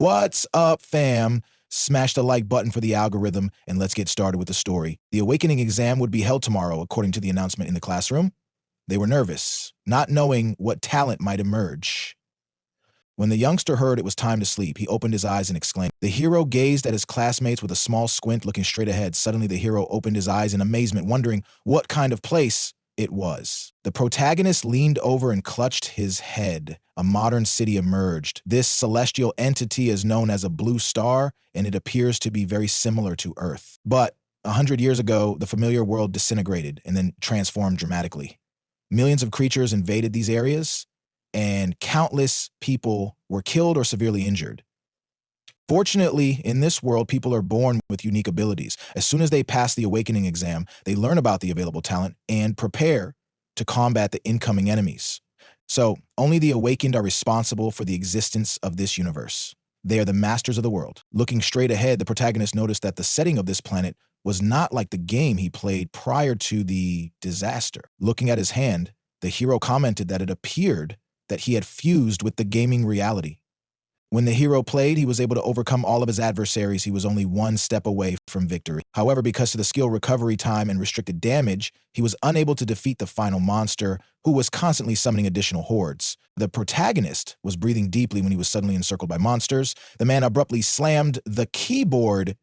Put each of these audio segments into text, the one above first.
What's up, fam? Smash the like button for the algorithm, and let's get started with the story. The awakening exam would be held tomorrow, according to the announcement in the classroom. They were nervous, not knowing what talent might emerge. When the youngster heard it was time to sleep, he opened his eyes and exclaimed. The hero gazed at his classmates with a small squint, looking straight ahead. Suddenly, the hero opened his eyes in amazement, wondering what kind of place it was. The protagonist leaned over and clutched his head. A modern city emerged. This celestial entity is known as a blue star, and it appears to be very similar to Earth. But 100 years ago, the familiar world disintegrated and then transformed dramatically. Millions of creatures invaded these areas, and countless people were killed or severely injured. Fortunately, in this world, people are born with unique abilities. As soon as they pass the awakening exam, they learn about the available talent and prepare to combat the incoming enemies. So, only the awakened are responsible for the existence of this universe. They are the masters of the world. Looking straight ahead, the protagonist noticed that the setting of this planet was not like the game he played prior to the disaster. Looking at his hand, the hero commented that it appeared that he had fused with the gaming reality. When the hero played, he was able to overcome all of his adversaries. He was only one step away from victory. However, because of the skill recovery time and restricted damage, he was unable to defeat the final monster, who was constantly summoning additional hordes. The protagonist was breathing deeply when he was suddenly encircled by monsters. The man abruptly slammed the keyboard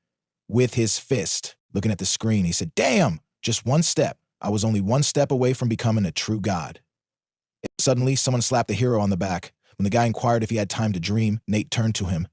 with his fist. Looking at the screen, he said, "Damn, just one step. I was only one step away from becoming a true god." Suddenly, someone slapped the hero on the back. When the guy inquired if he had time to dream, Nate turned to him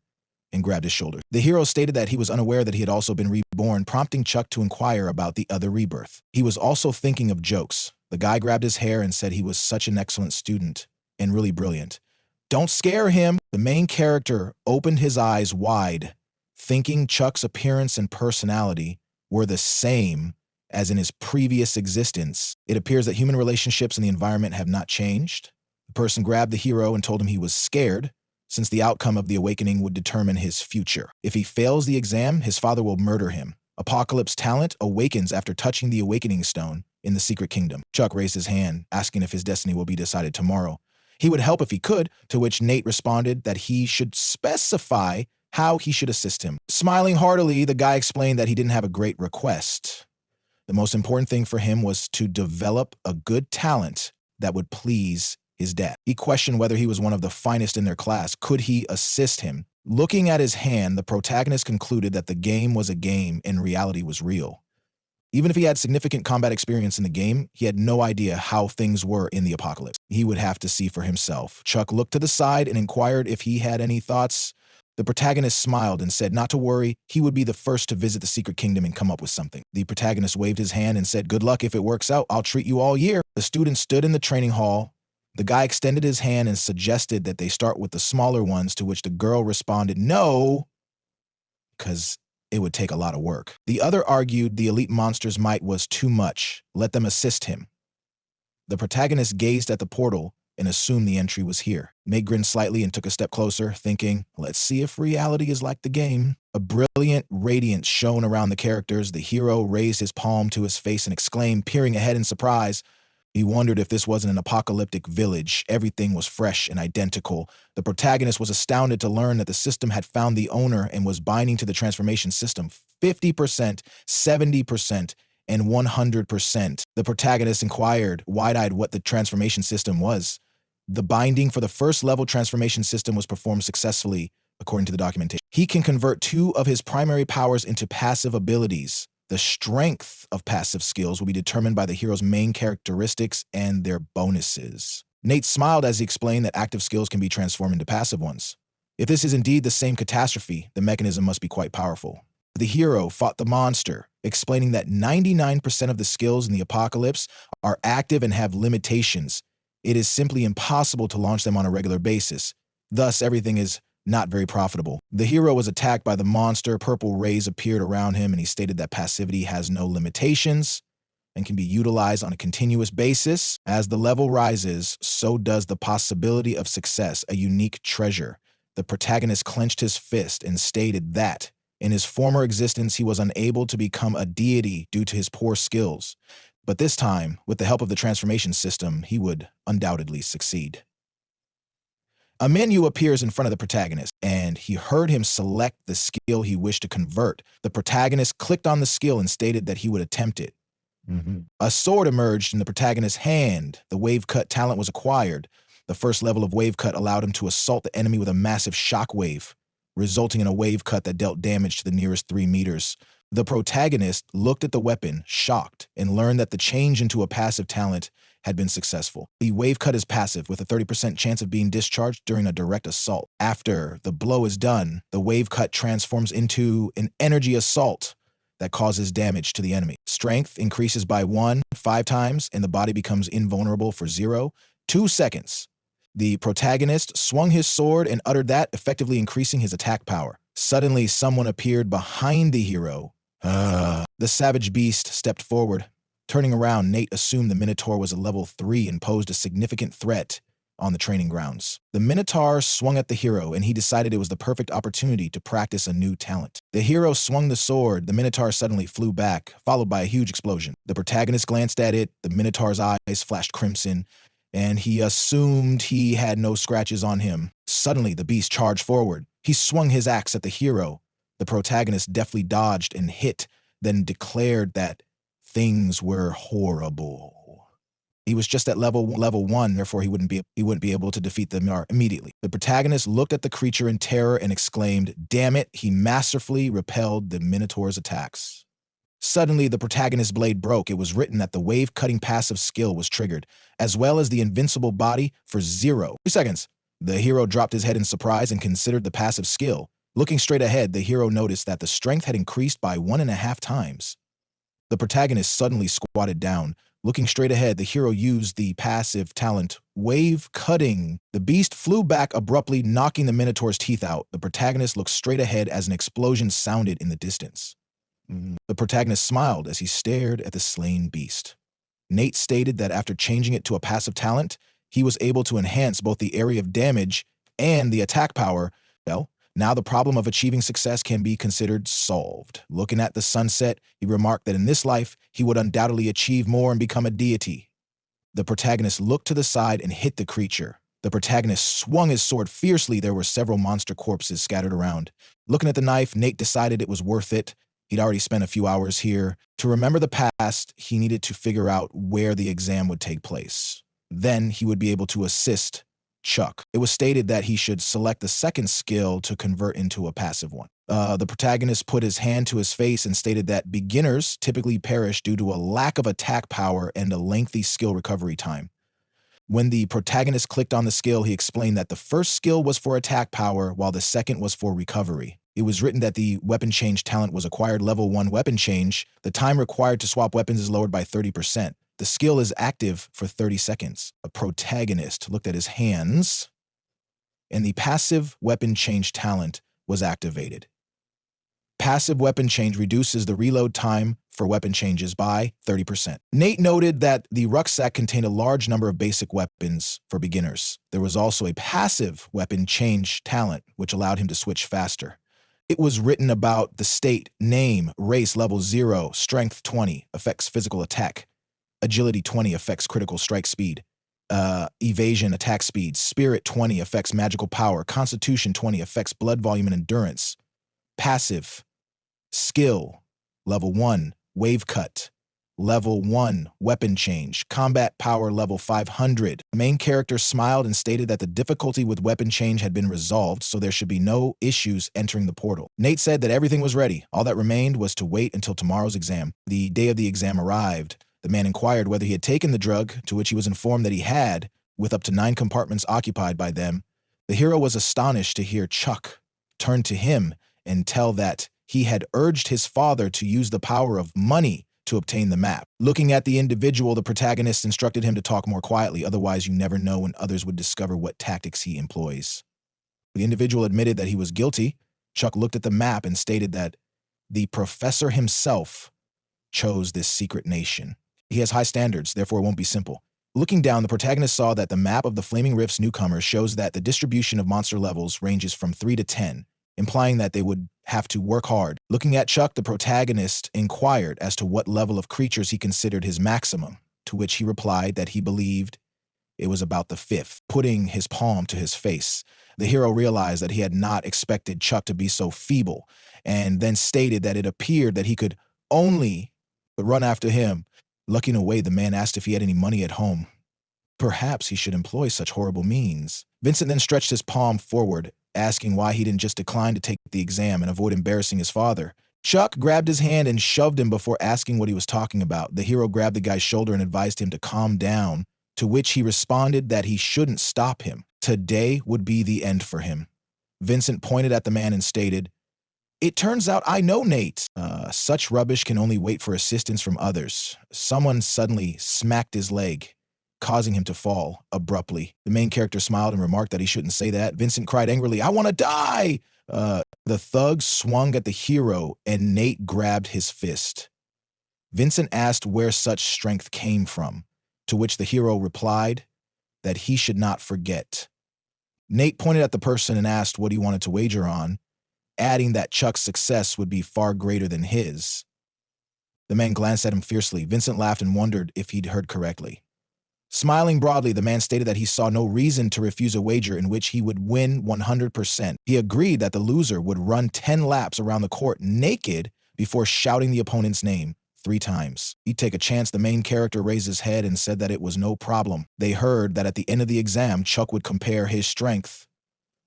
and grabbed his shoulder. The hero stated that he was unaware that he had also been reborn, prompting Chuck to inquire about the other rebirth. He was also thinking of jokes. The guy grabbed his hair and said he was such an excellent student and really brilliant. "Don't scare him." The main character opened his eyes wide, thinking Chuck's appearance and personality were the same as in his previous existence. It appears that human relationships and the environment have not changed. The person grabbed the hero and told him he was scared, since the outcome of the awakening would determine his future. If he fails the exam, his father will murder him. Apocalypse talent awakens after touching the awakening stone in the secret kingdom. Chuck raised his hand, asking if his destiny will be decided tomorrow. He would help if he could, to which Nate responded that he should specify how he should assist him. Smiling heartily, the guy explained that he didn't have a great request. The most important thing for him was to develop a good talent that would please his dad. He questioned whether he was one of the finest in their class. Could he assist him? Looking at his hand, the protagonist concluded that the game was a game and reality was real. Even if he had significant combat experience in the game, he had no idea how things were in the apocalypse. He would have to see for himself. Chuck looked to the side and inquired if he had any thoughts. The protagonist smiled and said not to worry, he would be the first to visit the secret kingdom and come up with something. The protagonist waved his hand and said, "Good luck. If it works out, I'll treat you all year." The students stood in the training hall. The guy extended his hand and suggested that they start with the smaller ones, to which the girl responded, "No," because it would take a lot of work. The other argued the elite monster's might was too much. Let them assist him. The protagonist gazed at the portal and assumed the entry was here. Nate grinned slightly and took a step closer, thinking, let's see if reality is like the game. A brilliant radiance shone around the characters. The hero raised his palm to his face and exclaimed, peering ahead in surprise. He wondered if this wasn't an apocalyptic village. Everything was fresh and identical. The protagonist was astounded to learn that the system had found the owner and was binding to the transformation system. 50%, 70%, and 100%. The protagonist inquired, wide-eyed, what the transformation system was. The binding for the first level transformation system was performed successfully, according to the documentation. He can convert 2 of his primary powers into passive abilities. The strength of passive skills will be determined by the hero's main characteristics and their bonuses. Nate smiled as he explained that active skills can be transformed into passive ones. If this is indeed the same catastrophe, the mechanism must be quite powerful. The hero fought the monster, explaining that 99% of the skills in the apocalypse are active and have limitations. It is simply impossible to launch them on a regular basis. Thus, everything is not very profitable. The hero was attacked by the monster. Purple rays appeared around him, and he stated that passivity has no limitations and can be utilized on a continuous basis. As the level rises, so does the possibility of success, a unique treasure. The protagonist clenched his fist and stated that in his former existence, he was unable to become a deity due to his poor skills. But this time, with the help of the transformation system, he would undoubtedly succeed. A menu appears in front of the protagonist, and he heard him select the skill he wished to convert. The protagonist clicked on the skill and stated that he would attempt it. A sword emerged in the protagonist's hand. The wave cut talent was acquired. The first level of wave cut allowed him to assault the enemy with a massive shock wave, resulting in a wave cut that dealt damage to the nearest 3 meters. The protagonist looked at the weapon, shocked, and learned that the change into a passive talent had been successful. The wave cut is passive, with a 30% chance of being discharged during a direct assault. After the blow is done, the wave cut transforms into an energy assault that causes damage to the enemy. Strength increases by 1, 5 times, and the body becomes invulnerable for 0, 2 seconds. The protagonist swung his sword and uttered that, effectively increasing his attack power. Suddenly, someone appeared behind the hero. The savage beast stepped forward. Turning around, Nate assumed the Minotaur was a level 3 and posed a significant threat on the training grounds. The Minotaur swung at the hero, and he decided it was the perfect opportunity to practice a new talent. The hero swung the sword. The Minotaur suddenly flew back, followed by a huge explosion. The protagonist glanced at it. The Minotaur's eyes flashed crimson, and he assumed he had no scratches on him. Suddenly, the beast charged forward. He swung his axe at the hero. The protagonist deftly dodged and hit, then declared that things were horrible. He was just at level 1, therefore he wouldn't be able to defeat them immediately. The protagonist looked at the creature in terror and exclaimed, "Damn it!" He masterfully repelled the Minotaur's attacks. Suddenly, the protagonist's blade broke. It was written that the wave-cutting passive skill was triggered, as well as the invincible body for 0 seconds. The hero dropped his head in surprise and considered the passive skill. Looking straight ahead, the hero noticed that the strength had increased by 1.5 times. The protagonist suddenly squatted down. Looking straight ahead, the hero used the passive talent, Wave Cutting. The beast flew back abruptly, knocking the Minotaur's teeth out. The protagonist looked straight ahead as an explosion sounded in the distance. The protagonist smiled as he stared at the slain beast. Nate stated that after changing it to a passive talent, he was able to enhance both the area of damage and the attack power. Well, now the problem of achieving success can be considered solved. Looking at the sunset, he remarked that in this life, he would undoubtedly achieve more and become a deity. The protagonist looked to the side and hit the creature. The protagonist swung his sword fiercely. There were several monster corpses scattered around. Looking at the knife, Nate decided it was worth it. He'd already spent a few hours here. To remember the past, he needed to figure out where the exam would take place. Then he would be able to assist Chuck. It was stated that he should select the second skill to convert into a passive one. The protagonist put his hand to his face and stated that beginners typically perish due to a lack of attack power and a lengthy skill recovery time. When the protagonist clicked on the skill, he explained that the first skill was for attack power, while the second was for recovery. It was written that the weapon change talent was acquired level 1 weapon change. The time required to swap weapons is lowered by 30%. The skill is active for 30 seconds. A protagonist looked at his hands, and the passive weapon change talent was activated. Passive weapon change reduces the reload time for weapon changes by 30%. Nate noted that the rucksack contained a large number of basic weapons for beginners. There was also a passive weapon change talent, which allowed him to switch faster. It was written about the state, name, race level 0, strength 20, affects physical attack. Agility 20 affects critical strike speed. Evasion attack speed. Spirit 20 affects magical power. Constitution 20 affects blood volume and endurance. Passive. Skill. Level 1. Wave cut. Level 1. Weapon change. Combat power level 500. The main character smiled and stated that the difficulty with weapon change had been resolved, so there should be no issues entering the portal. Nate said that everything was ready. All that remained was to wait until tomorrow's exam. The day of the exam arrived. The man inquired whether he had taken the drug, to which he was informed that he had, with up to 9 compartments occupied by them. The hero was astonished to hear Chuck turn to him and tell that he had urged his father to use the power of money to obtain the map. Looking at the individual, the protagonist instructed him to talk more quietly, otherwise you never know when others would discover what tactics he employs. The individual admitted that he was guilty. Chuck looked at the map and stated that the professor himself chose this secret nation. He has high standards, therefore it won't be simple. Looking down, the protagonist saw that the map of the Flaming Rift's newcomers shows that the distribution of monster levels ranges from 3 to 10, implying that they would have to work hard. Looking at Chuck, the protagonist inquired as to what level of creatures he considered his maximum, to which he replied that he believed It was about the fifth, putting his palm to his face. The hero realized that he had not expected Chuck to be so feeble, and then stated that it appeared that he could only run after him. Looking away, the man asked if he had any money at home. Perhaps he should employ such horrible means. Vincent then stretched his palm forward, asking why he didn't just decline to take the exam and avoid embarrassing his father. Chuck grabbed his hand and shoved him before asking what he was talking about. The hero grabbed the guy's shoulder and advised him to calm down, to which he responded that he shouldn't stop him. Today would be the end for him. Vincent pointed at the man and stated, "It turns out I know Nate. Such rubbish can only wait for assistance from others." Someone suddenly smacked his leg, causing him to fall abruptly. The main character smiled and remarked that he shouldn't say that. Vincent cried angrily, "I want to die!" The thug swung at the hero and Nate grabbed his fist. Vincent asked where such strength came from, to which the hero replied that he should not forget. Nate pointed at the person and asked what he wanted to wager on, adding that Chuck's success would be far greater than his. The man glanced at him fiercely. Vincent laughed and wondered if he'd heard correctly. Smiling broadly, the man stated that he saw no reason to refuse a wager in which he would win 100%. He agreed that the loser would run 10 laps around the court naked before shouting the opponent's name 3 times. He'd take a chance. The main character raised his head and said that it was no problem. They heard that at the end of the exam, Chuck would compare his strength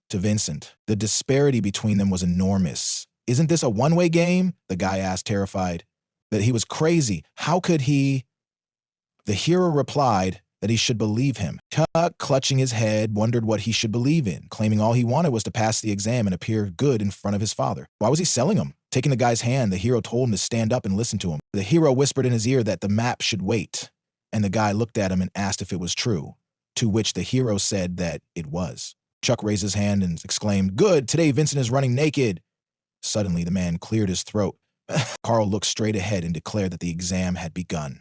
to Vincent. The disparity between them was enormous. "Isn't this a one-way game?" the guy asked, terrified that he was crazy. How could he? The hero replied that he should believe him. Chuck, clutching his head, wondered what he should believe in, claiming all he wanted was to pass the exam and appear good in front of his father. Why was he selling him? Taking the guy's hand, the hero told him to stand up and listen to him. The hero whispered in his ear that the map should wait, and the guy looked at him and asked if it was true, to which the hero said that it was. Chuck raised his hand and exclaimed, "Good, today Vincent is running naked." Suddenly, the man cleared his throat. Carl looked straight ahead and declared that the exam had begun.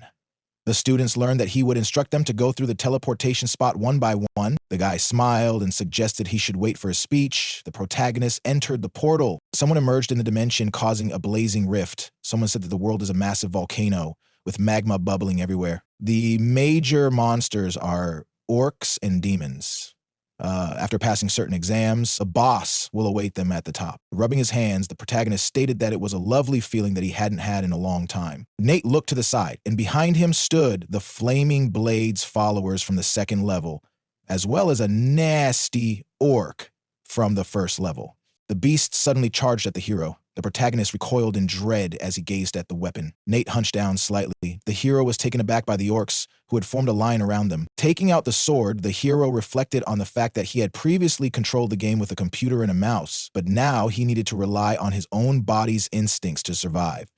The students learned that he would instruct them to go through the teleportation spot one by one. The guy smiled and suggested he should wait for his speech. The protagonist entered the portal. Someone emerged in the dimension, causing a blazing rift. Someone said that the world is a massive volcano with magma bubbling everywhere. The major monsters are orcs and demons. After passing certain exams, a boss will await them at the top. Rubbing his hands, the protagonist stated that it was a lovely feeling that he hadn't had in a long time. Nate looked to the side, and behind him stood the Flaming Blades followers from the second level, as well as a nasty orc from the first level. The beast suddenly charged at the hero. The protagonist recoiled in dread as he gazed at the weapon. Nate hunched down slightly. The hero was taken aback by the orcs, who had formed a line around them. Taking out the sword, the hero reflected on the fact that he had previously controlled the game with a computer and a mouse, but now he needed to rely on his own body's instincts to survive.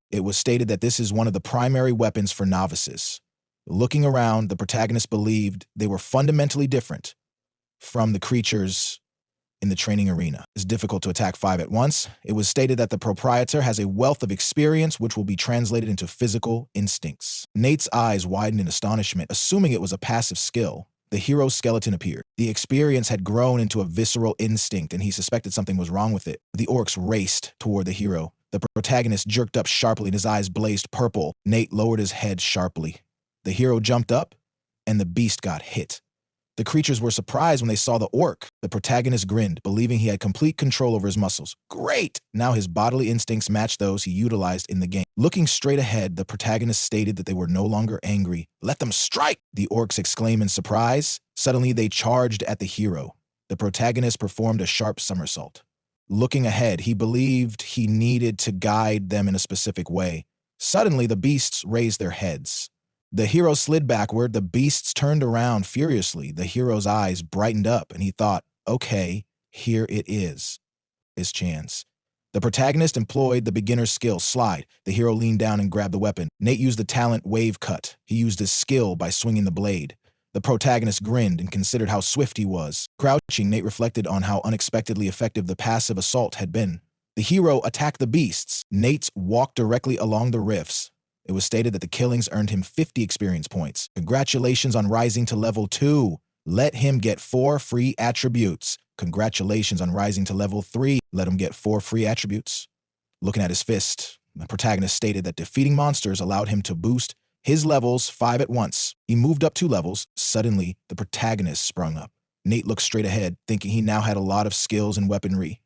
It was stated that this is one of the primary weapons for novices. Looking around, the protagonist believed they were fundamentally different from the creatures in the training arena. It's difficult to attack 5 at once. It was stated that the proprietor has a wealth of experience which will be translated into physical instincts. Nate's eyes widened in astonishment, assuming it was a passive skill. The hero's skeleton appeared. The experience had grown into a visceral instinct, and he suspected something was wrong with it. The orcs raced toward the hero. The protagonist jerked up sharply and his eyes blazed purple. Nate lowered his head sharply. The hero jumped up, and the beast got hit. The creatures were surprised when they saw the orc. The protagonist grinned, believing he had complete control over his muscles. Great! Now his bodily instincts matched those he utilized in the game. Looking straight ahead, the protagonist stated that they were no longer angry. "Let them strike!" the orcs exclaimed in surprise. Suddenly they charged at the hero. The protagonist performed a sharp somersault. Looking ahead, he believed he needed to guide them in a specific way. Suddenly the beasts raised their heads. The hero slid backward. The beasts turned around furiously. The hero's eyes brightened up, and he thought, okay, here it is. His chance. The protagonist employed the beginner's skill, slide. The hero leaned down and grabbed the weapon. Nate used the talent wave cut. He used his skill by swinging the blade. The protagonist grinned and considered how swift he was. Crouching, Nate reflected on how unexpectedly effective the passive assault had been. The hero attacked the beasts. Nate walked directly along the rifts. It was stated that the killings earned him 50 experience points. Congratulations on rising to level 2. Let him get 4 free attributes. Congratulations on rising to level 3. Let him get 4 free attributes. Looking at his fist, the protagonist stated that defeating monsters allowed him to boost His levels 5 at once. He moved up 2 levels. Suddenly, the protagonist sprung up. Nate looked straight ahead, thinking he now had a lot of skills and weaponry.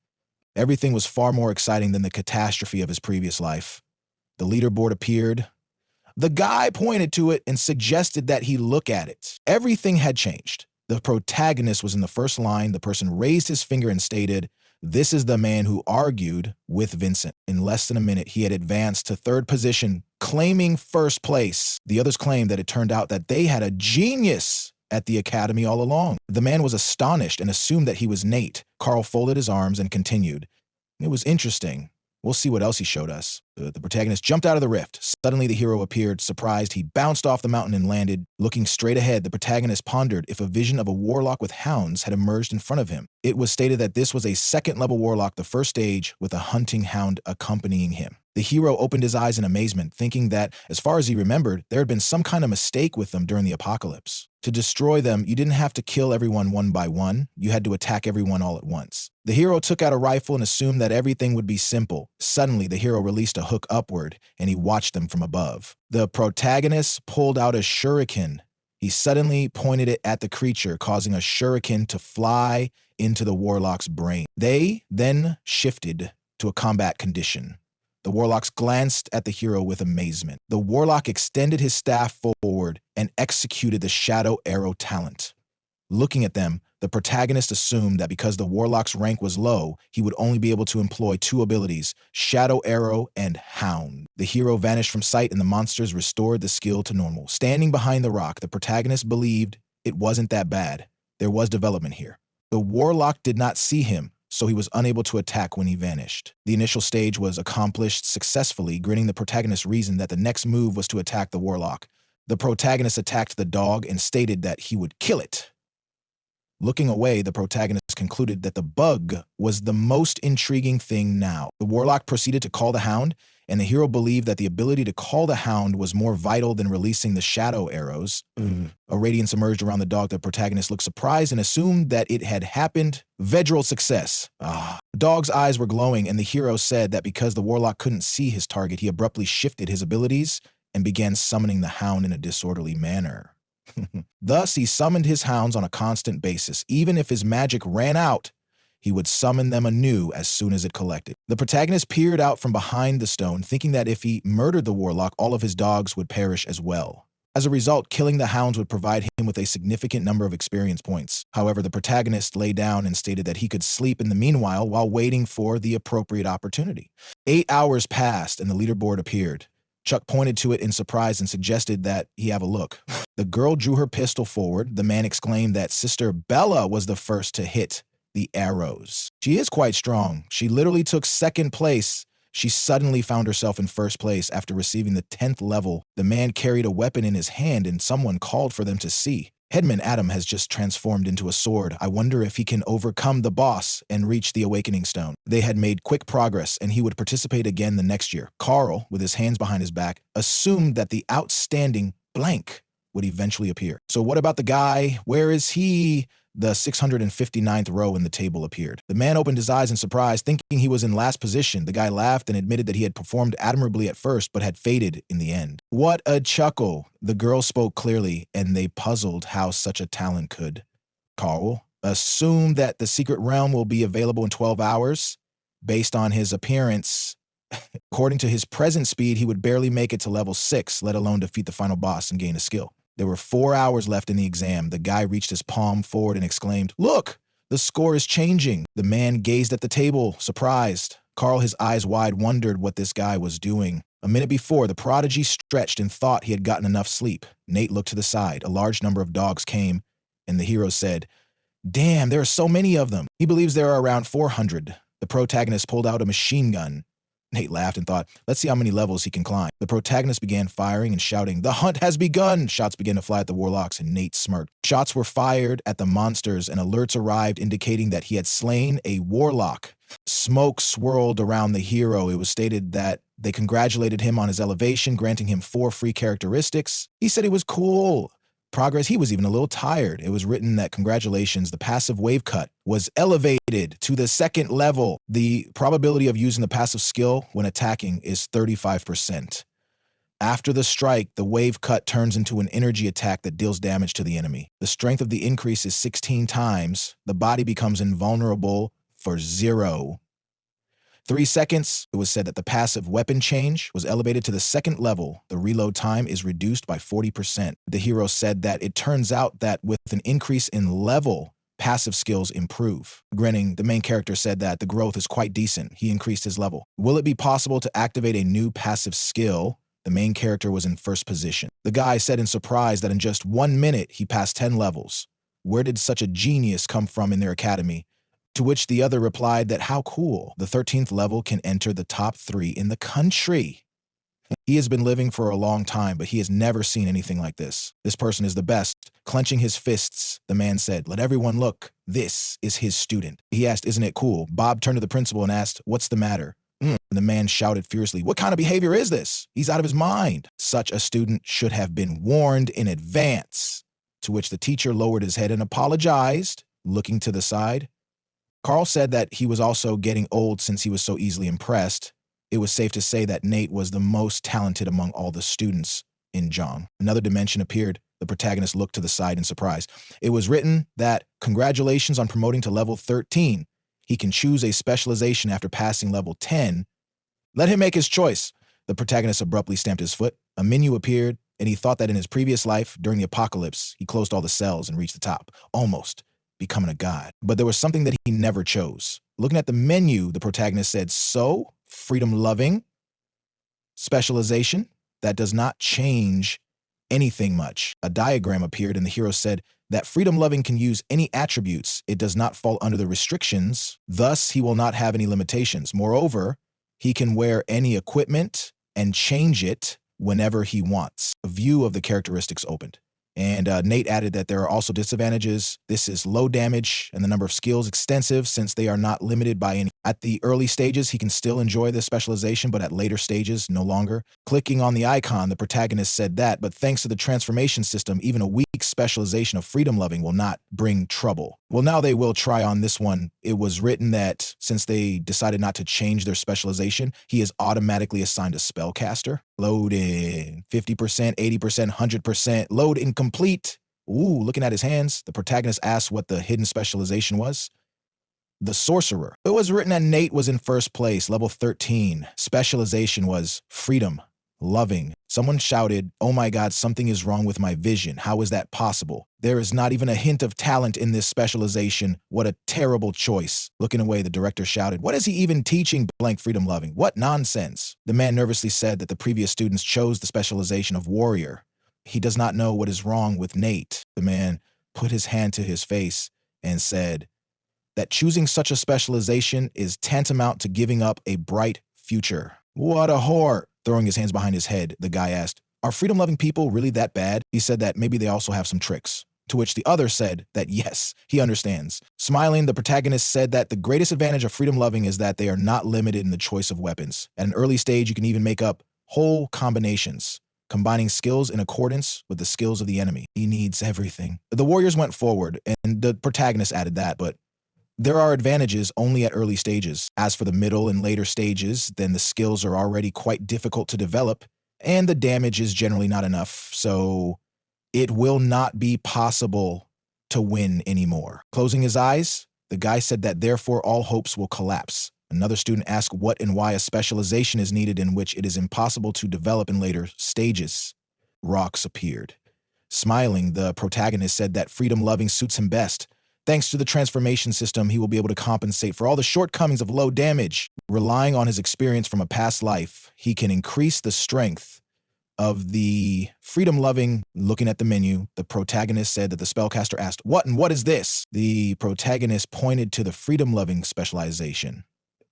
Everything was far more exciting than the catastrophe of his previous life. The leaderboard appeared. The guy pointed to it and suggested that he look at it. Everything had changed. The protagonist was in the first line. The person raised his finger and stated, "This is the man who argued with Vincent." In less than a minute, he had advanced to 3rd position, claiming 1st place. The others claimed that it turned out that they had a genius at the academy all along. The man was astonished and assumed that he was Nate. Carl folded his arms and continued. "It was interesting. We'll see what else he showed us." The protagonist jumped out of the rift. Suddenly, the hero appeared. Surprised, he bounced off the mountain and landed. Looking straight ahead, the protagonist pondered if a vision of a warlock with hounds had emerged in front of him. It was stated that this was a 2nd-level warlock, the 1st stage, with a hunting hound accompanying him. The hero opened his eyes in amazement, thinking that, as far as he remembered, there had been some kind of mistake with them during the apocalypse. To destroy them, you didn't have to kill everyone one by one. You had to attack everyone all at once. The hero took out a rifle and assumed that everything would be simple. Suddenly, the hero released a hook upward, and he watched them from above. The protagonist pulled out a shuriken. He suddenly pointed it at the creature, causing a shuriken to fly into the warlock's brain. They then shifted to a combat condition. The warlocks glanced at the hero with amazement. The warlock extended his staff forward and executed the shadow arrow talent. Looking at them, the protagonist assumed that because the warlock's rank was low, he would only be able to employ 2 abilities, Shadow Arrow and Hound. The hero vanished from sight and the monsters restored the skill to normal. Standing behind the rock, the protagonist believed it wasn't that bad. There was development here. The warlock did not see him, so he was unable to attack when he vanished. The initial stage was accomplished successfully, granting the protagonist reason that the next move was to attack the warlock. The protagonist attacked the dog and stated that he would kill it. Looking away, the protagonist concluded that the bug was the most intriguing thing now. The warlock proceeded to call the hound, and the hero believed that the ability to call the hound was more vital than releasing the shadow arrows. A radiance emerged around the dog. The protagonist looked surprised and assumed that it had happened. Vedral success. The dog's eyes were glowing, and the hero said that because the warlock couldn't see his target, he abruptly shifted his abilities and began summoning the hound in a disorderly manner. Thus, he summoned his hounds on a constant basis. Even if his magic ran out, he would summon them anew as soon as it collected. The protagonist peered out from behind the stone, thinking that if he murdered the warlock, all of his dogs would perish as well. As a result, killing the hounds would provide him with a significant number of experience points. However, the protagonist lay down and stated that he could sleep in the meanwhile while waiting for the appropriate opportunity. 8 hours passed and the leaderboard appeared. Chuck pointed to it in surprise and suggested that he have a look. The girl drew her pistol forward. The man exclaimed that Sister Bella was the first to hit the arrows. She is quite strong. She literally took 2nd place. She suddenly found herself in 1st place after receiving the 10th level. The man carried a weapon in his hand and someone called for them to see. Headman Adam has just transformed into a sword. I wonder if he can overcome the boss and reach the Awakening Stone. They had made quick progress and he would participate again the next year. Carl, with his hands behind his back, assumed that the outstanding blank would eventually appear. So what about the guy? Where is he? The 659th row in the table appeared. The man opened his eyes in surprise, thinking he was in last position. The guy laughed and admitted that he had performed admirably at first, but had faded in the end. What a chuckle. The girl spoke clearly, and they puzzled how such a talent could. Carl assumed that the secret realm will be available in 12 hours. Based on his appearance, according to his present speed, he would barely make it to level 6, let alone defeat the final boss and gain a skill. There were 4 hours left in the exam. The guy reached his palm forward and exclaimed, "Look, the score is changing." The man gazed at the table, surprised. Carl, his eyes wide, wondered what this guy was doing. A minute before, the prodigy stretched and thought he had gotten enough sleep. Nate looked to the side. A large number of dogs came, and the hero said, "Damn, there are so many of them." He believes there are around 400. The protagonist pulled out a machine gun. Nate laughed and thought, let's see how many levels he can climb. The protagonist began firing and shouting, "The hunt has begun!" Shots began to fly at the warlocks, and Nate smirked. Shots were fired at the monsters, and alerts arrived indicating that he had slain a warlock. Smoke swirled around the hero. It was stated that they congratulated him on his elevation, granting him 4 free characteristics. He said he was cool. Progress, he was even a little tired. It was written that congratulations, the passive wave cut was elevated to the 2nd level. The probability of using the passive skill when attacking is 35%. After the strike, the wave cut turns into an energy attack that deals damage to the enemy. The strength of the increase is 16 times. The body becomes invulnerable for 0. 3 seconds, it was said that the passive weapon change was elevated to the second level. The reload time is reduced by 40%. The hero said that it turns out that with an increase in level, passive skills improve. Grinning, the main character said that the growth is quite decent. He increased his level. Will it be possible to activate a new passive skill? The main character was in first position. The guy said in surprise that in just 1 minute, he passed 10 levels. Where did such a genius come from in their academy? To which the other replied that how cool, the 13th level can enter the top 3 in the country. He has been living for a long time, but he has never seen anything like this. This person is the best. Clenching his fists, the man said, let everyone look. This is his student. He asked, isn't it cool? Bob turned to the principal and asked, what's the matter? And the man shouted fiercely, what kind of behavior is this? He's out of his mind. Such a student should have been warned in advance. To which the teacher lowered his head and apologized, looking to the side. Carl said that he was also getting old since he was so easily impressed. It was safe to say that Nate was the most talented among all the students in Zhang. Another dimension appeared. The protagonist looked to the side in surprise. It was written that, congratulations on promoting to level 13. He can choose a specialization after passing level 10. Let him make his choice. The protagonist abruptly stamped his foot. A menu appeared, and he thought that in his previous life, during the apocalypse, he closed all the cells and reached the top. Almost. Becoming a god. But there was something that he never chose. Looking at the menu, the protagonist said, so, freedom-loving, specialization, that does not change anything much. A diagram appeared and the hero said that freedom-loving can use any attributes. It does not fall under the restrictions. Thus, he will not have any limitations. Moreover, he can wear any equipment and change it whenever he wants. A view of the characteristics opened. And Nate added that there are also disadvantages. This is low damage and the number of skills extensive since they are not limited by any. At the early stages, he can still enjoy this specialization, but at later stages, no longer. Clicking on the icon, the protagonist said that, but thanks to the transformation system, even a weak specialization of freedom-loving will not bring trouble. Well, now they will try on this one. It was written that since they decided not to change their specialization, he is automatically assigned a spellcaster. Load in 50%, 80%, 100%. Load incomplete. Ooh, looking at his hands, the protagonist asked what the hidden specialization was. The sorcerer. It was written that Nate was in first place, level 13. Specialization was freedom, loving. Someone shouted, oh my God, something is wrong with my vision. How is that possible? There is not even a hint of talent in this specialization. What a terrible choice. Looking away, the director shouted, what is he even teaching blank freedom loving? What nonsense. The man nervously said that the previous students chose the specialization of warrior. He does not know what is wrong with Nate. The man put his hand to his face and said that choosing such a specialization is tantamount to giving up a bright future. What a whore. Throwing his hands behind his head, the guy asked, are freedom-loving people really that bad? He said that maybe they also have some tricks. To which the other said that yes, he understands. Smiling, the protagonist said that the greatest advantage of freedom-loving is that they are not limited in the choice of weapons. At an early stage, you can even make up whole combinations, combining skills in accordance with the skills of the enemy. He needs everything. The warriors went forward, and the protagonist added that, but there are advantages only at early stages. As for the middle and later stages, then the skills are already quite difficult to develop, and the damage is generally not enough, so it will not be possible to win anymore. Closing his eyes, the guy said that therefore all hopes will collapse. Another student asked what and why a specialization is needed in which it is impossible to develop in later stages. Rocks appeared. Smiling, the protagonist said that freedom-loving suits him best. Thanks to the transformation system, he will be able to compensate for all the shortcomings of low damage. Relying on his experience from a past life, he can increase the strength of the freedom-loving. Looking at the menu, the protagonist said that the spellcaster asked, what and what is this? The protagonist pointed to the freedom-loving specialization.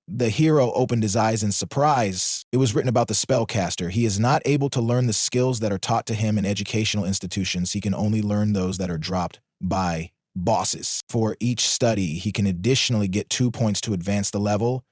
The hero opened his eyes in surprise. It was written about the spellcaster. He is not able to learn the skills that are taught to him in educational institutions. He can only learn those that are dropped by bosses. For each study, he can additionally get 2 points to advance the level.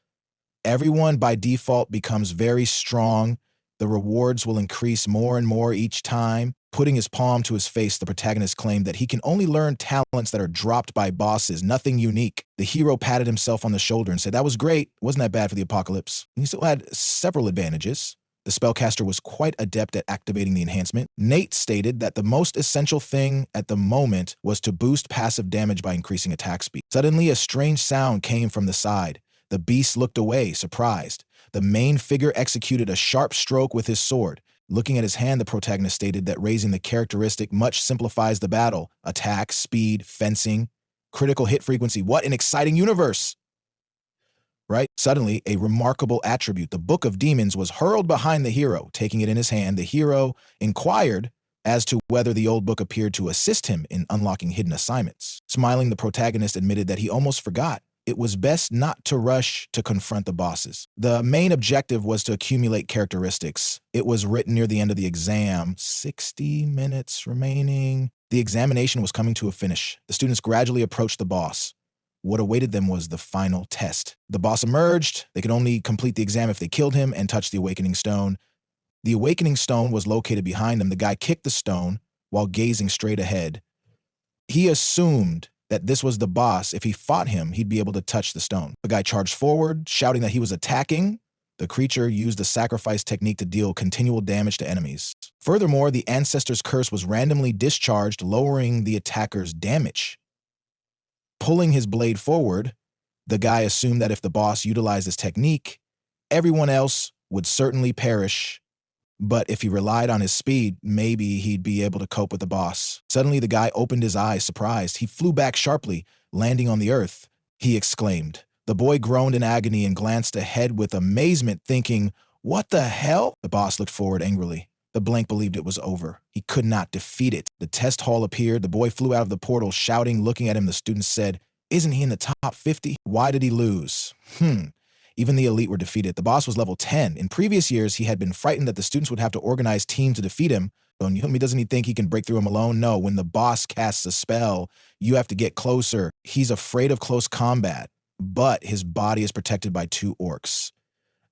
Everyone by default becomes very strong. The rewards will increase more and more each time. Putting his palm to his face, the protagonist claimed that he can only learn talents that are dropped by bosses, nothing unique. The hero patted himself on the shoulder and said, that was great. Wasn't that bad for the apocalypse? He still had several advantages. The spellcaster was quite adept at activating the enhancement. Nate stated that the most essential thing at the moment was to boost passive damage by increasing attack speed. Suddenly, a strange sound came from the side. The beast looked away, surprised. The main figure executed a sharp stroke with his sword. Looking at his hand, the protagonist stated that raising the characteristic much simplifies the battle. Attack, speed, fencing, critical hit frequency. What an exciting universe! Right? Suddenly, a remarkable attribute, the Book of Demons, was hurled behind the hero. Taking it in his hand, the hero inquired as to whether the old book appeared to assist him in unlocking hidden assignments. Smiling, the protagonist admitted that he almost forgot. It was best not to rush to confront the bosses. The main objective was to accumulate characteristics. It was written near the end of the exam. 60 minutes remaining. The examination was coming to a finish. The students gradually approached the boss. What awaited them was the final test. The boss emerged. They could only complete the exam if they killed him and touched the awakening stone. The awakening stone was located behind them. The guy kicked the stone while gazing straight ahead. He assumed that this was the boss. If he fought him, he'd be able to touch the stone. The guy charged forward, shouting that he was attacking. The creature used the sacrifice technique to deal continual damage to enemies. Furthermore, the ancestor's curse was randomly discharged, lowering the attacker's damage. Pulling his blade forward, the guy assumed that if the boss utilized this technique, everyone else would certainly perish. But if he relied on his speed, maybe he'd be able to cope with the boss. Suddenly, the guy opened his eyes, surprised. He flew back sharply, landing on the earth. He exclaimed. The boy groaned in agony and glanced ahead with amazement, thinking, "What the hell?" The boss looked forward angrily. The blank believed it was over. He could not defeat it. The test hall appeared. The boy flew out of the portal, shouting. Looking at him, the students said, "Isn't he in the top 50? Why did he lose?" Even the elite were defeated. The boss was level 10. In previous years, he had been frightened that the students would have to organize teams to defeat him. Doesn't he think he can break through him alone? No, when the boss casts a spell, you have to get closer. He's afraid of close combat, but his body is protected by 2 orcs.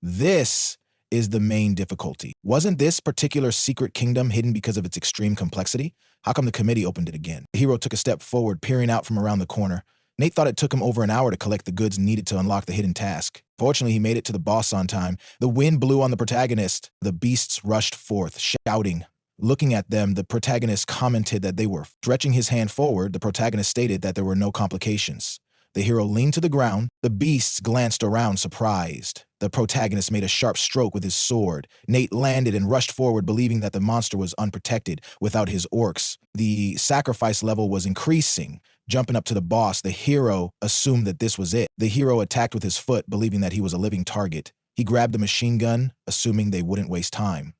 This is the main difficulty. Wasn't this particular secret kingdom hidden because of its extreme complexity? How come the committee opened it again? The hero took a step forward, peering out from around the corner. Nate thought it took him over an hour to collect the goods needed to unlock the hidden task. Fortunately, he made it to the boss on time. The wind blew on the protagonist. The beasts rushed forth, shouting. Looking at them, the protagonist commented that they were. Stretching his hand forward, the protagonist stated that there were no complications. The hero leaned to the ground. The beasts glanced around, surprised. The protagonist made a sharp stroke with his sword. Nate landed and rushed forward, believing that the monster was unprotected without his orcs. The sacrifice level was increasing. Jumping up to the boss, the hero assumed that this was it. The hero attacked with his foot, believing that he was a living target. He grabbed the machine gun, assuming they wouldn't waste time.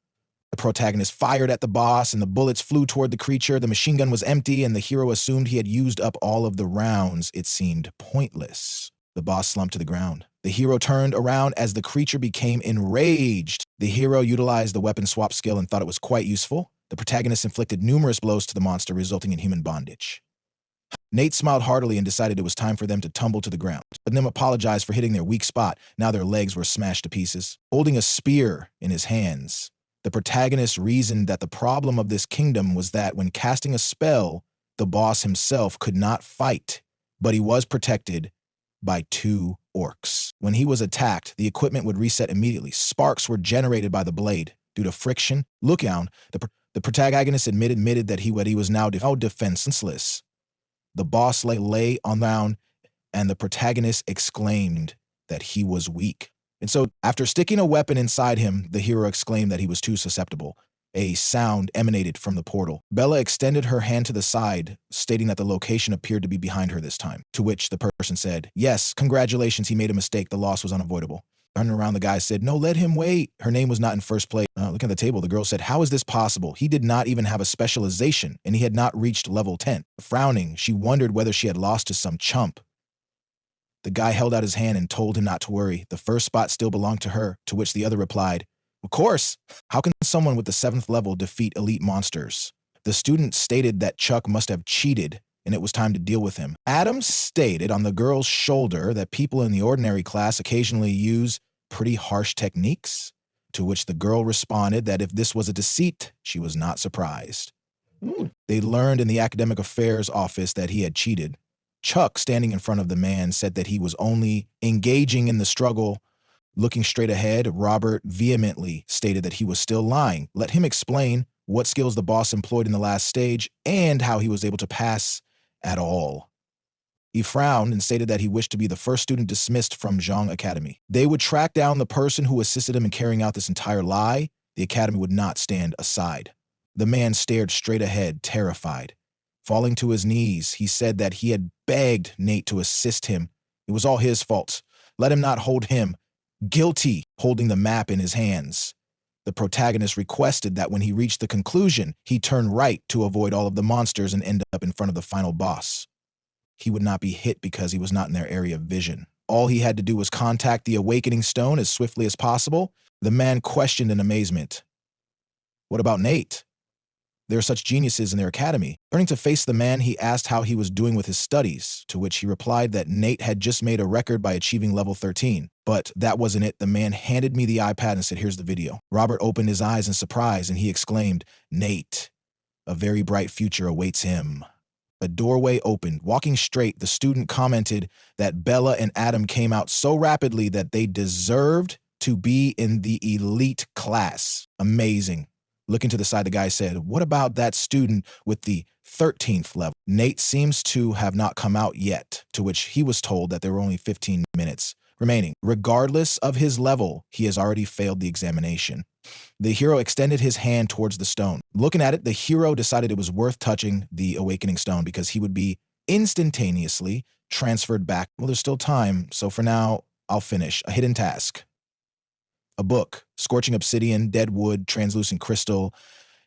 The protagonist fired at the boss, and the bullets flew toward the creature. The machine gun was empty, and the hero assumed he had used up all of the rounds. It seemed pointless. The boss slumped to the ground. The hero turned around as the creature became enraged. The hero utilized the weapon swap skill and thought it was quite useful. The protagonist inflicted numerous blows to the monster, resulting in human bondage. Nate smiled heartily and decided it was time for them to tumble to the ground. But them apologized for hitting their weak spot. Now their legs were smashed to pieces. Holding a spear in his hands, the protagonist reasoned that the problem of this kingdom was that when casting a spell, the boss himself could not fight, but he was protected by 2 orcs. When he was attacked, the equipment would reset immediately. Sparks were generated by the blade due to friction. Look down. The protagonist admitted that he was now defenseless. The boss lay on the ground, and the protagonist exclaimed that he was weak. And so, after sticking a weapon inside him, the hero exclaimed that he was too susceptible. A sound emanated from the portal. Bella extended her hand to the side, stating that the location appeared to be behind her this time, to which the person said, "Yes, congratulations, he made a mistake. The loss was unavoidable." Turning around, the guy said, "No, let him wait." Her name was not in first place. Look at the table. The girl said, "How is this possible? He did not even have a specialization, and he had not reached level 10. Frowning, she wondered whether she had lost to some chump. The guy held out his hand and told him not to worry. The first spot still belonged to her, to which the other replied, "Of course. How can someone with the 7th level defeat elite monsters?" The student stated that Chuck must have cheated, and it was time to deal with him. Adam stated on the girl's shoulder that people in the ordinary class occasionally use pretty harsh techniques, to which the girl responded that if this was a deceit, she was not surprised. They learned in the academic affairs office that he had cheated. Chuck, standing in front of the man, said that he was only engaging in the struggle Looking straight ahead, Robert vehemently stated that he was still lying. Let him explain what skills the boss employed in the last stage and how he was able to pass at all. He frowned and stated that he wished to be the first student dismissed from Zhang Academy. They would track down the person who assisted him in carrying out this entire lie. The academy would not stand aside. The man stared straight ahead, terrified. Falling to his knees, he said that he had begged Nate to assist him. It was all his fault. Let him not hold him. Guilty, holding the map in his hands. The protagonist requested that when he reached the conclusion, he turn right to avoid all of the monsters and end up in front of the final boss. He would not be hit because he was not in their area of vision. All he had to do was contact the awakening stone as swiftly as possible. The man questioned in amazement. What about Nate? There are such geniuses in their academy. Turning to face the man, he asked how he was doing with his studies, to which he replied that Nate had just made a record by achieving level 13. But that wasn't it. The man handed me the iPad and said, "Here's the video." Robert opened his eyes in surprise and he exclaimed, "Nate, a very bright future awaits him." A doorway opened. Walking straight, the student commented that Bella and Adam came out so rapidly that they deserved to be in the elite class. Amazing. Looking to the side, the guy said, "What about that student with the 13th level? Nate seems to have not come out yet," to which he was told that there were only 15 minutes remaining. Regardless of his level, he has already failed the examination. The hero extended his hand towards the stone. Looking at it, the hero decided it was worth touching the awakening stone because he would be instantaneously transferred back. Well, there's still time, so for now, I'll finish. A hidden task. A book, scorching obsidian, dead wood, translucent crystal,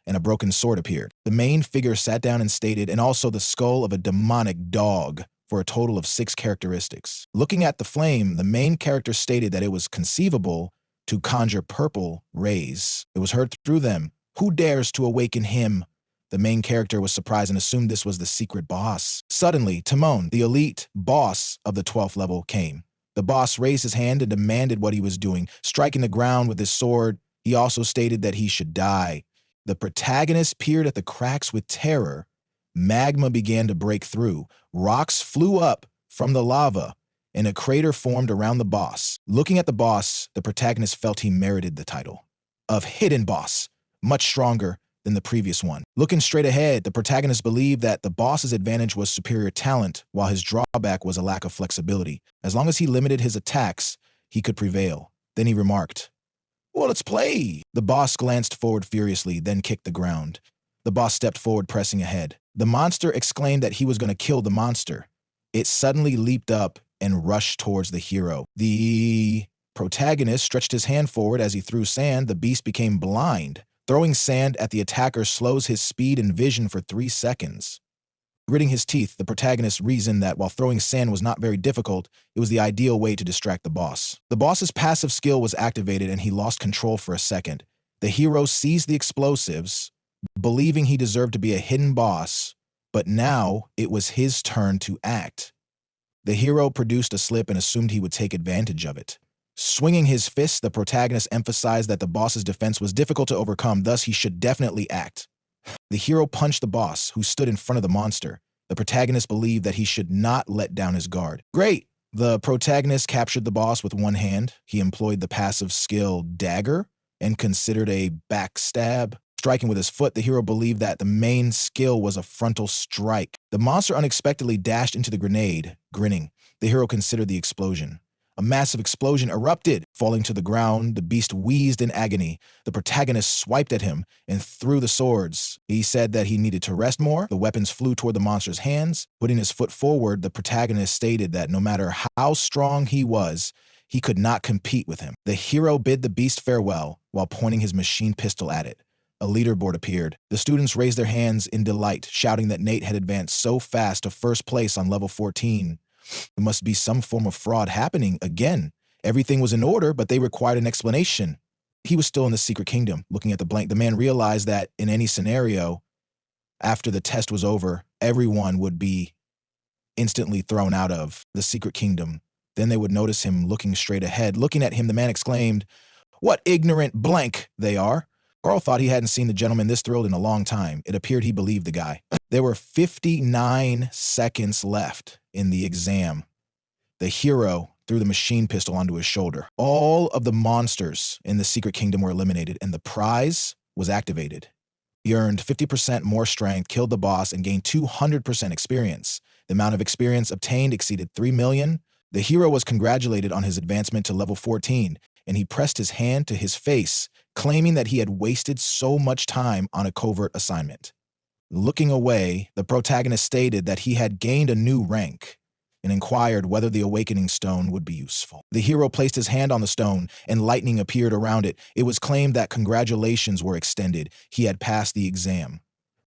and a broken sword appeared. The main figure sat down and stated, and also the skull of a demonic dog, for a total of 6 characteristics. Looking at the flame, the main character stated that it was conceivable to conjure purple rays. It was heard through them. Who dares to awaken him? The main character was surprised and assumed this was the secret boss. Suddenly, Timon, the elite boss of the 12th level, came. The boss raised his hand and demanded what he was doing, striking the ground with his sword. He also stated that he should die. The protagonist peered at the cracks with terror. Magma began to break through. Rocks flew up from the lava, and a crater formed around the boss. Looking at the boss, the protagonist felt he merited the title of Hidden Boss, much stronger than the previous one. Looking straight ahead, the protagonist believed that the boss's advantage was superior talent, while his drawback was a lack of flexibility. As long as he limited his attacks, he could prevail. Then he remarked, "Well, let's play." The boss glanced forward furiously, then kicked the ground. The boss stepped forward, pressing ahead. The monster exclaimed that he was going to kill the monster. It suddenly leaped up and rushed towards the hero. The protagonist stretched his hand forward as he threw sand. The beast became blind. Throwing sand at the attacker slows his speed and vision for 3 seconds. Gritting his teeth, the protagonist reasoned that while throwing sand was not very difficult, it was the ideal way to distract the boss. The boss's passive skill was activated and he lost control for a second. The hero seized the explosives, believing he deserved to be a hidden boss, but now it was his turn to act. The hero produced a slip and assumed he would take advantage of it. Swinging his fist, the protagonist emphasized that the boss's defense was difficult to overcome, thus he should definitely act. The hero punched the boss, who stood in front of the monster. The protagonist believed that he should not let down his guard. Great! The protagonist captured the boss with one hand. He employed the passive skill Dagger and considered a backstab. Striking with his foot, the hero believed that the main skill was a frontal strike. The monster unexpectedly dashed into the grenade, grinning. The hero considered the explosion. A massive explosion erupted. Falling to the ground, the beast wheezed in agony. The protagonist swiped at him and threw the swords. He said that he needed to rest more. The weapons flew toward the monster's hands. Putting his foot forward, the protagonist stated that no matter how strong he was, he could not compete with him. The hero bid the beast farewell while pointing his machine pistol at it. A leaderboard appeared. The students raised their hands in delight, shouting that Nate had advanced so fast to first place on level 14. There must be some form of fraud happening again. Everything was in order, but they required an explanation. He was still in the secret kingdom. Looking at the blank, the man realized that in any scenario, after the test was over, everyone would be instantly thrown out of the secret kingdom. Then they would notice him looking straight ahead. Looking at him, the man exclaimed, "What ignorant blank they are." Carl thought he hadn't seen the gentleman this thrilled in a long time. It appeared he believed the guy. There were 59 seconds left in the exam. The hero threw the machine pistol onto his shoulder. All of the monsters in the Secret Kingdom were eliminated, and the prize was activated. He earned 50% more strength, killed the boss, and gained 200% experience. The amount of experience obtained exceeded 3 million. The hero was congratulated on his advancement to level 14, and he pressed his hand to his face, claiming that he had wasted so much time on a covert assignment. Looking away, the protagonist stated that he had gained a new rank and inquired whether the awakening stone would be useful. The hero placed his hand on the stone, and lightning appeared around it. It was claimed that congratulations were extended. He had passed the exam.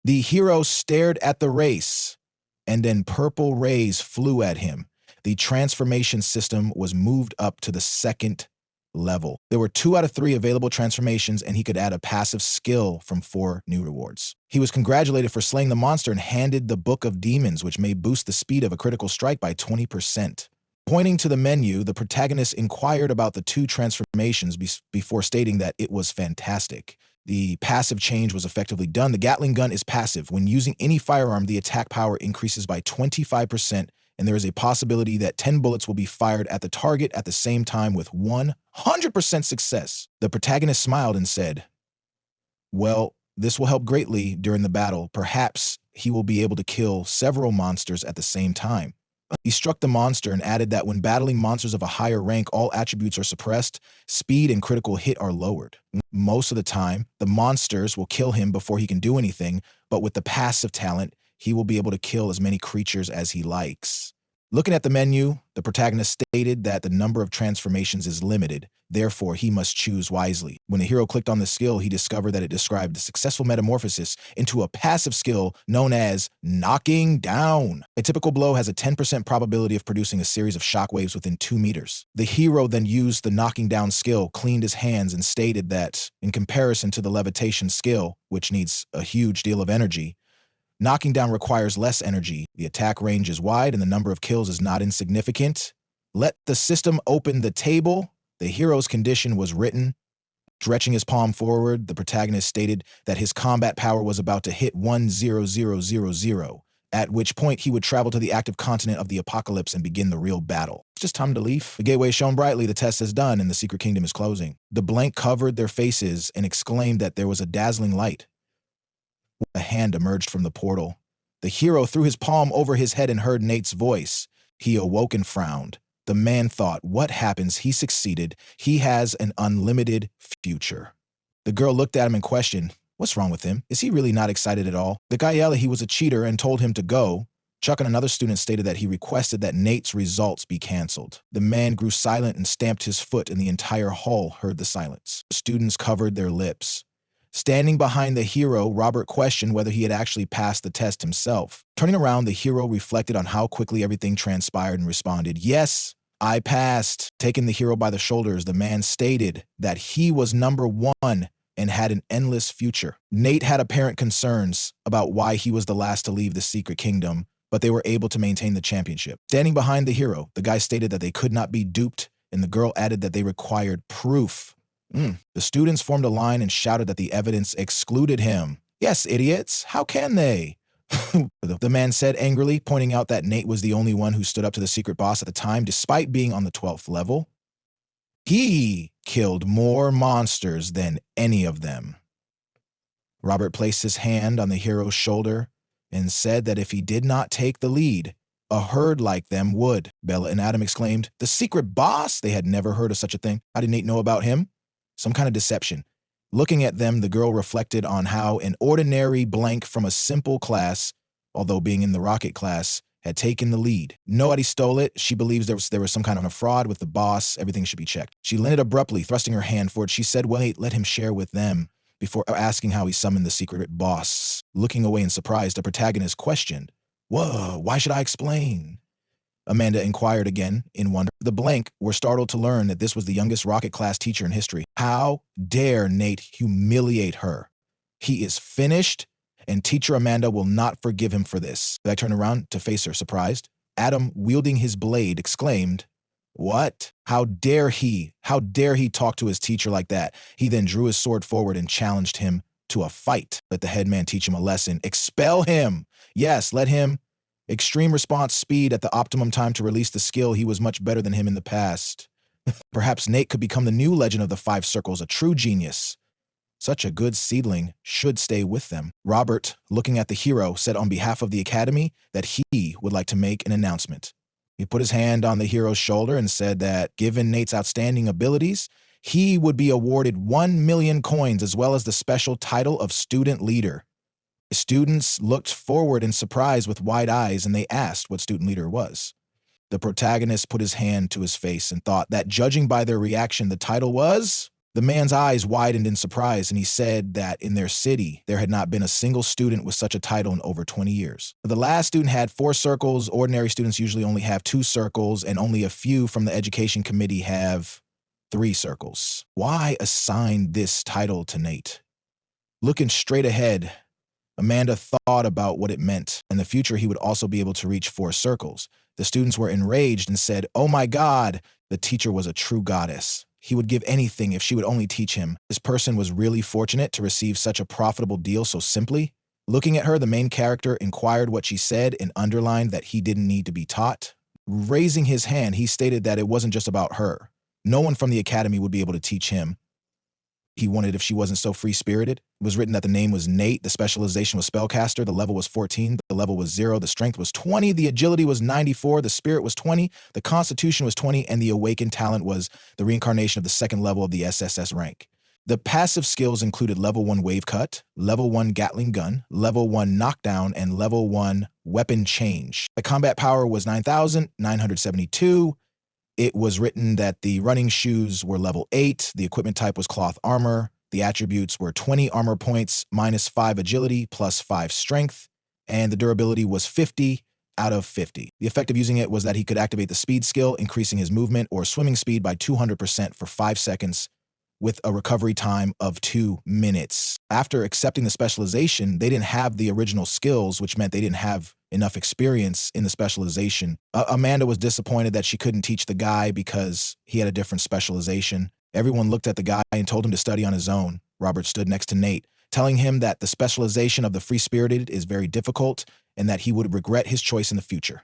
The hero stared at the race, and then purple rays flew at him. The transformation system was moved up to the second level. There were 2 out of 3 available transformations, and he could add a passive skill from 4 new rewards. He was congratulated for slaying the monster and handed the Book of Demons, which may boost the speed of a critical strike by 20%. Pointing to the menu, the protagonist inquired about the 2 transformations before stating that it was fantastic. The passive change was effectively done. The Gatling gun is passive. When using any firearm, the attack power increases by 25%, and there is a possibility that 10 bullets will be fired at the target at the same time with 100% success. The protagonist smiled and said, "Well, this will help greatly during the battle. Perhaps he will be able to kill several monsters at the same time." He struck the monster and added that when battling monsters of a higher rank, all attributes are suppressed, speed and critical hit are lowered. Most of the time, the monsters will kill him before he can do anything, but with the passive talent, he will be able to kill as many creatures as he likes. Looking at the menu, the protagonist stated that the number of transformations is limited, therefore he must choose wisely. When the hero clicked on the skill, he discovered that it described the successful metamorphosis into a passive skill known as knocking down. A typical blow has a 10% probability of producing a series of shockwaves within 2 meters. The hero then used the knocking down skill, cleaned his hands, and stated that, in comparison to the levitation skill, which needs a huge deal of energy, knocking down requires less energy, the attack range is wide, and the number of kills is not insignificant. Let the system open the table. The hero's condition was written. Stretching his palm forward, the protagonist stated that his combat power was about to hit 10000, at which point he would travel to the active continent of the apocalypse and begin the real battle. It's just time to leave. The gateway shone brightly, the test is done, and the secret kingdom is closing. The blank covered their faces and exclaimed that there was a dazzling light. A hand emerged from the portal. The hero threw his palm over his head and heard Nate's voice. He awoke and frowned. The man thought, what happens? He succeeded. He has an unlimited future. The girl looked at him and questioned, what's wrong with him? Is he really not excited at all? The guy yelled he was a cheater and told him to go. Chuck and another student stated that he requested that Nate's results be canceled. The man grew silent and stamped his foot, and the entire hall heard the silence. Students covered their lips. Standing behind the hero, Robert questioned whether he had actually passed the test himself. Turning around, the hero reflected on how quickly everything transpired and responded, yes, I passed. Taking the hero by the shoulders, the man stated that he was number 1 and had an endless future. Nate had apparent concerns about why he was the last to leave the secret kingdom, but they were able to maintain the championship. Standing behind the hero, the guy stated that they could not be duped, and the girl added that they required proof. The students formed a line and shouted that the evidence excluded him. Yes, idiots. How can they? The man said angrily, pointing out that Nate was the only one who stood up to the secret boss at the time, despite being on the 12th level. He killed more monsters than any of them. Robert placed his hand on the hero's shoulder and said that if he did not take the lead, a herd like them would. Bella and Adam exclaimed, the secret boss? They had never heard of such a thing. How did Nate know about him? Some kind of deception. Looking at them, the girl reflected on how an ordinary blank from a simple class, although being in the rocket class, had taken the lead. Nobody stole it. She believes there was some kind of a fraud with the boss. Everything should be checked. She landed abruptly, thrusting her hand forward. She said, wait, let him share with them, before asking how he summoned the secret boss. Looking away in surprise, the protagonist questioned, whoa, why should I explain? Amanda inquired again in wonder. The blank were startled to learn that this was the youngest rocket class teacher in history. How dare Nate humiliate her? He is finished, and teacher Amanda will not forgive him for this. I turned around to face her, surprised. Adam, wielding his blade, exclaimed, what? How dare he? How dare he talk to his teacher like that? He then drew his sword forward and challenged him to a fight. Let the headman teach him a lesson. Expel him. Yes, let him Extreme response speed at the optimum time to release the skill. He was much better than him in the past. Perhaps Nate could become the new legend of the 5 circles, a true genius. Such a good seedling should stay with them. Robert, looking at the hero, said on behalf of the Academy that he would like to make an announcement. He put his hand on the hero's shoulder and said that, given Nate's outstanding abilities, he would be awarded 1 million coins as well as the special title of student leader. The students looked forward in surprise with wide eyes, and they asked what student leader was. The protagonist put his hand to his face and thought that, judging by their reaction, the title was... The man's eyes widened in surprise, and he said that in their city, there had not been a single student with such a title in over 20 years. The last student had 4 circles. Ordinary students usually only have 2 circles, and only a few from the education committee have 3 circles. Why assign this title to Nate? Looking straight ahead, Amanda thought about what it meant. In the future, he would also be able to reach 4 circles. The students were enraged and said, "Oh my God, the teacher was a true goddess. He would give anything if she would only teach him." This person was really fortunate to receive such a profitable deal so simply. Looking at her, the main character inquired what she said and underlined that he didn't need to be taught. Raising his hand, he stated that it wasn't just about her. No one from the academy would be able to teach him. He wondered if she wasn't so free-spirited. It was written that the name was Nate, the specialization was spellcaster, the level was 14, the level was 0, the strength was 20, the agility was 94, the spirit was 20, the constitution was 20, and the awakened talent was the reincarnation of the 2nd level of the SSS rank. The passive skills included level 1 wave cut, level 1 Gatling gun, level 1 knockdown, and level 1 weapon change. The combat power was 9,972. It was written that the running shoes were level 8, the equipment type was cloth armor, the attributes were 20 armor points, minus 5 agility, plus 5 strength, and the durability was 50 out of 50. The effect of using it was that he could activate the speed skill, increasing his movement or swimming speed by 200% for 5 seconds, with a recovery time of 2 minutes. After accepting the specialization, they didn't have the original skills, which meant they didn't have enough experience in the specialization. Amanda was disappointed that she couldn't teach the guy because he had a different specialization. Everyone looked at the guy and told him to study on his own. Robert stood next to Nate, telling him that the specialization of the free-spirited is very difficult and that he would regret his choice in the future.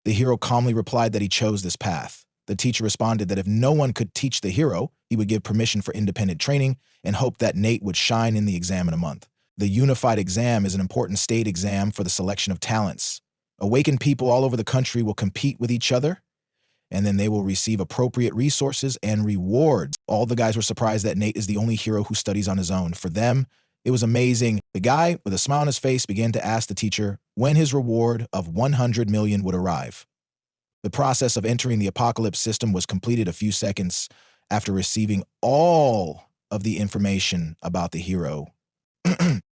The hero calmly replied that he chose this path. The teacher responded that if no one could teach the hero, he would give permission for independent training and hoped that Nate would shine in the exam in a month. The unified exam is an important state exam for the selection of talents. Awakened people all over the country will compete with each other, and then they will receive appropriate resources and rewards. All the guys were surprised that Nate is the only hero who studies on his own. For them, it was amazing. The guy, with a smile on his face, began to ask the teacher when his reward of 100 million would arrive. The process of entering the apocalypse system was completed a few seconds after receiving all of the information about the hero.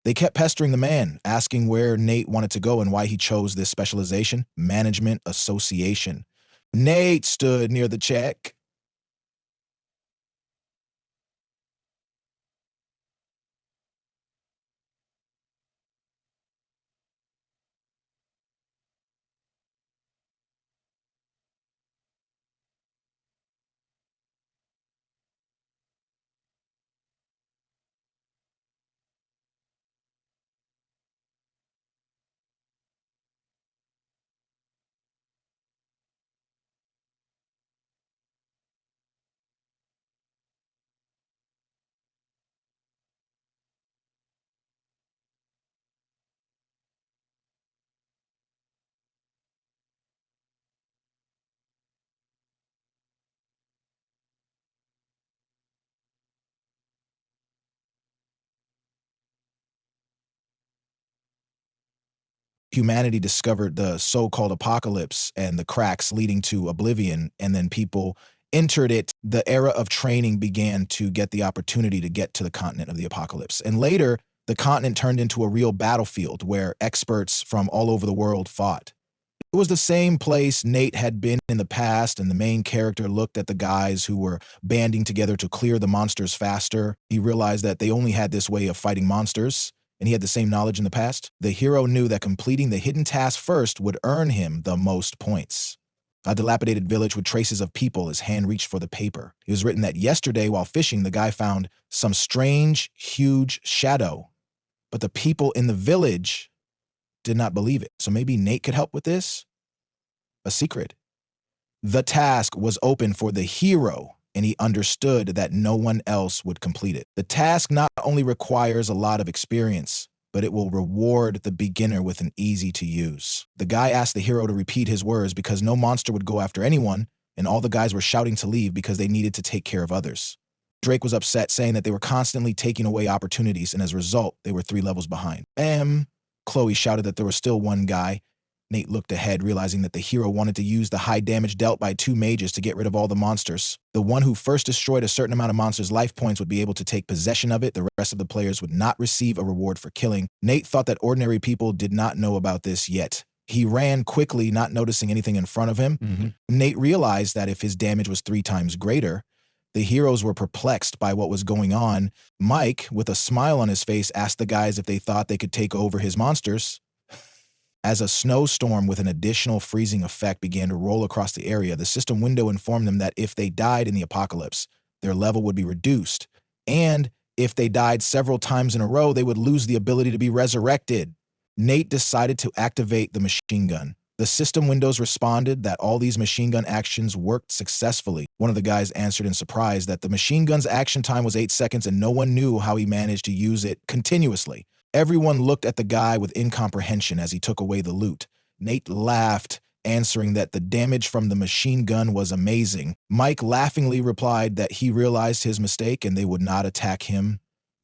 They kept pestering the man, asking where Nate wanted to go and why he chose this specialization, management association. Nate stood near the check. Humanity discovered the so-called apocalypse and the cracks leading to oblivion, and then people entered it. The era of training began to get the opportunity to get to the continent of the apocalypse. And later, the continent turned into a real battlefield where experts from all over the world fought. It was the same place Nate had been in the past, and the main character looked at the guys who were banding together to clear the monsters faster. He realized that they only had this way of fighting monsters, and he had the same knowledge in the past. The hero knew that completing the hidden task first would earn him the most points. A dilapidated village with traces of people, his hand reached for the paper. It was written that yesterday while fishing, the guy found some strange, huge shadow. But the people in the village did not believe it. So maybe Nate could help with this? A secret. The task was open for the hero, and he understood that no one else would complete it. The task not only requires a lot of experience, but it will reward the beginner with an easy to use. The guy asked the hero to repeat his words because no monster would go after anyone, and all the guys were shouting to leave because they needed to take care of others. Drake was upset, saying that they were constantly taking away opportunities, and as a result, they were 3 levels behind. Chloe shouted that there was still one guy. Nate looked ahead, realizing that the hero wanted to use the high damage dealt by 2 mages to get rid of all the monsters. The one who first destroyed a certain amount of monsters' life points would be able to take possession of it. The rest of the players would not receive a reward for killing. Nate thought that ordinary people did not know about this yet. He ran quickly, not noticing anything in front of him. Nate realized that if his damage was 3 times greater, the heroes were perplexed by what was going on. Mike, with a smile on his face, asked the guys if they thought they could take over his monsters. As a snowstorm with an additional freezing effect began to roll across the area, the system window informed them that if they died in the apocalypse, their level would be reduced. And if they died several times in a row, they would lose the ability to be resurrected. Nate decided to activate the machine gun. The system windows responded that all these machine gun actions worked successfully. One of the guys answered in surprise that the machine gun's action time was 8 seconds and no one knew how he managed to use it continuously. Everyone looked at the guy with incomprehension as he took away the loot. Nate laughed, answering that the damage from the machine gun was amazing. Mike laughingly replied that he realized his mistake and they would not attack him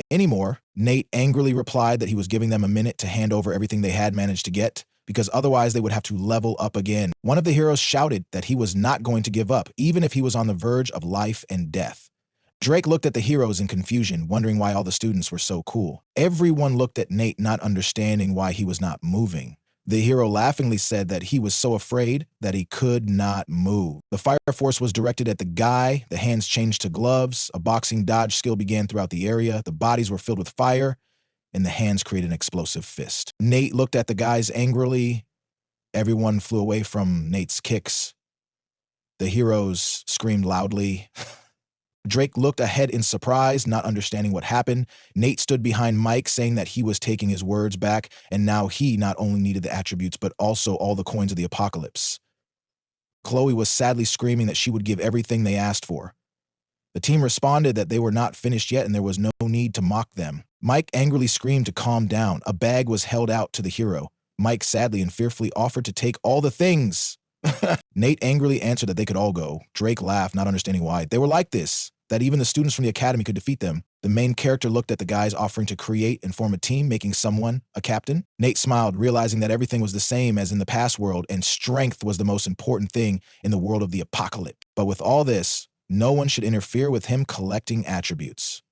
anymore. Nate angrily replied that he was giving them a minute to hand over everything they had managed to get, because otherwise they would have to level up again. One of the heroes shouted that he was not going to give up, even if he was on the verge of life and death. Drake looked at the heroes in confusion, wondering why all the students were so cool. Everyone looked at Nate, not understanding why he was not moving. The hero laughingly said that he was so afraid that he could not move. The fire force was directed at the guy, the hands changed to gloves, a boxing dodge skill began throughout the area, the bodies were filled with fire, and the hands created an explosive fist. Nate looked at the guys angrily. Everyone flew away from Nate's kicks. The heroes screamed loudly. Drake looked ahead in surprise, not understanding what happened. Nate stood behind Mike, saying that he was taking his words back, and now he not only needed the attributes, but also all the coins of the apocalypse. Chloe was sadly screaming that she would give everything they asked for. The team responded that they were not finished yet and there was no need to mock them. Mike angrily screamed to calm down. A bag was held out to the hero. Mike sadly and fearfully offered to take all the things. Nate angrily answered that they could all go. Drake laughed, not understanding why. They were like this, that even the students from the academy could defeat them. The main character looked at the guys offering to create and form a team, making someone a captain. Nate smiled, realizing that everything was the same as in the past world and strength was the most important thing in the world of the apocalypse. But with all this, no one should interfere with him collecting attributes.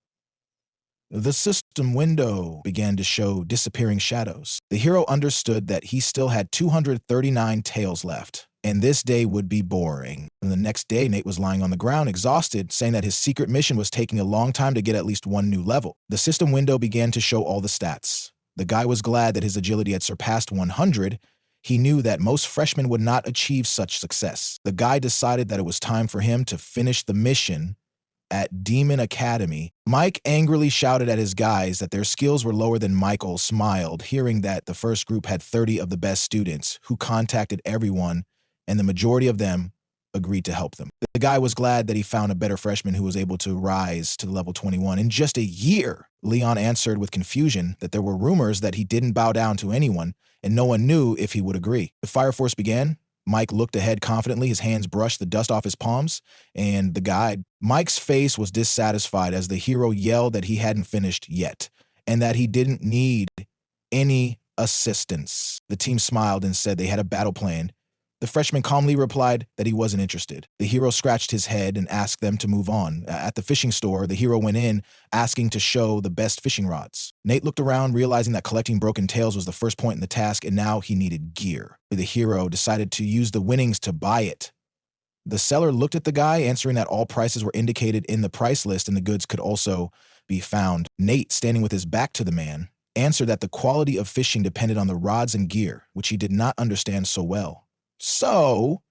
The system window began to show disappearing shadows. The hero understood that he still had 239 tails left, and this day would be boring. And the next day, Nate was lying on the ground, exhausted, saying that his secret mission was taking a long time to get at least 1 new level. The system window began to show all the stats. The guy was glad that his agility had surpassed 100. He knew that most freshmen would not achieve such success. The guy decided that it was time for him to finish the mission at Demon Academy. Mike angrily shouted at his guys that their skills were lower than Michael smiled, hearing that the first group had 30 of the best students who contacted everyone, and the majority of them agreed to help them. The guy was glad that he found a better freshman who was able to rise to level 21 in just a year. Leon answered with confusion that there were rumors that he didn't bow down to anyone, and no one knew if he would agree. The fire force began. Mike looked ahead confidently, his hands brushed the dust off his palms, and the guide. Mike's face was dissatisfied as the hero yelled that he hadn't finished yet, and that he didn't need any assistance. The team smiled and said they had a battle plan. The freshman calmly replied that he wasn't interested. The hero scratched his head and asked them to move on. At the fishing store, the hero went in, asking to show the best fishing rods. Nate looked around, realizing that collecting broken tails was the first point in the task, and now he needed gear. The hero decided to use the winnings to buy it. The seller looked at the guy, answering that all prices were indicated in the price list and the goods could also be found. Nate, standing with his back to the man, answered that the quality of fishing depended on the rods and gear, which he did not understand so well. So,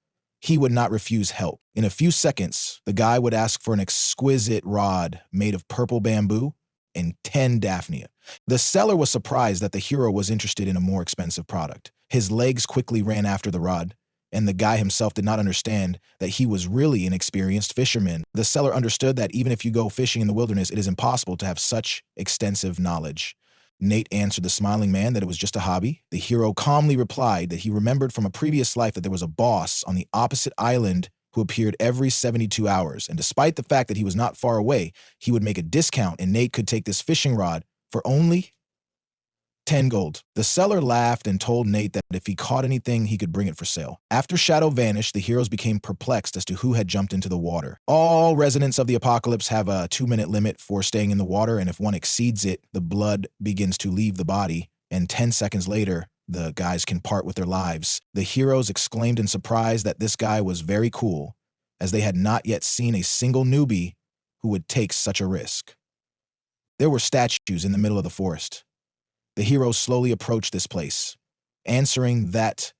he would not refuse help. In a few seconds, the guy would ask for an exquisite rod made of purple bamboo, and 10 Daphnia. The seller was surprised that the hero was interested in a more expensive product. His legs quickly ran after the rod, and the guy himself did not understand that he was really an experienced fisherman. The seller understood that even if you go fishing in the wilderness, it is impossible to have such extensive knowledge. Nate answered the smiling man that it was just a hobby. The hero calmly replied that he remembered from a previous life that there was a boss on the opposite island who appeared every 72 hours, and despite the fact that he was not far away, he would make a discount and Nate could take this fishing rod for only 10 gold. The seller laughed and told Nate that if he caught anything, he could bring it for sale. After Shadow vanished, the heroes became perplexed as to who had jumped into the water. All residents of the apocalypse have a 2-minute limit for staying in the water, and if one exceeds it, the blood begins to leave the body, and 10 seconds later, the guys can part with their lives. The heroes exclaimed in surprise that this guy was very cool, as they had not yet seen a single newbie who would take such a risk. There were statues in the middle of the forest. The heroes slowly approached this place, answering that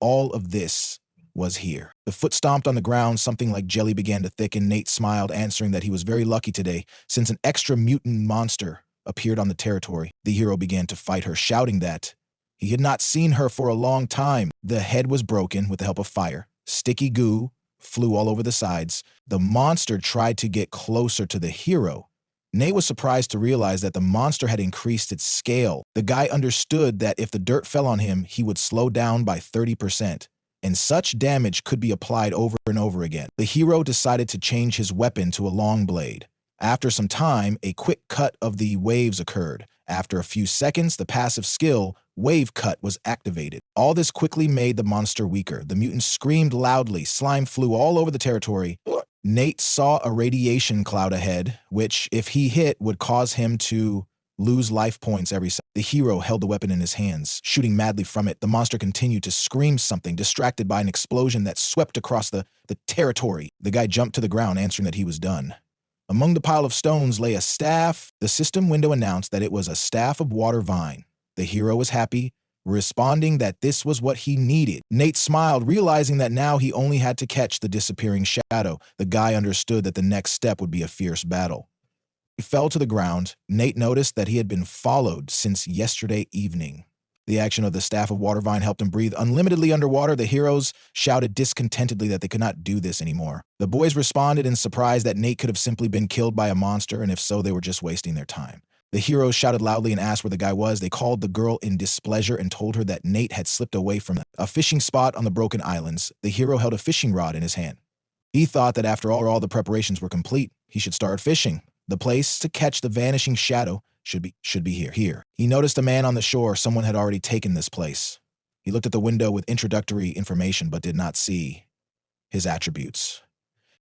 all of this was here. The foot stomped on the ground, something like jelly began to thicken. Nate smiled, answering that he was very lucky today, since an extra mutant monster appeared on the territory. The hero began to fight her, shouting that he had not seen her for a long time. The head was broken with the help of fire. Sticky goo flew all over the sides. The monster tried to get closer to the hero. Nate was surprised to realize that the monster had increased its scale. The guy understood that if the dirt fell on him, he would slow down by 30%, and such damage could be applied over and over again. The hero decided to change his weapon to a long blade. After some time, a quick cut of the waves occurred. After a few seconds, the passive skill, Wave Cut, was activated. All this quickly made the monster weaker. The mutant screamed loudly. Slime flew all over the territory. Nate saw a radiation cloud ahead, which, if he hit, would cause him to lose life points every second. The hero held the weapon in his hands, shooting madly from it. The monster continued to scream something, distracted by an explosion that swept across the territory. The guy jumped to the ground, answering that he was done. Among the pile of stones lay a staff. The system window announced that it was a staff of water vine. The hero was happy, responding that this was what he needed. Nate smiled, realizing that now he only had to catch the disappearing shadow. The guy understood that the next step would be a fierce battle. He fell to the ground. Nate noticed that he had been followed since yesterday evening. The action of the staff of Watervine helped him breathe unlimitedly underwater. The heroes shouted discontentedly that they could not do this anymore. The boys responded in surprise that Nate could have simply been killed by a monster, and if so, they were just wasting their time. The heroes shouted loudly and asked where the guy was. They called the girl in displeasure and told her that Nate had slipped away from a fishing spot on the Broken Islands. The hero held a fishing rod in his hand. He thought that after all the preparations were complete, he should start fishing. The place to catch the vanishing shadow should be here. He noticed a man on the shore. Someone had already taken this place. He looked at the window with introductory information but did not see his attributes.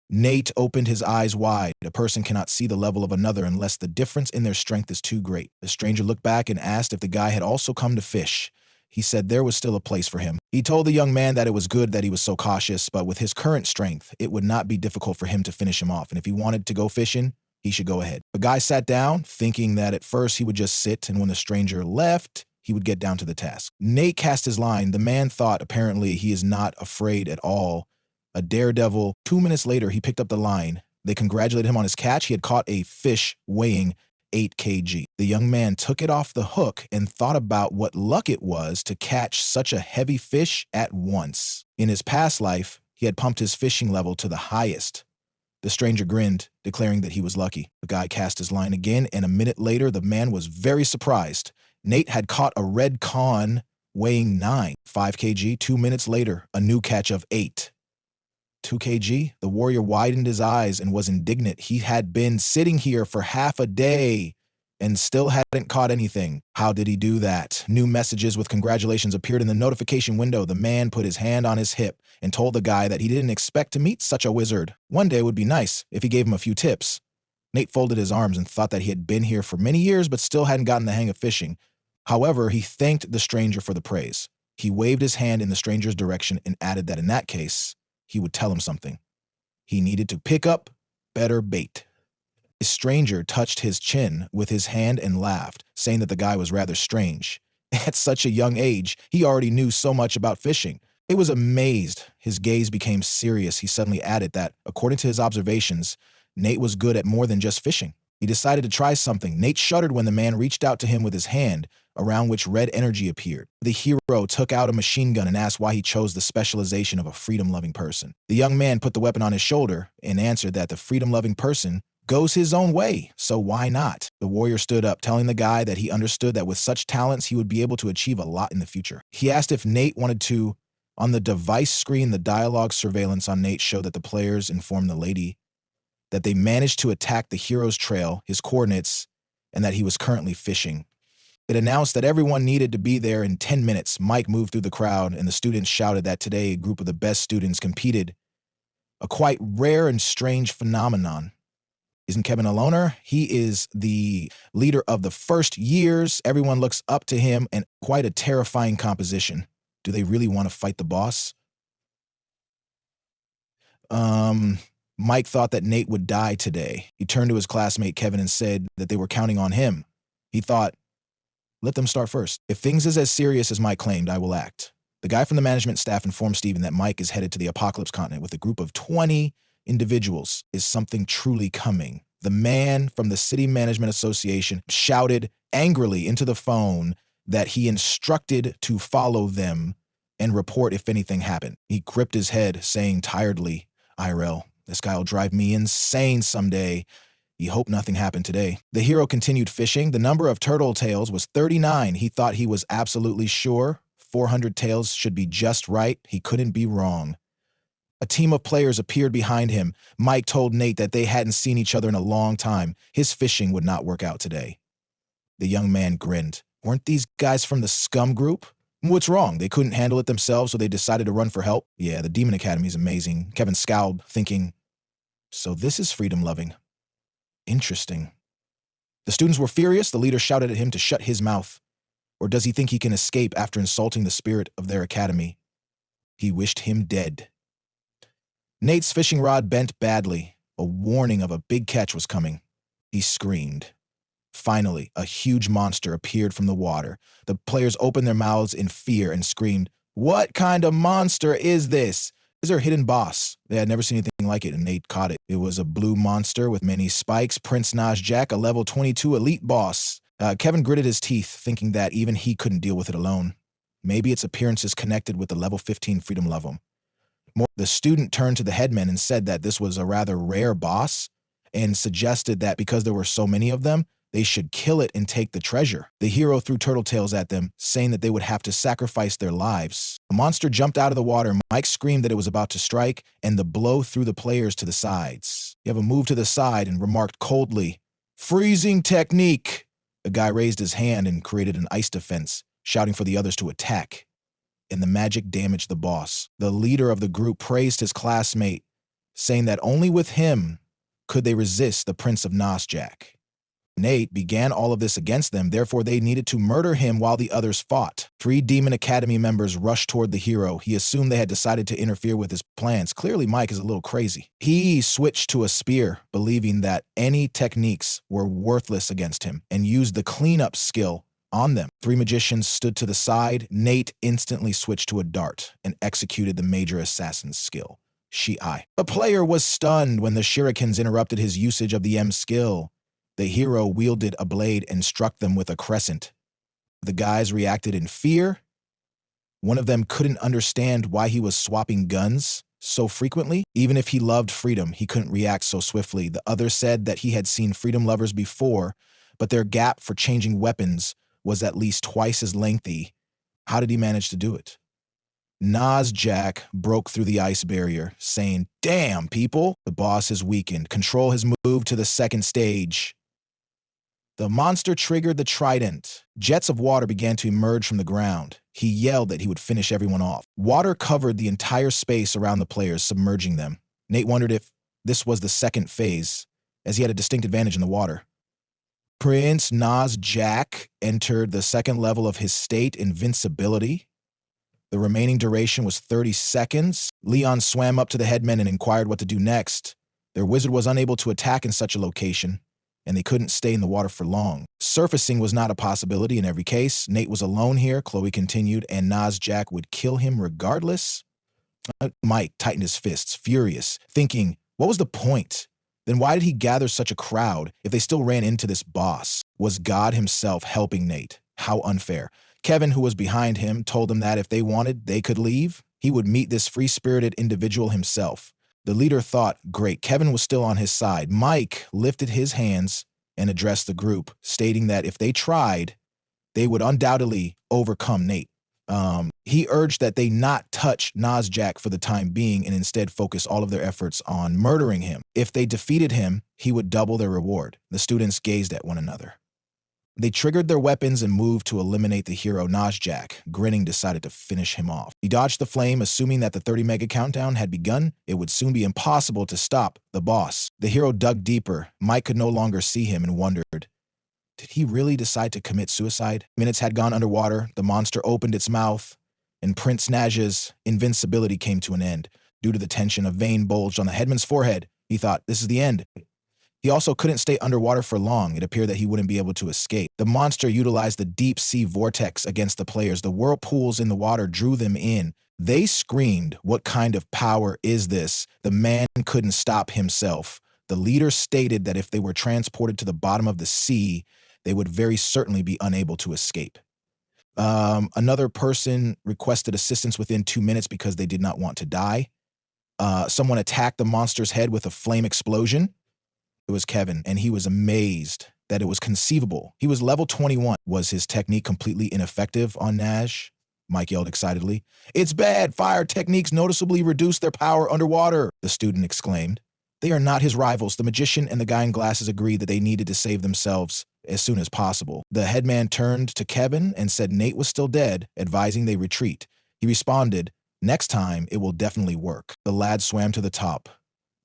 Nate opened his eyes wide. A person cannot see the level of another unless the difference in their strength is too great. The stranger looked back and asked if the guy had also come to fish. He said there was still a place for him. He told the young man that it was good that he was so cautious, but with his current strength, it would not be difficult for him to finish him off, and if he wanted to go fishing, he should go ahead. The guy sat down, thinking that at first he would just sit, and when the stranger left, he would get down to the task. Nate cast his line. The man thought apparently he is not afraid at all. A daredevil. 2 minutes later, he picked up the line. They congratulated him on his catch. He had caught a fish weighing 8 kg. The young man took it off the hook and thought about what luck it was to catch such a heavy fish at once. In his past life, he had pumped his fishing level to the highest. The stranger grinned, declaring that he was lucky. The guy cast his line again, and a minute later, the man was very surprised. Nate had caught a red con weighing 5 kg. 2 minutes later, a new catch of 8. 2 kg? The warrior widened his eyes and was indignant. He had been sitting here for half a day and still hadn't caught anything. How did he do that? New messages with congratulations appeared in the notification window. The man put his hand on his hip and told the guy that he didn't expect to meet such a wizard. One day would be nice if he gave him a few tips. Nate folded his arms and thought that he had been here for many years but still hadn't gotten the hang of fishing. However, he thanked the stranger for the praise. He waved his hand in the stranger's direction and added that in that case, he would tell him something. He needed to pick up better bait. The stranger touched his chin with his hand and laughed, saying that the guy was rather strange. At such a young age, he already knew so much about fishing. It was amazed. His gaze became serious. He suddenly added that, according to his observations, Nate was good at more than just fishing. He decided to try something. Nate shuddered when the man reached out to him with his hand, around which red energy appeared. The hero took out a machine gun and asked why he chose the specialization of a freedom-loving person. The young man put the weapon on his shoulder and answered that the freedom-loving person goes his own way, so why not? The warrior stood up, telling the guy that he understood that with such talents, he would be able to achieve a lot in the future. He asked if Nate wanted to. On the device screen, the dialogue surveillance on Nate showed that the players informed the lady that they managed to attack the hero's trail, his coordinates, and that he was currently fishing. It announced that everyone needed to be there in 10 minutes. Mike moved through the crowd, and the students shouted that today a group of the best students competed, a quite rare and strange phenomenon. Isn't Kevin a loner? He is the leader of the first years. Everyone looks up to him, and quite a terrifying composition. Do they really want to fight the boss? Mike thought that Nate would die today. He turned to his classmate Kevin and said that they were counting on him. He thought, let them start first. If things is as serious as Mike claimed, I will act. The guy from the management staff informed Steven that Mike is headed to the Apocalypse continent with a group of 20 individuals. Is something truly coming? The man from the City Management Association shouted angrily into the phone that he instructed to follow them and report if anything happened. He gripped his head, saying tiredly, IRL, this guy will drive me insane someday. He hoped nothing happened today. The hero continued fishing. The number of turtle tails was 39. He thought he was absolutely sure 400 tails should be just right. He couldn't be wrong. A team of players appeared behind him. Mike told Nate that they hadn't seen each other in a long time. His fishing would not work out today. The young man grinned. Weren't these guys from the scum group? What's wrong? They couldn't handle it themselves, so they decided to run for help? Yeah, the Demon Academy is amazing. Kevin scowled, thinking, so this is freedom-loving. Interesting. The students were furious. The leader shouted at him to shut his mouth. Or does he think he can escape after insulting the spirit of their academy? He wished him dead. Nate's fishing rod bent badly. A warning of a big catch was coming. He screamed. Finally, a huge monster appeared from the water. The players opened their mouths in fear and screamed, what kind of monster is this? Is their hidden boss? They had never seen anything like it, and Nate caught it. It was a blue monster with many spikes, Prince Jack, a level 22 elite boss. Kevin gritted his teeth, thinking that even he couldn't deal with it alone. Maybe its appearance is connected with the level 15 freedom level. The student turned to the headman and said that this was a rather rare boss, and suggested that because there were so many of them, they should kill it and take the treasure. The hero threw turtle tails at them, saying that they would have to sacrifice their lives. The monster jumped out of the water. Mike screamed that it was about to strike, and the blow threw the players to the sides. You have a move to the side and remarked coldly, freezing technique. The guy raised his hand and created an ice defense, shouting for the others to attack. And the magic damaged the boss. The leader of the group praised his classmate, saying that only with him could they resist the Prince of Jack. Nate began all of this against them, therefore they needed to murder him while the others fought. 3 Demon Academy members rushed toward the hero. He assumed they had decided to interfere with his plans. Clearly, Mike is a little crazy. He switched to a spear, believing that any techniques were worthless against him, and used the cleanup skill on them. 3 magicians stood to the side. Nate instantly switched to a dart and executed the major assassin's skill, Shi'ai. The player was stunned when the shurikens interrupted his usage of the M skill. The hero wielded a blade and struck them with a crescent. The guys reacted in fear. One of them couldn't understand why he was swapping guns so frequently. Even if he loved freedom, he couldn't react so swiftly. The other said that he had seen freedom lovers before, but their gap for changing weapons was at least twice as lengthy. How did he manage to do it? Jack broke through the ice barrier, saying, damn, people, the boss has weakened. Control has moved to the second stage. The monster triggered the trident. Jets of water began to emerge from the ground. He yelled that he would finish everyone off. Water covered the entire space around the players, submerging them. Nate wondered if this was the second phase, as he had a distinct advantage in the water. Prince Jack entered the second level of his state, invincibility. The remaining duration was 30 seconds. Leon swam up to the headmen and inquired what to do next. Their wizard was unable to attack in such a location, and they couldn't stay in the water for long. Surfacing was not a possibility in every case. Nate was alone here, Chloe continued, and Jack would kill him regardless. Mike tightened his fists, furious, thinking, what was the point? Then why did he gather such a crowd if they still ran into this boss? Was God himself helping Nate? How unfair. Kevin, who was behind him, told him that if they wanted, they could leave. He would meet this free-spirited individual himself. The leader thought, great, Kevin was still on his side. Mike lifted his hands and addressed the group, stating that if they tried, they would undoubtedly overcome Nate. He urged that they not touch Nasjac for the time being and instead focus all of their efforts on murdering him. If they defeated him, he would double their reward. The students gazed at one another. They triggered their weapons and moved to eliminate the hero Nasjac. Grinning decided to finish him off. He dodged the flame, assuming that the 30-mega countdown had begun. It would soon be impossible to stop the boss. The hero dug deeper. Mike could no longer see him and wondered, did he really decide to commit suicide? Minutes had gone underwater. The monster opened its mouth, and Prince Naj's invincibility came to an end. Due to the tension, a vein bulged on the headman's forehead. He thought, this is the end. He also couldn't stay underwater for long. It appeared that he wouldn't be able to escape. The monster utilized the deep-sea vortex against the players. The whirlpools in the water drew them in. They screamed, what kind of power is this? The man couldn't stop himself. The leader stated that if they were transported to the bottom of the sea, they would very certainly be unable to escape. Another person requested assistance within 2 minutes because they did not want to die. Someone attacked the monster's head with a flame explosion. It was Kevin, and he was amazed that it was conceivable. He was level 21. Was his technique completely ineffective on Naj? Mike yelled excitedly. It's bad. Fire techniques noticeably reduce their power underwater, the student exclaimed. They are not his rivals. The magician and the guy in glasses agreed that they needed to save themselves as soon as possible. The headman turned to Kevin and said Nate was still dead, advising they retreat. He responded, next time it will definitely work. The lad swam to the top.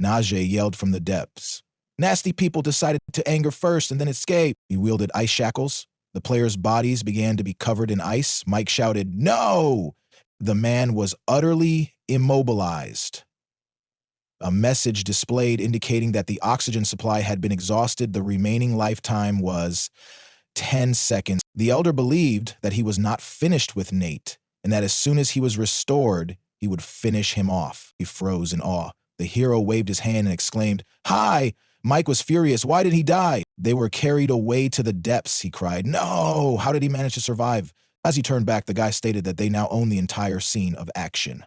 Najee yelled from the depths. Nasty people decided to anger first and then escape. He wielded ice shackles. The players' bodies began to be covered in ice. Mike shouted, no! The man was utterly immobilized. A message displayed indicating that the oxygen supply had been exhausted. The remaining lifetime was 10 seconds. The elder believed that he was not finished with Nate, and that as soon as he was restored, he would finish him off. He froze in awe. The hero waved his hand and exclaimed, hi! Mike was furious. Why did he die? They were carried away to the depths, he cried. No! How did he manage to survive? As he turned back, the guy stated that they now own the entire scene of action.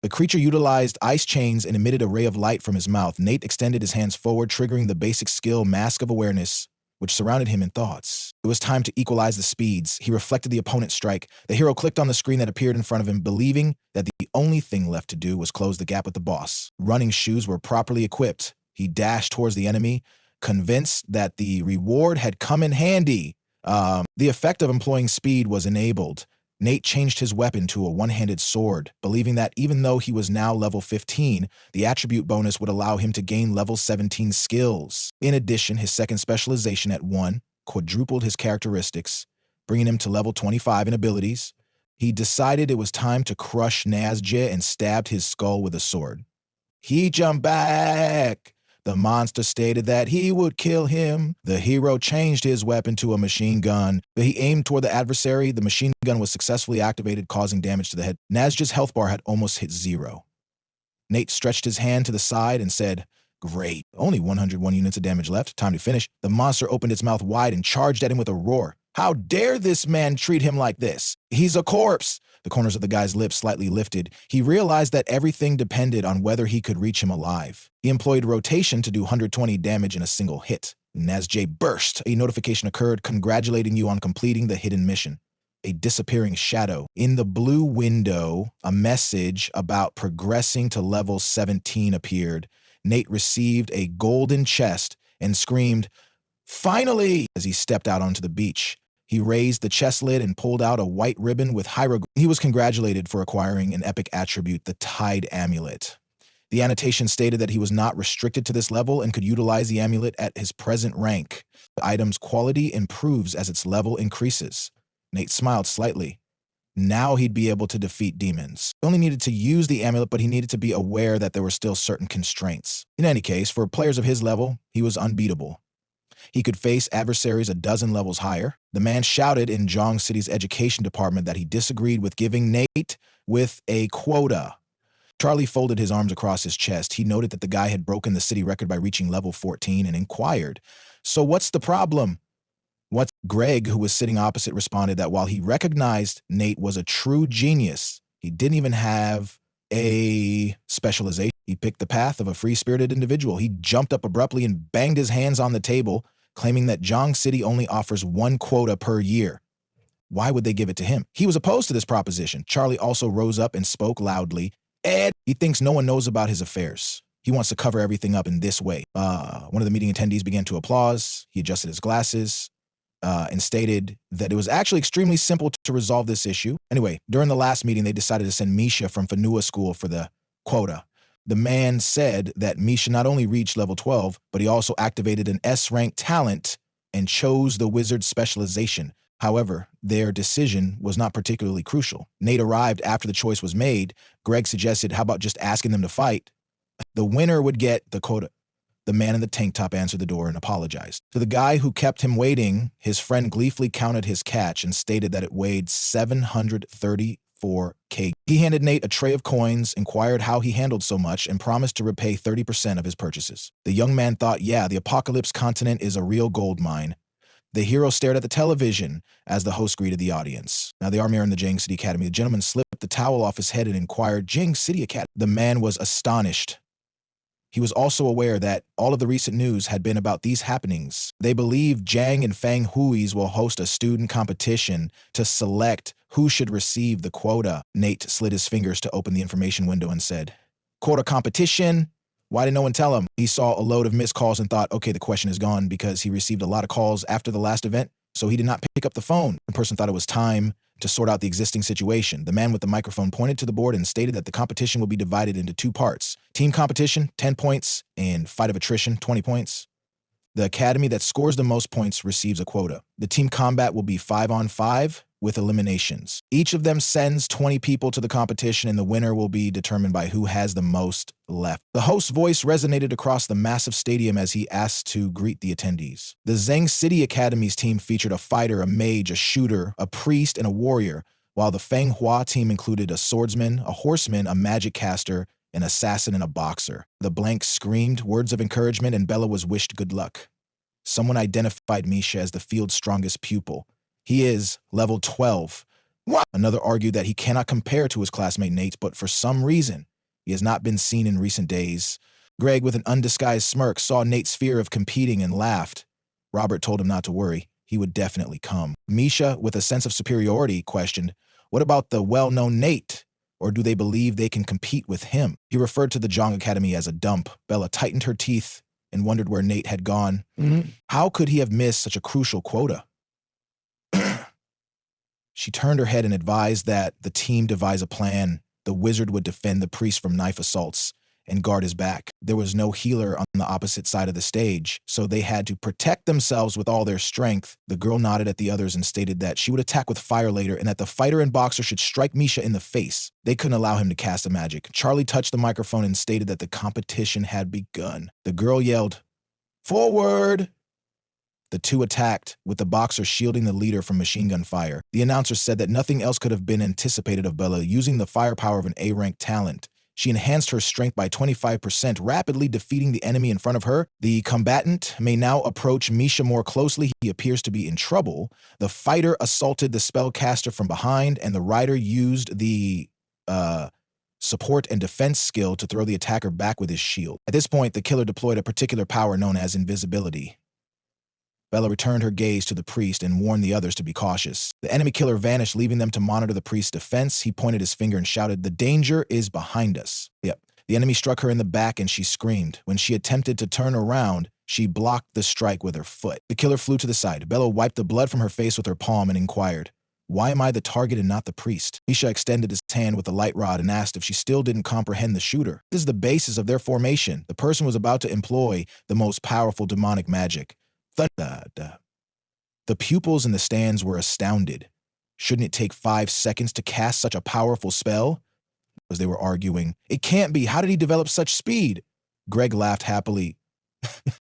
The creature utilized ice chains and emitted a ray of light from his mouth. Nate extended his hands forward, triggering the basic skill Mask of Awareness, which surrounded him in thoughts. It was time to equalize the speeds. He reflected the opponent's strike. The hero clicked on the screen that appeared in front of him, believing that the only thing left to do was close the gap with the boss. Running shoes were properly equipped. He dashed towards the enemy, convinced that the reward had come in handy. The effect of employing speed was enabled. Nate changed his weapon to a one-handed sword, believing that even though he was now level 15, the attribute bonus would allow him to gain level 17 skills. In addition, his second specialization at 1 quadrupled his characteristics, bringing him to level 25 in abilities. He decided it was time to crush Nazjeh and stabbed his skull with a sword. He jumped back. The monster stated that he would kill him. The hero changed his weapon to a machine gun. He aimed toward the adversary. The machine gun was successfully activated, causing damage to the head. Nazjeh's health bar had almost hit 0. Nate stretched his hand to the side and said, great. Only 101 units of damage left. Time to finish. The monster opened its mouth wide and charged at him with a roar. How dare this man treat him like this? He's a corpse. The corners of the guy's lips slightly lifted. He realized that everything depended on whether he could reach him alive. He employed rotation to do 120 damage in a single hit. Nazjeh burst. A notification occurred congratulating you on completing the hidden mission. A disappearing shadow. In the blue window, a message about progressing to level 17 appeared. Nate received a golden chest and screamed, finally, as he stepped out onto the beach. He raised the chest lid and pulled out a white ribbon with hieroglyphs. He was congratulated for acquiring an epic attribute, the Tide Amulet. The annotation stated that he was not restricted to this level and could utilize the amulet at his present rank. The item's quality improves as its level increases. Nate smiled slightly. Now he'd be able to defeat demons. He only needed to use the amulet, but he needed to be aware that there were still certain constraints. In any case, for players of his level, he was unbeatable. He could face adversaries a dozen levels higher. The man shouted in Zhong City's education department that he disagreed with giving Nate with a quota. Charlie folded his arms across his chest. He noted that the guy had broken the city record by reaching level 14 and inquired, "So what's the problem?" What Greg, who was sitting opposite, responded that while he recognized Nate was a true genius, he didn't even have a specialization. He picked the path of a free-spirited individual. He jumped up abruptly and banged his hands on the table, claiming that Zhang City only offers one quota per year. Why would they give it to him? He was opposed to this proposition. Charlie also rose up and spoke loudly. Ed, he thinks no one knows about his affairs. He wants to cover everything up in this way. One of the meeting attendees began to applaud. He adjusted his glasses and stated that it was actually extremely simple to resolve this issue. Anyway, during the last meeting, they decided to send Misha from Fanua School for the quota. The man said that Misha not only reached level 12, but he also activated an S-rank talent and chose the wizard specialization. However, their decision was not particularly crucial. Nate arrived after the choice was made. Greg suggested, how about just asking them to fight? The winner would get the quota. The man in the tank top answered the door and apologized. To the guy who kept him waiting, his friend gleefully counted his catch and stated that it weighed 734 kg. He handed Nate a tray of coins, inquired how he handled so much, and promised to repay 30% of his purchases. The young man thought, yeah, the Apocalypse continent is a real gold mine. The hero stared at the television as the host greeted the audience. Now they are here in the Cheng City Academy. The gentleman slipped the towel off his head and inquired, Cheng City Academy. The man was astonished. He was also aware that all of the recent news had been about these happenings. They believe Zhang and Fang Hui's will host a student competition to select who should receive the quota. Nate slid his fingers to open the information window and said, quota competition? Why did no one tell him? He saw a load of missed calls and thought, okay, the question is gone because he received a lot of calls after the last event, so he did not pick up the phone. The person thought it was time to sort out the existing situation. The man with the microphone pointed to the board and stated that the competition will be divided into two parts. Team competition, 10 points, and fight of attrition, 20 points. The academy that scores the most points receives a quota. The team combat will be 5-on-5 with eliminations. Each of them sends 20 people to the competition, and the winner will be determined by who has the most left. The host's voice resonated across the massive stadium as he asked to greet the attendees. The Cheng City Academy's team featured a fighter, a mage, a shooter, a priest, and a warrior, while the Feng Hua team included a swordsman, a horseman, a magic caster, an assassin, and a boxer. The blank screamed words of encouragement, and Bella was wished good luck. Someone identified Misha as the field's strongest pupil. He is level 12. What? Another argued that he cannot compare to his classmate Nate, but for some reason, he has not been seen in recent days. Greg, with an undisguised smirk, saw Nate's fear of competing and laughed. Robert told him not to worry. He would definitely come. Misha, with a sense of superiority, questioned, what about the well-known Nate? Or do they believe they can compete with him? He referred to the Zhang Academy as a dump. Bella tightened her teeth and wondered where Nate had gone. How could he have missed such a crucial quota? She turned her head and advised that the team devise a plan. The wizard would defend the priest from knife assaults and guard his back. There was no healer on the opposite side of the stage, so they had to protect themselves with all their strength. The girl nodded at the others and stated that she would attack with fire later and that the fighter and boxer should strike Misha in the face. They couldn't allow him to cast a magic. Charlie touched the microphone and stated that the competition had begun. The girl yelled, forward! The two attacked, with the boxer shielding the leader from machine gun fire. The announcer said that nothing else could have been anticipated of Bella using the firepower of an A-rank talent. She enhanced her strength by 25%, rapidly defeating the enemy in front of her. The combatant may now approach Misha more closely. He appears to be in trouble. The fighter assaulted the spellcaster from behind, and the rider used the support and defense skill to throw the attacker back with his shield. At this point, the killer deployed a particular power known as invisibility. Bella returned her gaze to the priest and warned the others to be cautious. The enemy killer vanished, leaving them to monitor the priest's defense. He pointed his finger and shouted, the danger is behind us. Yep. The enemy struck her in the back and she screamed. When she attempted to turn around, she blocked the strike with her foot. The killer flew to the side. Bella wiped the blood from her face with her palm and inquired, why am I the target and not the priest? Misha extended his hand with the light rod and asked if she still didn't comprehend the shooter. This is the basis of their formation. The person was about to employ the most powerful demonic magic. The pupils in the stands were astounded. Shouldn't it take 5 seconds to cast such a powerful spell? As they were arguing, it can't be. How did he develop such speed? Greg laughed happily.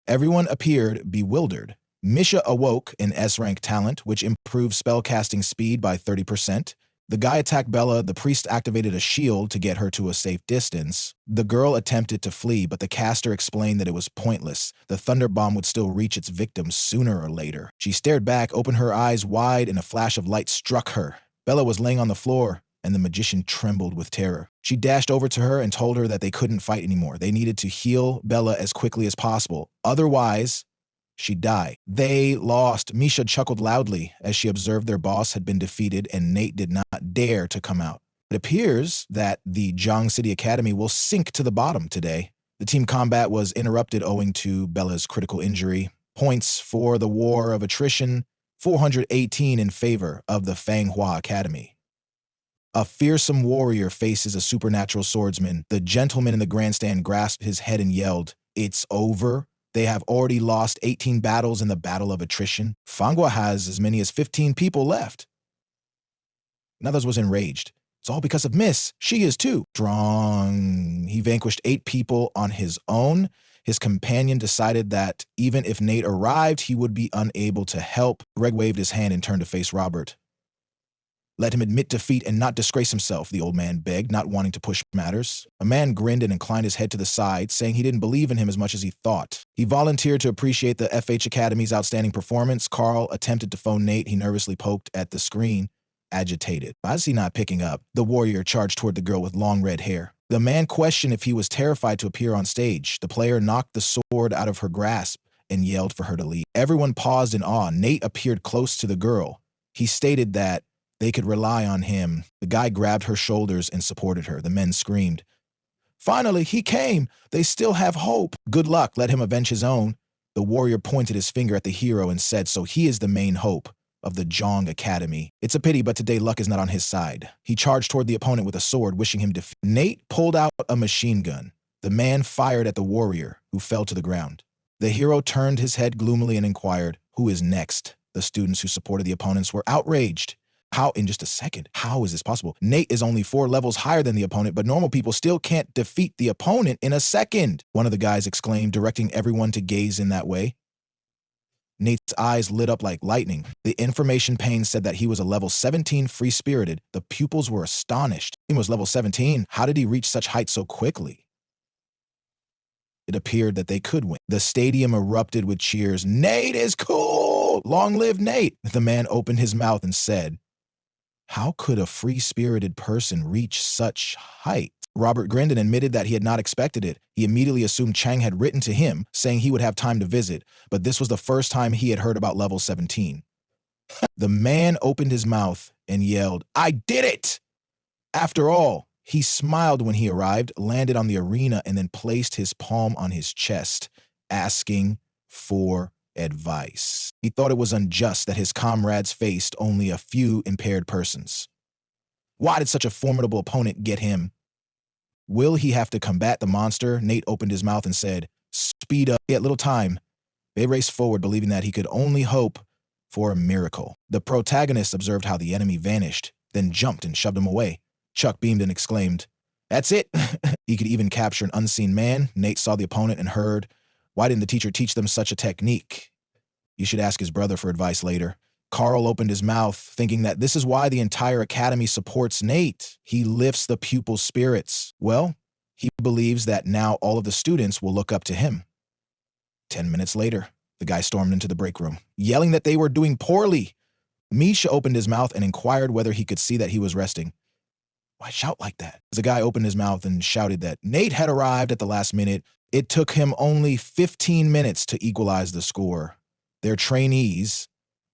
Everyone appeared bewildered. Misha awoke an S-rank talent, which improved spellcasting speed by 30%. The guy attacked Bella. The priest activated a shield to get her to a safe distance. The girl attempted to flee, but the caster explained that it was pointless. The thunder bomb would still reach its victim sooner or later. She stared back, opened her eyes wide, and a flash of light struck her. Bella was laying on the floor, and the magician trembled with terror. She dashed over to her and told her that they couldn't fight anymore. They needed to heal Bella as quickly as possible. Otherwise, she'd die. They lost. Misha chuckled loudly as she observed their boss had been defeated and Nate did not dare to come out. It appears that the Jiang City Academy will sink to the bottom today. The team combat was interrupted owing to Bella's critical injury. Points for the war of attrition, 418 in favor of the Fanghua Academy. A fearsome warrior faces a supernatural swordsman. The gentleman in the grandstand grasped his head and yelled, "It's over. They have already lost 18 battles in the battle of attrition. Fanghua has as many as 15 people left." Another was enraged. "It's all because of Miss. She is too strong." He vanquished 8 people on his own. His companion decided that even if Nate arrived, he would be unable to help. Greg waved his hand and turned to face Robert. "Let him admit defeat and not disgrace himself," the old man begged, not wanting to push matters. A man grinned and inclined his head to the side, saying he didn't believe in him as much as he thought. He volunteered to appreciate the FH Academy's outstanding performance. Carl attempted to phone Nate. He nervously poked at the screen, agitated. Why is he not picking up? The warrior charged toward the girl with long red hair. The man questioned if he was terrified to appear on stage. The player knocked the sword out of her grasp and yelled for her to leave. Everyone paused in awe. Nate appeared close to the girl. He stated that they could rely on him. The guy grabbed her shoulders and supported her. The men screamed, "Finally, he came! They still have hope! Good luck, let him avenge his own." The warrior pointed his finger at the hero and said, "So he is the main hope of the Jiang Academy. It's a pity, but today luck is not on his side." He charged toward the opponent with a sword, wishing him defeat. Nate pulled out a machine gun. The man fired at the warrior, who fell to the ground. The hero turned his head gloomily and inquired, "Who is next?" The students who supported the opponents were outraged. How in just a second? How is this possible? Nate is only 4 levels higher than the opponent, but normal people still can't defeat the opponent in a second, one of the guys exclaimed, directing everyone to gaze in that way. Nate's eyes lit up like lightning. The information pane said that he was a level 17 free-spirited. The pupils were astonished. He was level 17. How did he reach such heights so quickly? It appeared that they could win. The stadium erupted with cheers. "Nate is cool! Long live Nate!" The man opened his mouth and said, "How could a free-spirited person reach such height?" Robert grinned and admitted that he had not expected it. He immediately assumed Cheng had written to him, saying he would have time to visit, but this was the first time he had heard about level 17. The man opened his mouth and yelled, "I did it!" After all, he smiled when he arrived, landed on the arena, and then placed his palm on his chest, asking for advice. He thought it was unjust that his comrades faced only a few impaired persons. Why did such a formidable opponent get him? Will he have to combat the monster? Nate opened his mouth and said, "Speed up." He had little time. They raced forward, believing that he could only hope for a miracle. The protagonist observed how the enemy vanished, then jumped and shoved him away. Chuck beamed and exclaimed, "That's it." He could even capture an unseen man. Nate saw the opponent and heard, "Why didn't the teacher teach them such a technique?" You should ask his brother for advice later. Carl opened his mouth, thinking that this is why the entire academy supports Nate. He lifts the pupils' spirits. Well, he believes that now all of the students will look up to him. 10 minutes later, the guy stormed into the break room, yelling that they were doing poorly. Misha opened his mouth and inquired whether he could see that he was resting. Why shout like that? The guy opened his mouth and shouted that Nate had arrived at the last minute. It took him only 15 minutes to equalize the score. Their trainees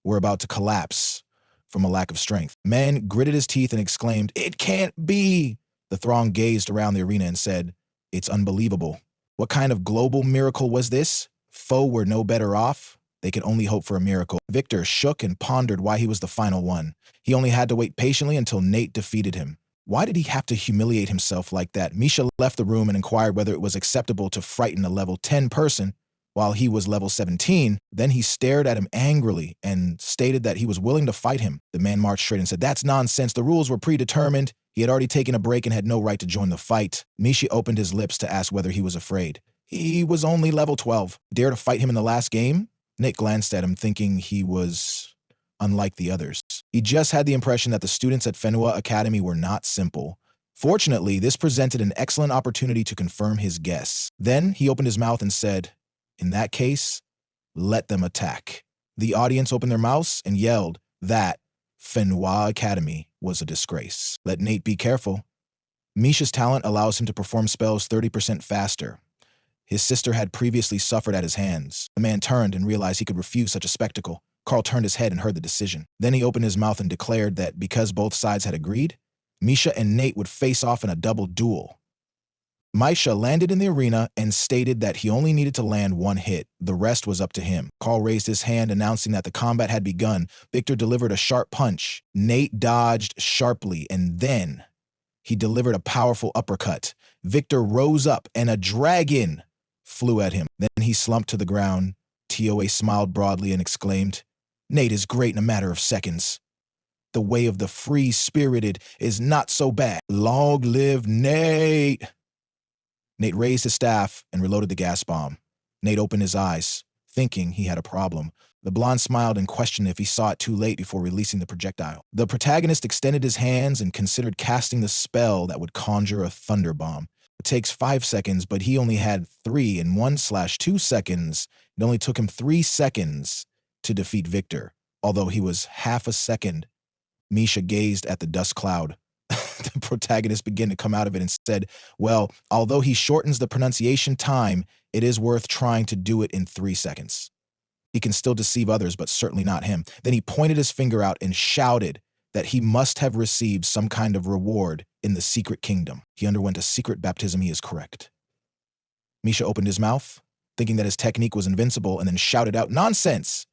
were about to collapse from a lack of strength. Man gritted his teeth and exclaimed, "It can't be!" The throng gazed around the arena and said, "It's unbelievable." What kind of global miracle was this? Foe were no better off. They could only hope for a miracle. Victor shook and pondered why he was the final one. He only had to wait patiently until Nate defeated him. Why did he have to humiliate himself like that? Misha left the room and inquired whether it was acceptable to frighten a level 10 person while he was level 17. Then he stared at him angrily and stated that he was willing to fight him. The man marched straight and said, "That's nonsense. The rules were predetermined." He had already taken a break and had no right to join the fight. Misha opened his lips to ask whether he was afraid. He was only level 12. Dare to fight him in the last game? Nick glanced at him, thinking he was unlike the others. He just had the impression that the students at Manhwa Academy were not simple. Fortunately, this presented an excellent opportunity to confirm his guess. Then he opened his mouth and said, "In that case, let them attack." The audience opened their mouths and yelled that Manhwa Academy was a disgrace. Let Nate be careful. Misha's talent allows him to perform spells 30% faster. His sister had previously suffered at his hands. The man turned and realized he could refuse such a spectacle. Carl turned his head and heard the decision. Then he opened his mouth and declared that because both sides had agreed, Misha and Nate would face off in a double duel. Misha landed in the arena and stated that he only needed to land one hit. The rest was up to him. Carl raised his hand announcing that the combat had begun. Victor delivered a sharp punch. Nate dodged sharply, and then he delivered a powerful uppercut. Victor rose up and a dragon flew at him. Then he slumped to the ground. TOA smiled broadly and exclaimed, "Nate is great in a matter of seconds. The way of the free-spirited is not so bad. Long live Nate." Nate raised his staff and reloaded the gas bomb. Nate opened his eyes, thinking he had a problem. The blonde smiled and questioned if he saw it too late before releasing the projectile. The protagonist extended his hands and considered casting the spell that would conjure a thunder bomb. It takes 5 seconds, but he only had 3 in 1/2 seconds. It only took him 3 seconds to defeat Victor, although he was half a second. Misha gazed at the dust cloud. The protagonist began to come out of it and said, "Well, although he shortens the pronunciation time, it is worth trying to do it in 3 seconds. He can still deceive others, but certainly not him." Then he pointed his finger out and shouted that he must have received some kind of reward in the secret kingdom. He underwent a secret baptism, he is correct. Misha opened his mouth, thinking that his technique was invincible, and then shouted out, "Nonsense!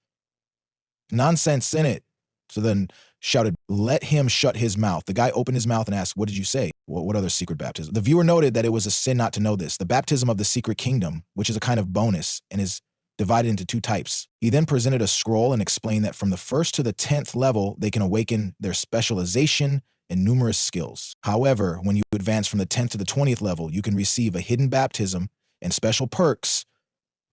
Nonsense in it." So then shouted, "Let him shut his mouth." The guy opened his mouth and asked, "What did you say? What other secret baptism?" The viewer noted that it was a sin not to know this. The baptism of the secret kingdom, which is a kind of bonus and is divided into 2 types. He then presented a scroll and explained that from the 1st to the 10th level, they can awaken their specialization and numerous skills. However, when you advance from the 10th to the 20th level, you can receive a hidden baptism and special perks.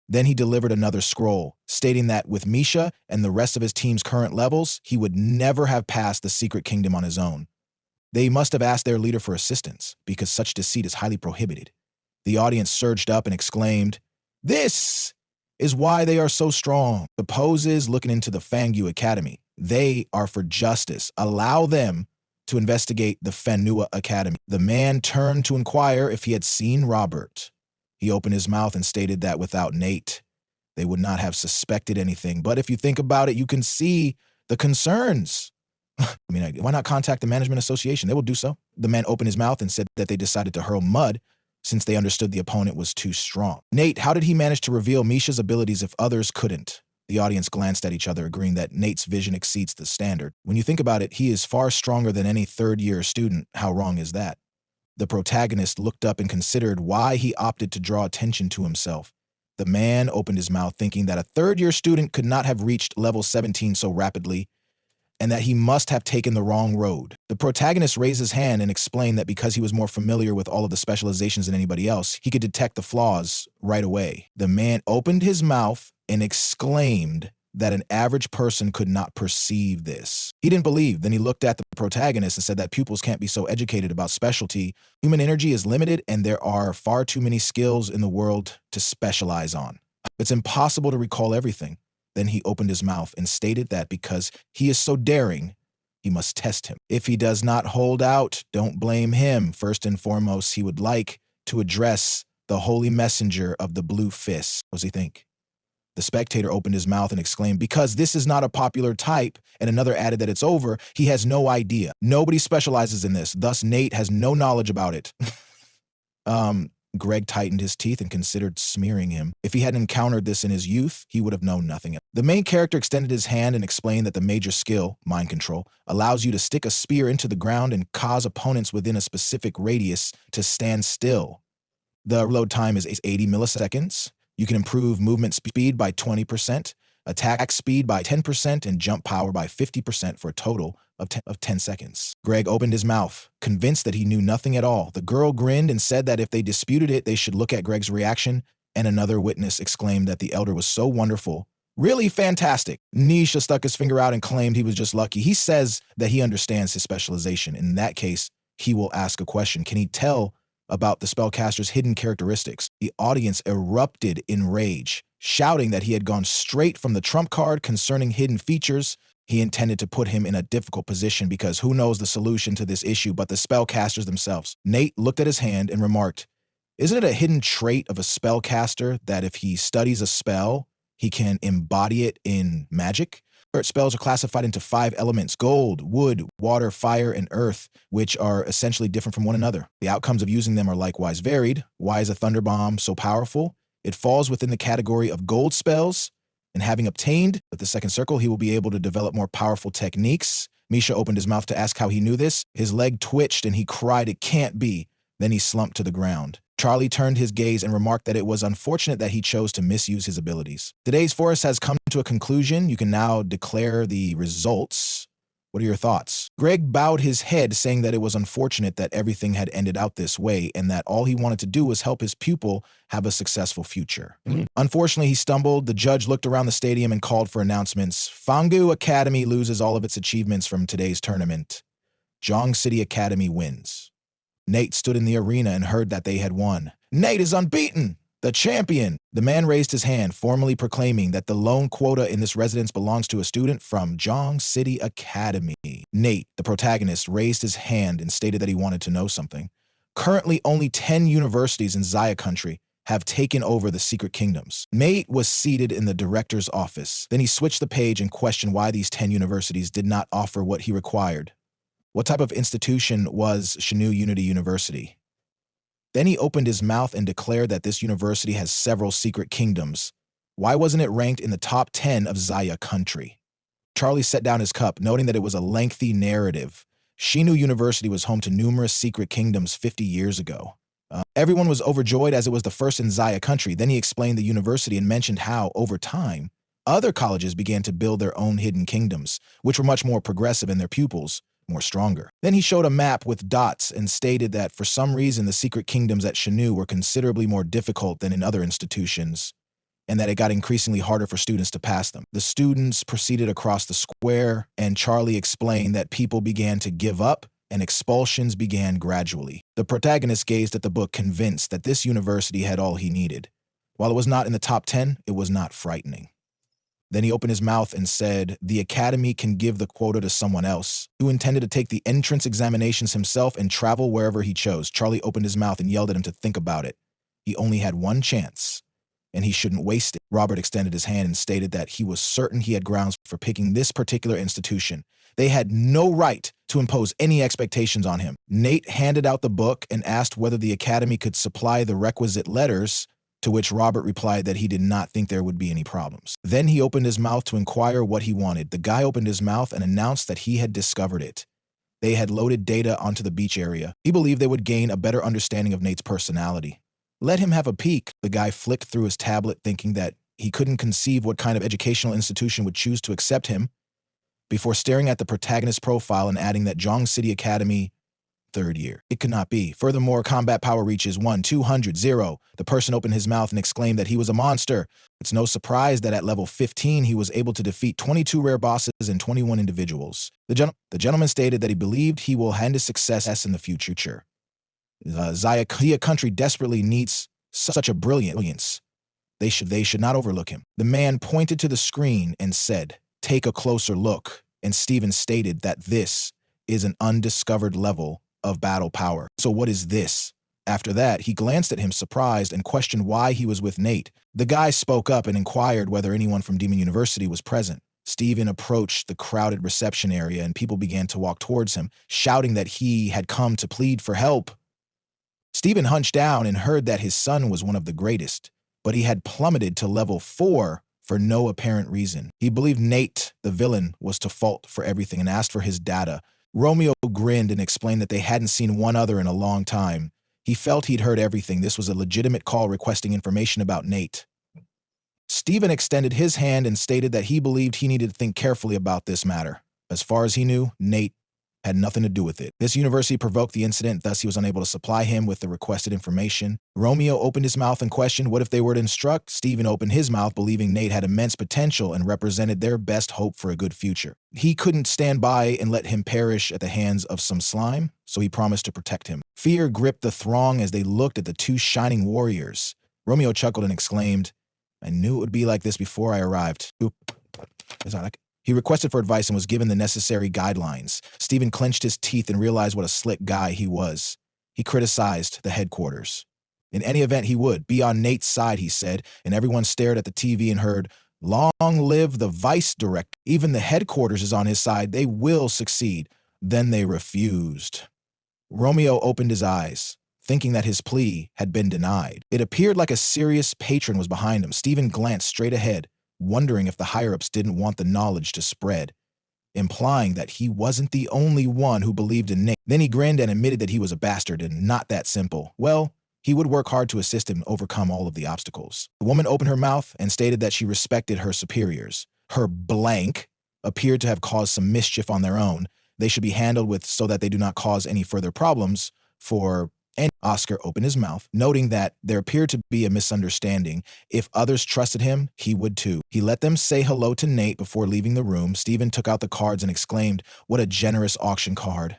Then he delivered another scroll, stating that with Misha and the rest of his team's current levels, he would never have passed the secret kingdom on his own. They must have asked their leader for assistance, because such deceit is highly prohibited. The audience surged up and exclaimed, "This is why they are so strong." The pose is looking into the Manhwa Academy. They are for justice. Allow them to investigate the Manhwa Academy. The man turned to inquire if he had seen Robert. He opened his mouth and stated that without Nate, they would not have suspected anything. But if you think about it, you can see the concerns. I mean, why not contact the Management Association? They will do so. The man opened his mouth and said that they decided to hurl mud since they understood the opponent was too strong. "Nate, how did he manage to reveal Misha's abilities if others couldn't?" The audience glanced at each other, agreeing that Nate's vision exceeds the standard. When you think about it, he is far stronger than any third-year student. How wrong is that? The protagonist looked up and considered why he opted to draw attention to himself. The man opened his mouth, thinking that a third-year student could not have reached level 17 so rapidly, and that he must have taken the wrong road. The protagonist raised his hand and explained that because he was more familiar with all of the specializations than anybody else, he could detect the flaws right away. The man opened his mouth and exclaimed that an average person could not perceive this. He didn't believe. Then he looked at the protagonist and said that pupils can't be so educated about specialty. Human energy is limited, and there are far too many skills in the world to specialize on. It's impossible to recall everything. Then he opened his mouth and stated that because he is so daring, he must test him. If he does not hold out, don't blame him. First and foremost, he would like to address the holy messenger of the blue fist. What does he think? The spectator opened his mouth and exclaimed, "Because this is not a popular type," and another added that it's over. He has no idea. Nobody specializes in this. Thus, Nate has no knowledge about it. Greg tightened his teeth and considered smearing him. If he hadn't encountered this in his youth, he would have known nothing. The main character extended his hand and explained that the major skill, mind control, allows you to stick a spear into the ground and cause opponents within a specific radius to stand still. The reload time is 80 milliseconds. You can improve movement speed by 20%, attack speed by 10%, and jump power by 50% for a total of 10 seconds. Greg opened his mouth, convinced that he knew nothing at all. The girl grinned and said that if they disputed it, they should look at Greg's reaction, and another witness exclaimed that the elder was so wonderful Really fantastic. Nisha stuck his finger out and claimed he was just lucky. He says that he understands his specialization. In that case, he will ask a question. Can he tell about the spellcaster's hidden characteristics? The audience erupted in rage, shouting that he had gone straight from the trump card concerning hidden features. He intended to put him in a difficult position because who knows the solution to this issue but the spellcasters themselves. Nate looked at his hand and remarked, "Isn't it a hidden trait of a spellcaster that if he studies a spell, he can embody it in magic?" Spells are classified into 5 elements: gold, wood, water, fire, and earth, which are essentially different from one another. The outcomes of using them are likewise varied. Why is a thunder bomb so powerful? It falls within the category of gold spells, and having obtained with the second circle, he will be able to develop more powerful techniques. Misha opened his mouth to ask how he knew this. His leg twitched and he cried, "It can't be." Then he slumped to the ground. Charlie turned his gaze and remarked that it was unfortunate that he chose to misuse his abilities. Today's forest has come to a conclusion. You can now declare the results. What are your thoughts? Greg bowed his head, saying that it was unfortunate that everything had ended out this way and that all he wanted to do was help his pupil have a successful future. Unfortunately, he stumbled. The judge looked around the stadium and called for announcements. Fangu Academy loses all of its achievements from today's tournament. Zhong City Academy wins. Nate stood in the arena and heard that they had won. Nate is unbeaten! The champion! The man raised his hand, formally proclaiming that the lone quota in this residence belongs to a student from Zhong City Academy. Nate, the protagonist, raised his hand and stated that he wanted to know something. Currently, only 10 universities in Xia country have taken over the secret kingdoms. Nate was seated in the director's office. Then he switched the page and questioned why these 10 universities did not offer what he required. What type of institution was Shinu Unity University? Then he opened his mouth and declared that this university has several secret kingdoms. Why wasn't it ranked in the top 10 of Xia country? Charlie set down his cup, noting that it was a lengthy narrative. Shinu University was home to numerous secret kingdoms 50 years ago. Everyone was overjoyed as it was the first in Xia country. Then he explained the university and mentioned how, over time, other colleges began to build their own hidden kingdoms, which were much more progressive in their pupils, more stronger. Then he showed a map with dots and stated that for some reason the secret kingdoms at Shinu were considerably more difficult than in other institutions, and that it got increasingly harder for students to pass them. The students proceeded across the square, and Charlie explained that people began to give up and expulsions began gradually. The protagonist gazed at the book, convinced that this university had all he needed. While it was not in the top 10, it was not frightening. Then he opened his mouth and said, the academy can give the quota to someone else, who intended to take the entrance examinations himself and travel wherever he chose. Charlie opened his mouth and yelled at him to think about it. He only had one chance, and he shouldn't waste it. Robert extended his hand and stated that he was certain he had grounds for picking this particular institution. They had no right to impose any expectations on him. Nate handed out the book and asked whether the academy could supply the requisite letters, to which Robert replied that he did not think there would be any problems. Then he opened his mouth to inquire what he wanted. The guy opened his mouth and announced that he had discovered it. They had loaded data onto the beach area. He believed they would gain a better understanding of Nate's personality. Let him have a peek. The guy flicked through his tablet, thinking that he couldn't conceive what kind of educational institution would choose to accept him, before staring at the protagonist's profile and adding that Zhong City Academy, 3rd year. It could not be. Furthermore, combat power reaches 1, 200, 0. The person opened his mouth and exclaimed that he was a monster. It's no surprise that at level 15, he was able to defeat 22 rare bosses and 21 individuals. The gentleman stated that he believed he will hand his success in the future. Xia country desperately needs such a brilliance. They should not overlook him. The man pointed to the screen and said, take a closer look. And Steven stated that this is an undiscovered level of battle power. So what is this? After that, he glanced at him surprised and questioned why he was with Nate. The guy spoke up and inquired whether anyone from Demon University was present. Steven approached the crowded reception area and people began to walk towards him, shouting that he had come to plead for help. Steven hunched down and heard that his son was one of the greatest, but he had plummeted to level 4 for no apparent reason. He believed Nate, the villain, was to fault for everything and asked for his data. Romeo grinned and explained that they hadn't seen one other in a long time. He felt he'd heard everything. This was a legitimate call requesting information about Nate. Steven extended his hand and stated that he believed he needed to think carefully about this matter. As far as he knew, Nate had nothing to do with it. This university provoked the incident, thus he was unable to supply him with the requested information. Romeo opened his mouth and questioned what if they were to instruct. Stephen opened his mouth, believing Nate had immense potential and represented their best hope for a good future. He couldn't stand by and let him perish at the hands of some slime, so he promised to protect him. Fear gripped the throng as they looked at the two shining warriors. Romeo chuckled and exclaimed, "I knew it would be like this before I arrived." He requested for advice and was given the necessary guidelines. Stephen clenched his teeth and realized what a slick guy he was. He criticized the headquarters. In any event, he would be on Nate's side, he said, and everyone stared at the TV and heard, "Long live the vice director. Even the headquarters is on his side. They will succeed." Then they refused. Romeo opened his eyes, thinking that his plea had been denied. It appeared like a serious patron was behind him. Stephen glanced straight ahead, wondering if the higher-ups didn't want the knowledge to spread, implying that he wasn't the only one who believed in Nate. Then he grinned and admitted that he was a bastard and not that simple. Well, he would work hard to assist him overcome all of the obstacles. The woman opened her mouth and stated that she respected her superiors. Her blank appeared to have caused some mischief on their own. They should be handled with so that they do not cause any further problems for. And Oscar opened his mouth, noting that there appeared to be a misunderstanding. If others trusted him, he would too. He let them say hello to Nate before leaving the room. Stephen took out the cards and exclaimed, "What a generous auction card."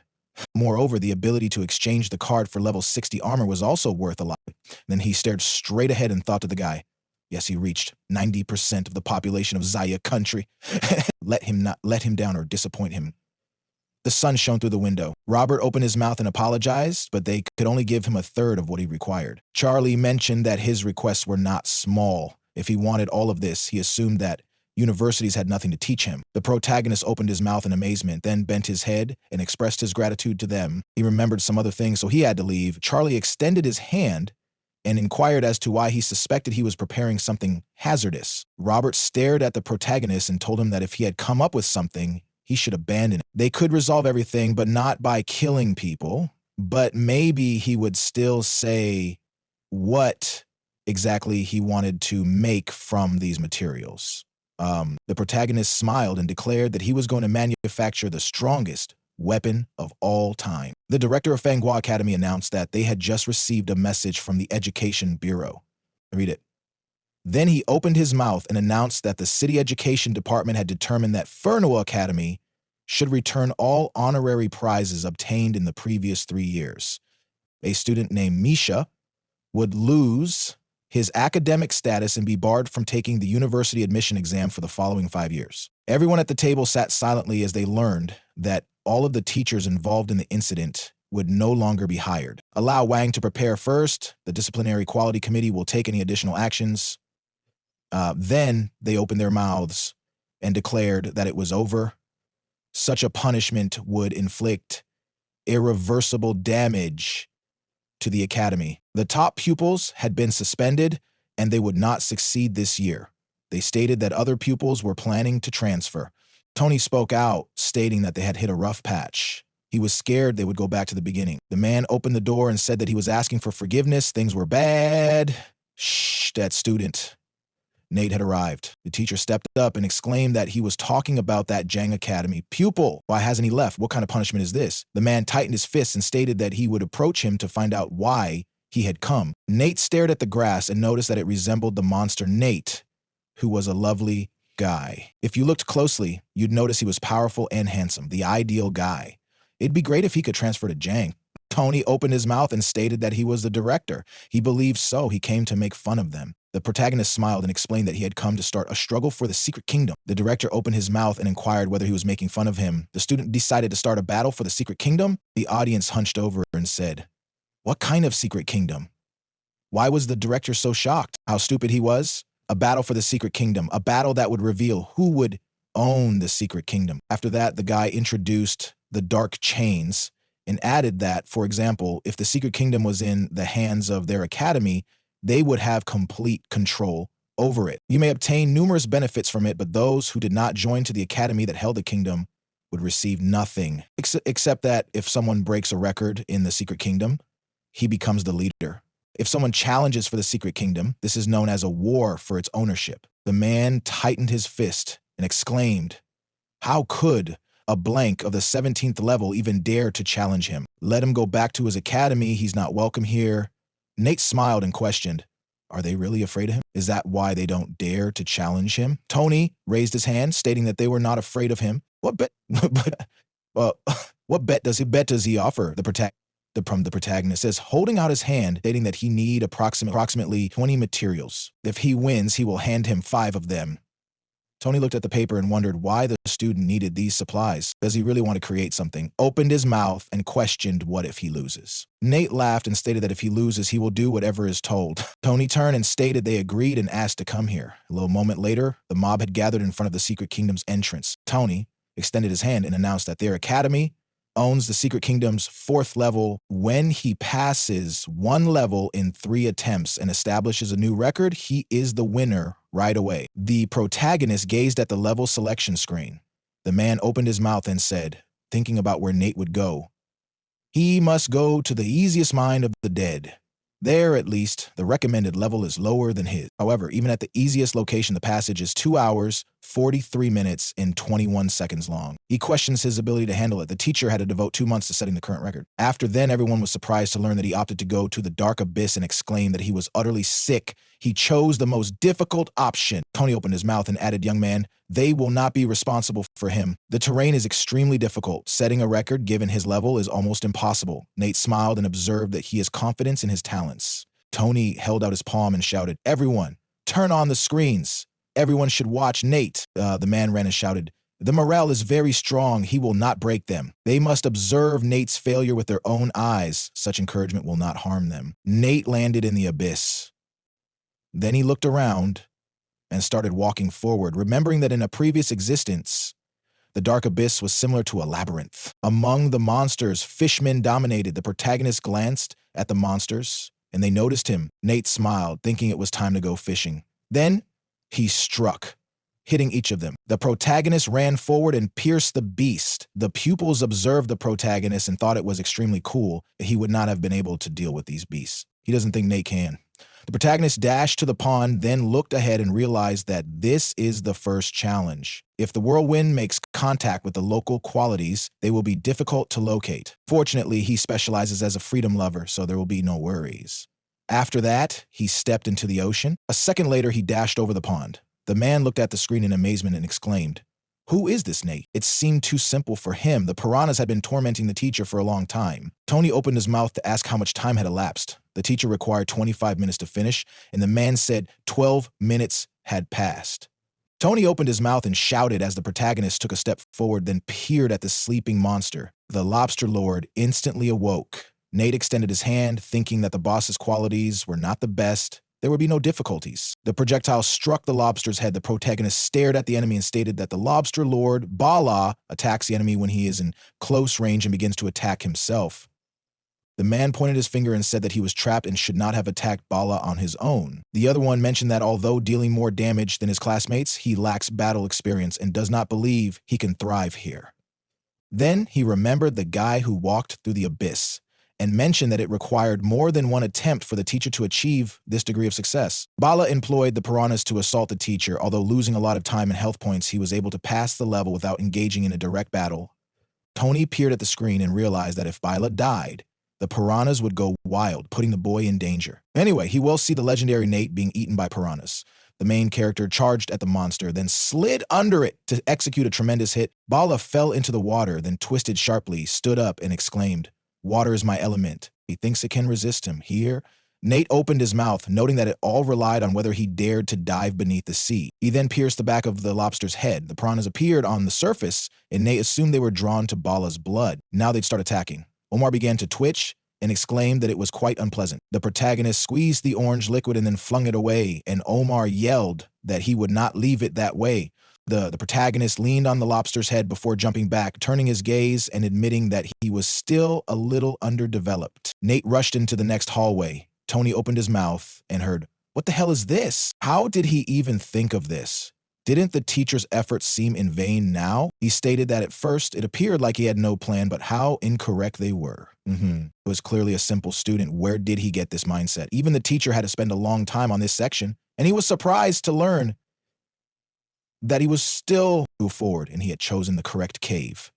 Moreover, the ability to exchange the card for level 60 armor was also worth a lot. Then he stared straight ahead and thought to the guy, "Yes, he reached 90% of the population of Zaya country." Let him not let him down or disappoint him. The sun shone through the window. Robert opened his mouth and apologized, but they could only give him a third of what he required. Charlie mentioned that his requests were not small. If he wanted all of this, he assumed that universities had nothing to teach him. The protagonist opened his mouth in amazement, then bent his head and expressed his gratitude to them. He remembered some other things, so he had to leave. Charlie extended his hand and inquired as to why he suspected he was preparing something hazardous. Robert stared at the protagonist and told him that if he had come up with something, he should abandon it. They could resolve everything, but not by killing people. But maybe he would still say what exactly he wanted to make from these materials. The protagonist smiled and declared that he was going to manufacture the strongest weapon of all time. The director of Fanghua Academy announced that they had just received a message from the Education Bureau. Read it. Then he opened his mouth and announced that the City Education Department had determined that Fanghua Academy should return all honorary prizes obtained in the previous 3 years. A student named Misha would lose his academic status and be barred from taking the university admission exam for the following 5 years. Everyone at the table sat silently as they learned that all of the teachers involved in the incident would no longer be hired. Allow Wang to prepare first. The disciplinary quality committee will take any additional actions. Then they opened their mouths and declared that it was over. Such a punishment would inflict irreversible damage to the academy. The top pupils had been suspended and they would not succeed this year. They stated that other pupils were planning to transfer. Tony spoke out, stating that they had hit a rough patch. He was scared they would go back to the beginning. The man opened the door and said that he was asking for forgiveness. Things were bad. Shh, that student. Nate had arrived. The teacher stepped up and exclaimed that he was talking about that Zhang Academy pupil. Why hasn't he left? What kind of punishment is this? The man tightened his fists and stated that he would approach him to find out why he had come. Nate stared at the grass and noticed that it resembled the monster Nate, who was a lovely guy. If you looked closely, you'd notice he was powerful and handsome, the ideal guy. It'd be great if he could transfer to Zhang. Tony opened his mouth and stated that he was the director. He believed so. He came to make fun of them. The protagonist smiled and explained that he had come to start a struggle for the secret kingdom. The director opened his mouth and inquired whether he was making fun of him. The student decided to start a battle for the secret kingdom. The audience hunched over and said, "What kind of secret kingdom?" Why was the director so shocked? How stupid he was? A battle for the secret kingdom, a battle that would reveal who would own the secret kingdom. After that, the guy introduced the dark chains and added that, for example, if the secret kingdom was in the hands of their academy, they would have complete control over it. You may obtain numerous benefits from it, but those who did not join to the academy that held the kingdom would receive nothing, except that if someone breaks a record in the secret kingdom, he becomes the leader. If someone challenges for the secret kingdom, this is known as a war for its ownership. The man tightened his fist and exclaimed, "How could a blank of the 17th level even dare to challenge him. Let him go back to his academy. He's not welcome here. Nate smiled and questioned, are they really afraid of him? Is that why they don't dare to challenge him? Tony raised his hand, stating that they were not afraid of him. What bet? Well, what bet does he offer? The protagonist says, holding out his hand, stating that he need approximately 20 materials. If he wins, he will hand him 5 of them. Tony looked at the paper and wondered why the student needed these supplies. Does he really want to create something? Opened his mouth and questioned what if he loses. Nate laughed and stated that if he loses, he will do whatever is told. Tony turned and stated they agreed and asked to come here. A little moment later, the mob had gathered in front of the Secret Kingdom's entrance. Tony extended his hand and announced that their academy owns the Secret Kingdom's 4th level. When he passes 1 level in 3 attempts and establishes a new record, he is the winner right away. The protagonist gazed at the level selection screen. The man opened his mouth and said, thinking about where Nate would go, he must go to the easiest mine of the dead. There, at least, the recommended level is lower than his. However, even at the easiest location, the passage is 2 hours, 43 minutes, and 21 seconds long. He questions his ability to handle it. The teacher had to devote 2 months to setting the current record. After then, everyone was surprised to learn that he opted to go to the dark abyss and exclaimed that he was utterly sick. He chose the most difficult option. Tony opened his mouth and added, young man, they will not be responsible for him. The terrain is extremely difficult. Setting a record given his level is almost impossible. Nate smiled and observed that he has confidence in his talents. Tony held out his palm and shouted, everyone, turn on the screens. Everyone should watch Nate. The man ran and shouted, the morale is very strong. He will not break them. They must observe Nate's failure with their own eyes. Such encouragement will not harm them. Nate landed in the abyss. Then he looked around and started walking forward, remembering that in a previous existence, the dark abyss was similar to a labyrinth. Among the monsters, fishmen dominated. The protagonist glanced at the monsters, and they noticed him. Nate smiled, thinking it was time to go fishing. Then he struck, hitting each of them. The protagonist ran forward and pierced the beast. The pupils observed the protagonist and thought it was extremely cool that he would not have been able to deal with these beasts. He doesn't think Nate can. The protagonist dashed to the pond, then looked ahead and realized that this is the first challenge. If the whirlwind makes contact with the local qualities, they will be difficult to locate. Fortunately, he specializes as a freedom lover, so there will be no worries. After that, he stepped into the ocean. A second later, he dashed over the pond. The man looked at the screen in amazement and exclaimed, who is this Nate? It seemed too simple for him. The piranhas had been tormenting the teacher for a long time. Tony opened his mouth to ask how much time had elapsed. The teacher required 25 minutes to finish, and the man said 12 minutes had passed. Tony opened his mouth and shouted as the protagonist took a step forward, then peered at the sleeping monster. The lobster lord instantly awoke. Nate extended his hand, thinking that the boss's qualities were not the best. There would be no difficulties. The projectile struck the lobster's head. The protagonist stared at the enemy and stated that the lobster lord, Bala, attacks the enemy when he is in close range and begins to attack himself. The man pointed his finger and said that he was trapped and should not have attacked Bala on his own. The other one mentioned that although dealing more damage than his classmates, he lacks battle experience and does not believe he can thrive here. Then he remembered the guy who walked through the abyss and mentioned that it required more than one attempt for the teacher to achieve this degree of success. Bala employed the piranhas to assault the teacher. Although losing a lot of time and health points, he was able to pass the level without engaging in a direct battle. Tony peered at the screen and realized that if Bala died, the piranhas would go wild, putting the boy in danger. Anyway, he will see the legendary Nate being eaten by piranhas. The main character charged at the monster, then slid under it to execute a tremendous hit. Bala fell into the water, then twisted sharply, stood up, and exclaimed, water is my element. He thinks it can resist him. Here, Nate opened his mouth, noting that it all relied on whether he dared to dive beneath the sea. He then pierced the back of the lobster's head. The piranhas appeared on the surface, and Nate assumed they were drawn to Bala's blood. Now they'd start attacking. Omar began to twitch and exclaimed that it was quite unpleasant. The protagonist squeezed the orange liquid and then flung it away, and Omar yelled that he would not leave it that way. The protagonist leaned on the lobster's head before jumping back, turning his gaze and admitting that he was still a little underdeveloped. Nate rushed into the next hallway. Tony opened his mouth and heard, what the hell is this? How did he even think of this? Didn't the teacher's efforts seem in vain now? He stated that at first it appeared like he had no plan, but how incorrect they were. It was clearly a simple student. Where did he get this mindset? Even the teacher had to spend a long time on this section, and he was surprised to learn that he was still moved forward and he had chosen the correct cave.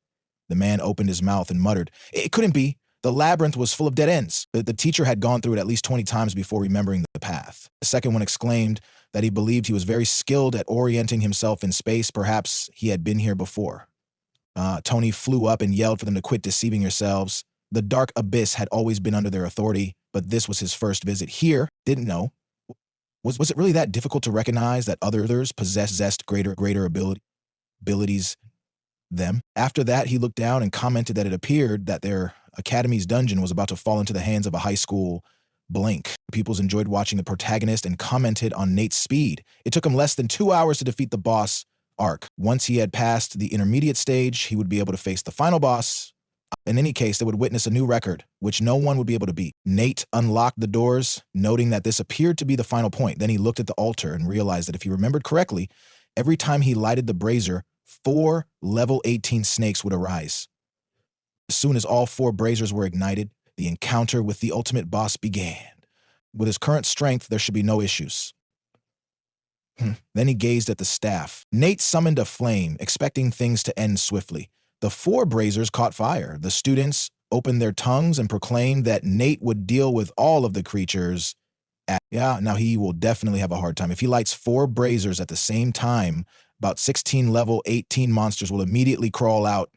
The man opened his mouth and muttered, "It couldn't be. The labyrinth was full of dead ends." The teacher had gone through it at least 20 times before remembering the path. The second one exclaimed that he believed he was very skilled at orienting himself in space. Perhaps he had been here before. Tony flew up and yelled for them to quit deceiving yourselves. The dark abyss had always been under their authority, but this was his first visit here. Didn't know. Was it really that difficult to recognize that others possessed greater abilities them? After that, he looked down and commented that it appeared that their academy's dungeon was about to fall into the hands of a high school blank. Pupils enjoyed watching the protagonist and commented on Nate's speed. It took him less than 2 hours to defeat the boss arc. Once he had passed the intermediate stage, he would be able to face the final boss. In any case, they would witness a new record, which no one would be able to beat. Nate unlocked the doors, noting that this appeared to be the final point. Then he looked at the altar and realized that if he remembered correctly, every time he lighted the brazier, 4 level 18 snakes would arise. As soon as all 4 braziers were ignited, the encounter with the ultimate boss began. With his current strength, there should be no issues. Then he gazed at the staff. Nate summoned a flame, expecting things to end swiftly. The 4 braziers caught fire. The students opened their tongues and proclaimed that Nate would deal with all of the creatures. Now he will definitely have a hard time. If he lights 4 braziers at the same time, about 16 level 18 monsters will immediately crawl out.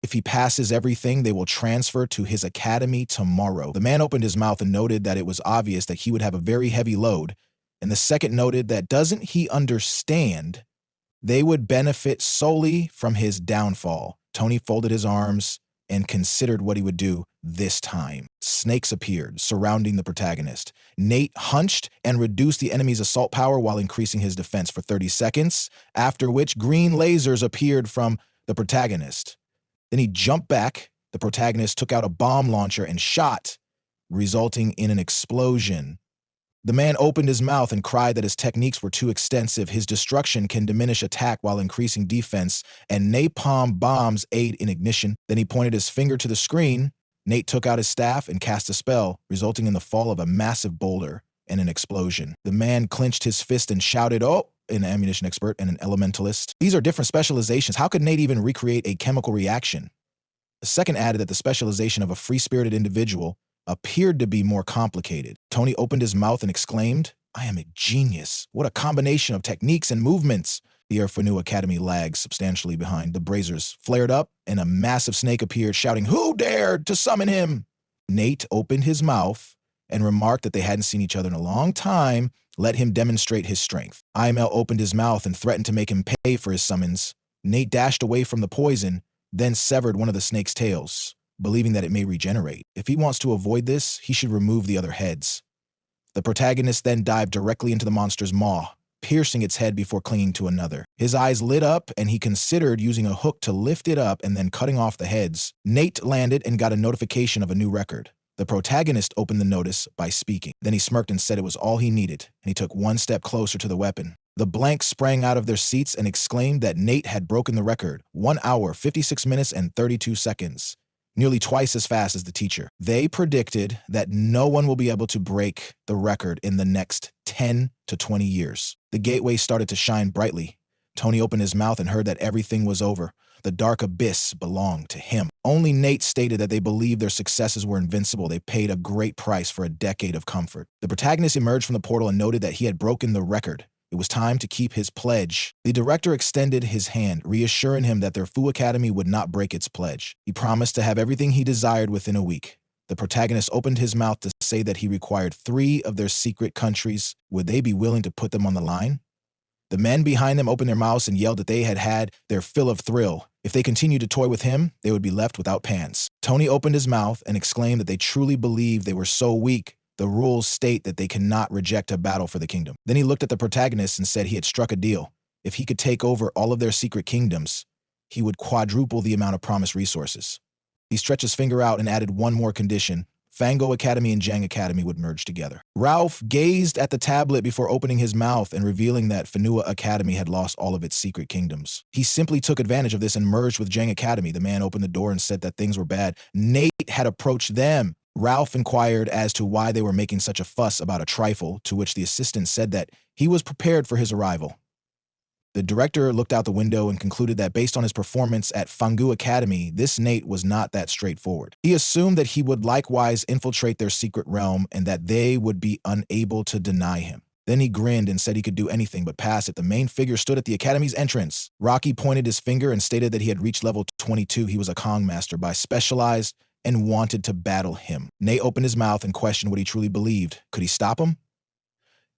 If he passes everything, they will transfer to his academy tomorrow. The man opened his mouth and noted that it was obvious that he would have a very heavy load. And the second noted that doesn't he understand they would benefit solely from his downfall. Tony folded his arms and considered what he would do this time. Snakes appeared, surrounding the protagonist. Nate hunched and reduced the enemy's assault power while increasing his defense for 30 seconds, after which green lasers appeared from the protagonist. Then he jumped back. The protagonist took out a bomb launcher and shot, resulting in an explosion. The man opened his mouth and cried that his techniques were too extensive. His destruction can diminish attack while increasing defense, and napalm bombs aid in ignition. Then he pointed his finger to the screen. Nate took out his staff and cast a spell, resulting in the fall of a massive boulder and an explosion. The man clenched his fist and shouted, "Oh!" An ammunition expert and an elementalist. These are different specializations. How could Nate even recreate a chemical reaction? The second added that the specialization of a free-spirited individual appeared to be more complicated. Tony opened his mouth and exclaimed, "I am a genius. What a combination of techniques and movements." The Erfanu Academy lagged substantially behind. The braziers flared up and a massive snake appeared, shouting, "Who dared to summon him?" Nate opened his mouth and remarked that they hadn't seen each other in a long time. Let him demonstrate his strength. IML opened his mouth and threatened to make him pay for his summons. Nate dashed away from the poison, then severed one of the snake's tails, believing that it may regenerate. If he wants to avoid this, he should remove the other heads. The protagonist then dived directly into the monster's maw, piercing its head before clinging to another. His eyes lit up, and he considered using a hook to lift it up and then cutting off the heads. Nate landed and got a notification of a new record. The protagonist opened the notice by speaking. Then he smirked and said it was all he needed, and he took one step closer to the weapon. The blanks sprang out of their seats and exclaimed that Nate had broken the record, 1 hour, 56 minutes, and 32 seconds. Nearly twice as fast as the teacher. They predicted that no one will be able to break the record in the next 10 to 20 years. The gateway started to shine brightly. Tony opened his mouth and heard that everything was over. The dark abyss belonged to him. Only Nate stated that they believed their successes were invincible. They paid a great price for a decade of comfort. The protagonist emerged from the portal and noted that he had broken the record. It was time to keep his pledge. The director extended his hand, reassuring him that their Fu Academy would not break its pledge. He promised to have everything he desired within a week. The protagonist opened his mouth to say that he required 3 of their secret countries. Would they be willing to put them on the line? The men behind them opened their mouths and yelled that they had had their fill of thrill. If they continued to toy with him, they would be left without pants. Tony opened his mouth and exclaimed that they truly believed they were so weak. The rules state that they cannot reject a battle for the kingdom. Then he looked at the protagonist and said he had struck a deal. If he could take over all of their secret kingdoms, he would quadruple the amount of promised resources. He stretched his finger out and added one more condition. Fango Academy and Zhang Academy would merge together. Ralph gazed at the tablet before opening his mouth and revealing that Fanua Academy had lost all of its secret kingdoms. He simply took advantage of this and merged with Zhang Academy. The man opened the door and said that things were bad. Nate had approached them. Ralph inquired as to why they were making such a fuss about a trifle, to which the assistant said that he was prepared for his arrival. The director looked out the window and concluded that based on his performance at Fangu Academy, this Nate was not that straightforward. He assumed that he would likewise infiltrate their secret realm and that they would be unable to deny him. Then he grinned and said he could do anything but pass it. The main figure stood at the academy's entrance. Rocky pointed his finger and stated that he had reached level 22. He was a Kong master by specialized and wanted to battle him. Nate opened his mouth and questioned what he truly believed. Could he stop him?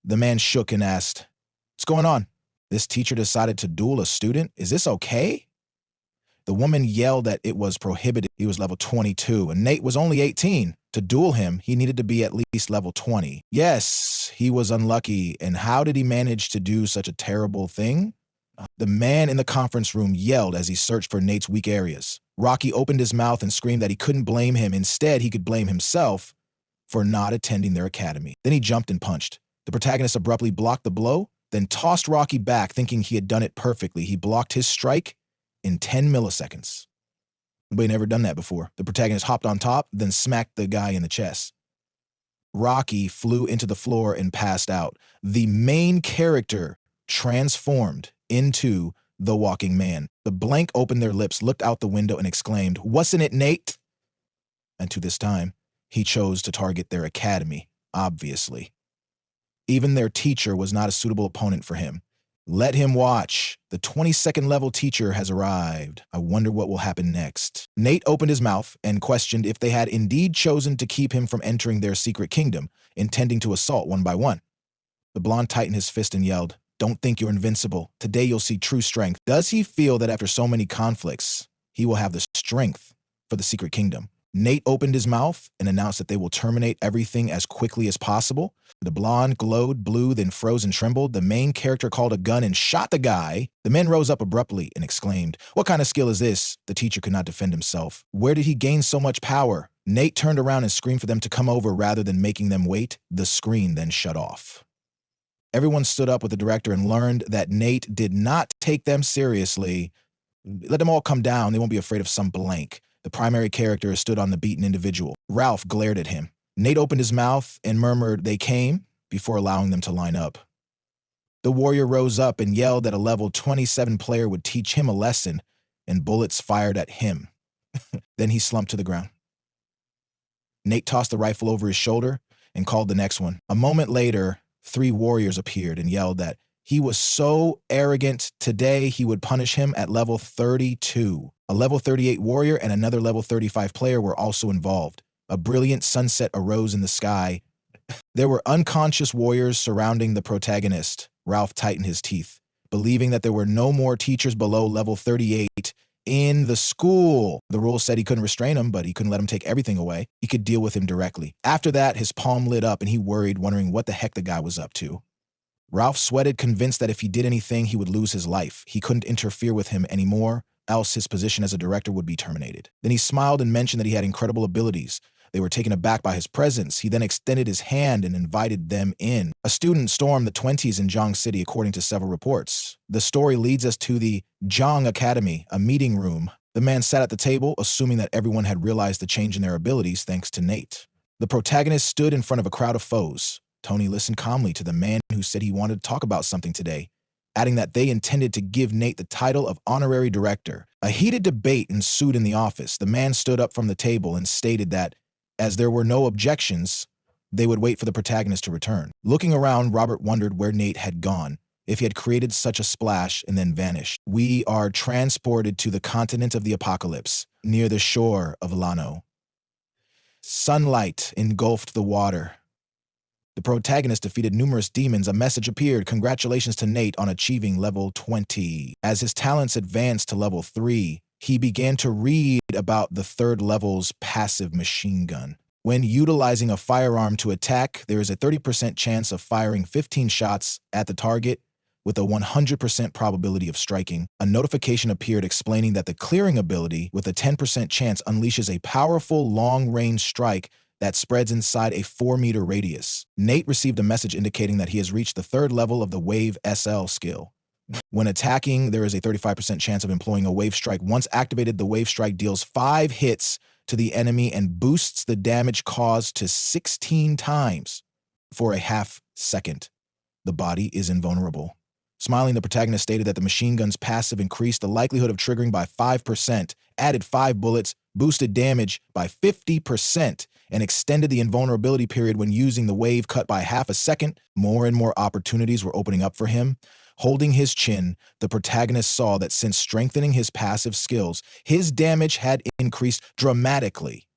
The man shook and asked, "What's going on? This teacher decided to duel a student? Is this okay?" The woman yelled that it was prohibited. He was level 22, and Nate was only 18. To duel him, he needed to be at least level 20. Yes, he was unlucky, and how did he manage to do such a terrible thing? The man in the conference room yelled as he searched for Nate's weak areas. Rocky opened his mouth and screamed that he couldn't blame him. Instead, he could blame himself for not attending their academy. Then he jumped and punched. The protagonist abruptly blocked the blow, then tossed Rocky back, thinking he had done it perfectly. He blocked his strike in 10 milliseconds. Nobody had never done that before. The protagonist hopped on top, then smacked the guy in the chest. Rocky flew into the floor and passed out. The main character transformed into the walking man. The blank opened their lips, looked out the window, and exclaimed, "What's in it, Nate?" And to this time, he chose to target their academy, obviously. Even their teacher was not a suitable opponent for him. Let him watch. The 22nd level teacher has arrived. I wonder what will happen next. Nate opened his mouth and questioned if they had indeed chosen to keep him from entering their secret kingdom, intending to assault one by one. The blonde tightened his fist and yelled, "Don't think you're invincible. Today you'll see true strength." Does he feel that after so many conflicts, he will have the strength for the secret kingdom? Nate opened his mouth and announced that they will terminate everything as quickly as possible. The blonde glowed blue, then froze and trembled. The main character called a gun and shot the guy. The men rose up abruptly and exclaimed, "What kind of skill is this?" The teacher could not defend himself. Where did he gain so much power? Nate turned around and screamed for them to come over rather than making them wait. The screen then shut off. Everyone stood up with the director and learned that Nate did not take them seriously. Let them all come down. They won't be afraid of some blank. The primary character stood on the beaten individual. Ralph glared at him. Nate opened his mouth and murmured, "They came," before allowing them to line up. The warrior rose up and yelled that a level 27 player would teach him a lesson, and bullets fired at him. Then he slumped to the ground. Nate tossed the rifle over his shoulder and called the next one. A moment later, 3 warriors appeared and yelled that he was so arrogant today he would punish him at level 32. A level 38 warrior and another level 35 player were also involved. A brilliant sunset arose in the sky. There were unconscious warriors surrounding the protagonist. Ralph tightened his teeth, believing that there were no more teachers below level 38 in the school. The rules said he couldn't restrain him, but he couldn't let him take everything away. He could deal with him directly. After that, his palm lit up and he worried, wondering what the heck the guy was up to. Ralph sweated, convinced that if he did anything, he would lose his life. He couldn't interfere with him anymore, else his position as a director would be terminated. Then he smiled and mentioned that he had incredible abilities. They were taken aback by his presence. He then extended his hand and invited them in. A student stormed the 20s in Zhang City, according to several reports. The story leads us to the Zhang Academy, a meeting room. The man sat at the table, assuming that everyone had realized the change in their abilities thanks to Nate. The protagonist stood in front of a crowd of foes. Tony listened calmly to the man who said he wanted to talk about something today, adding that they intended to give Nate the title of honorary director. A heated debate ensued in the office. The man stood up from the table and stated that, as there were no objections, they would wait for the protagonist to return. Looking around, Robert wondered where Nate had gone, if he had created such a splash and then vanished. We are transported to the continent of the apocalypse, near the shore of Lano. Sunlight engulfed the water. The protagonist defeated numerous demons. A message appeared. Congratulations to Nate on achieving level 20. As his talents advanced to level 3, he began to read about the 3rd level's passive machine gun. When utilizing a firearm to attack, there is a 30% chance of firing 15 shots at the target with a 100% probability of striking. A notification appeared explaining that the clearing ability with a 10% chance unleashes a powerful long-range strike that spreads inside a 4-meter radius. Nate received a message indicating that he has reached the 3rd level of the Wave SL skill. When attacking, there is a 35% chance of employing a wave strike. Once activated, the wave strike deals 5 hits to the enemy and boosts the damage caused to 16 times for a half second. The body is invulnerable. Smiling, the protagonist stated that the machine gun's passive increased the likelihood of triggering by 5%, added 5 bullets, boosted damage by 50%, and extended the invulnerability period when using the wave cut by half a second. More and more opportunities were opening up for him. Holding his chin, the protagonist saw that since strengthening his passive skills, his damage had increased dramatically,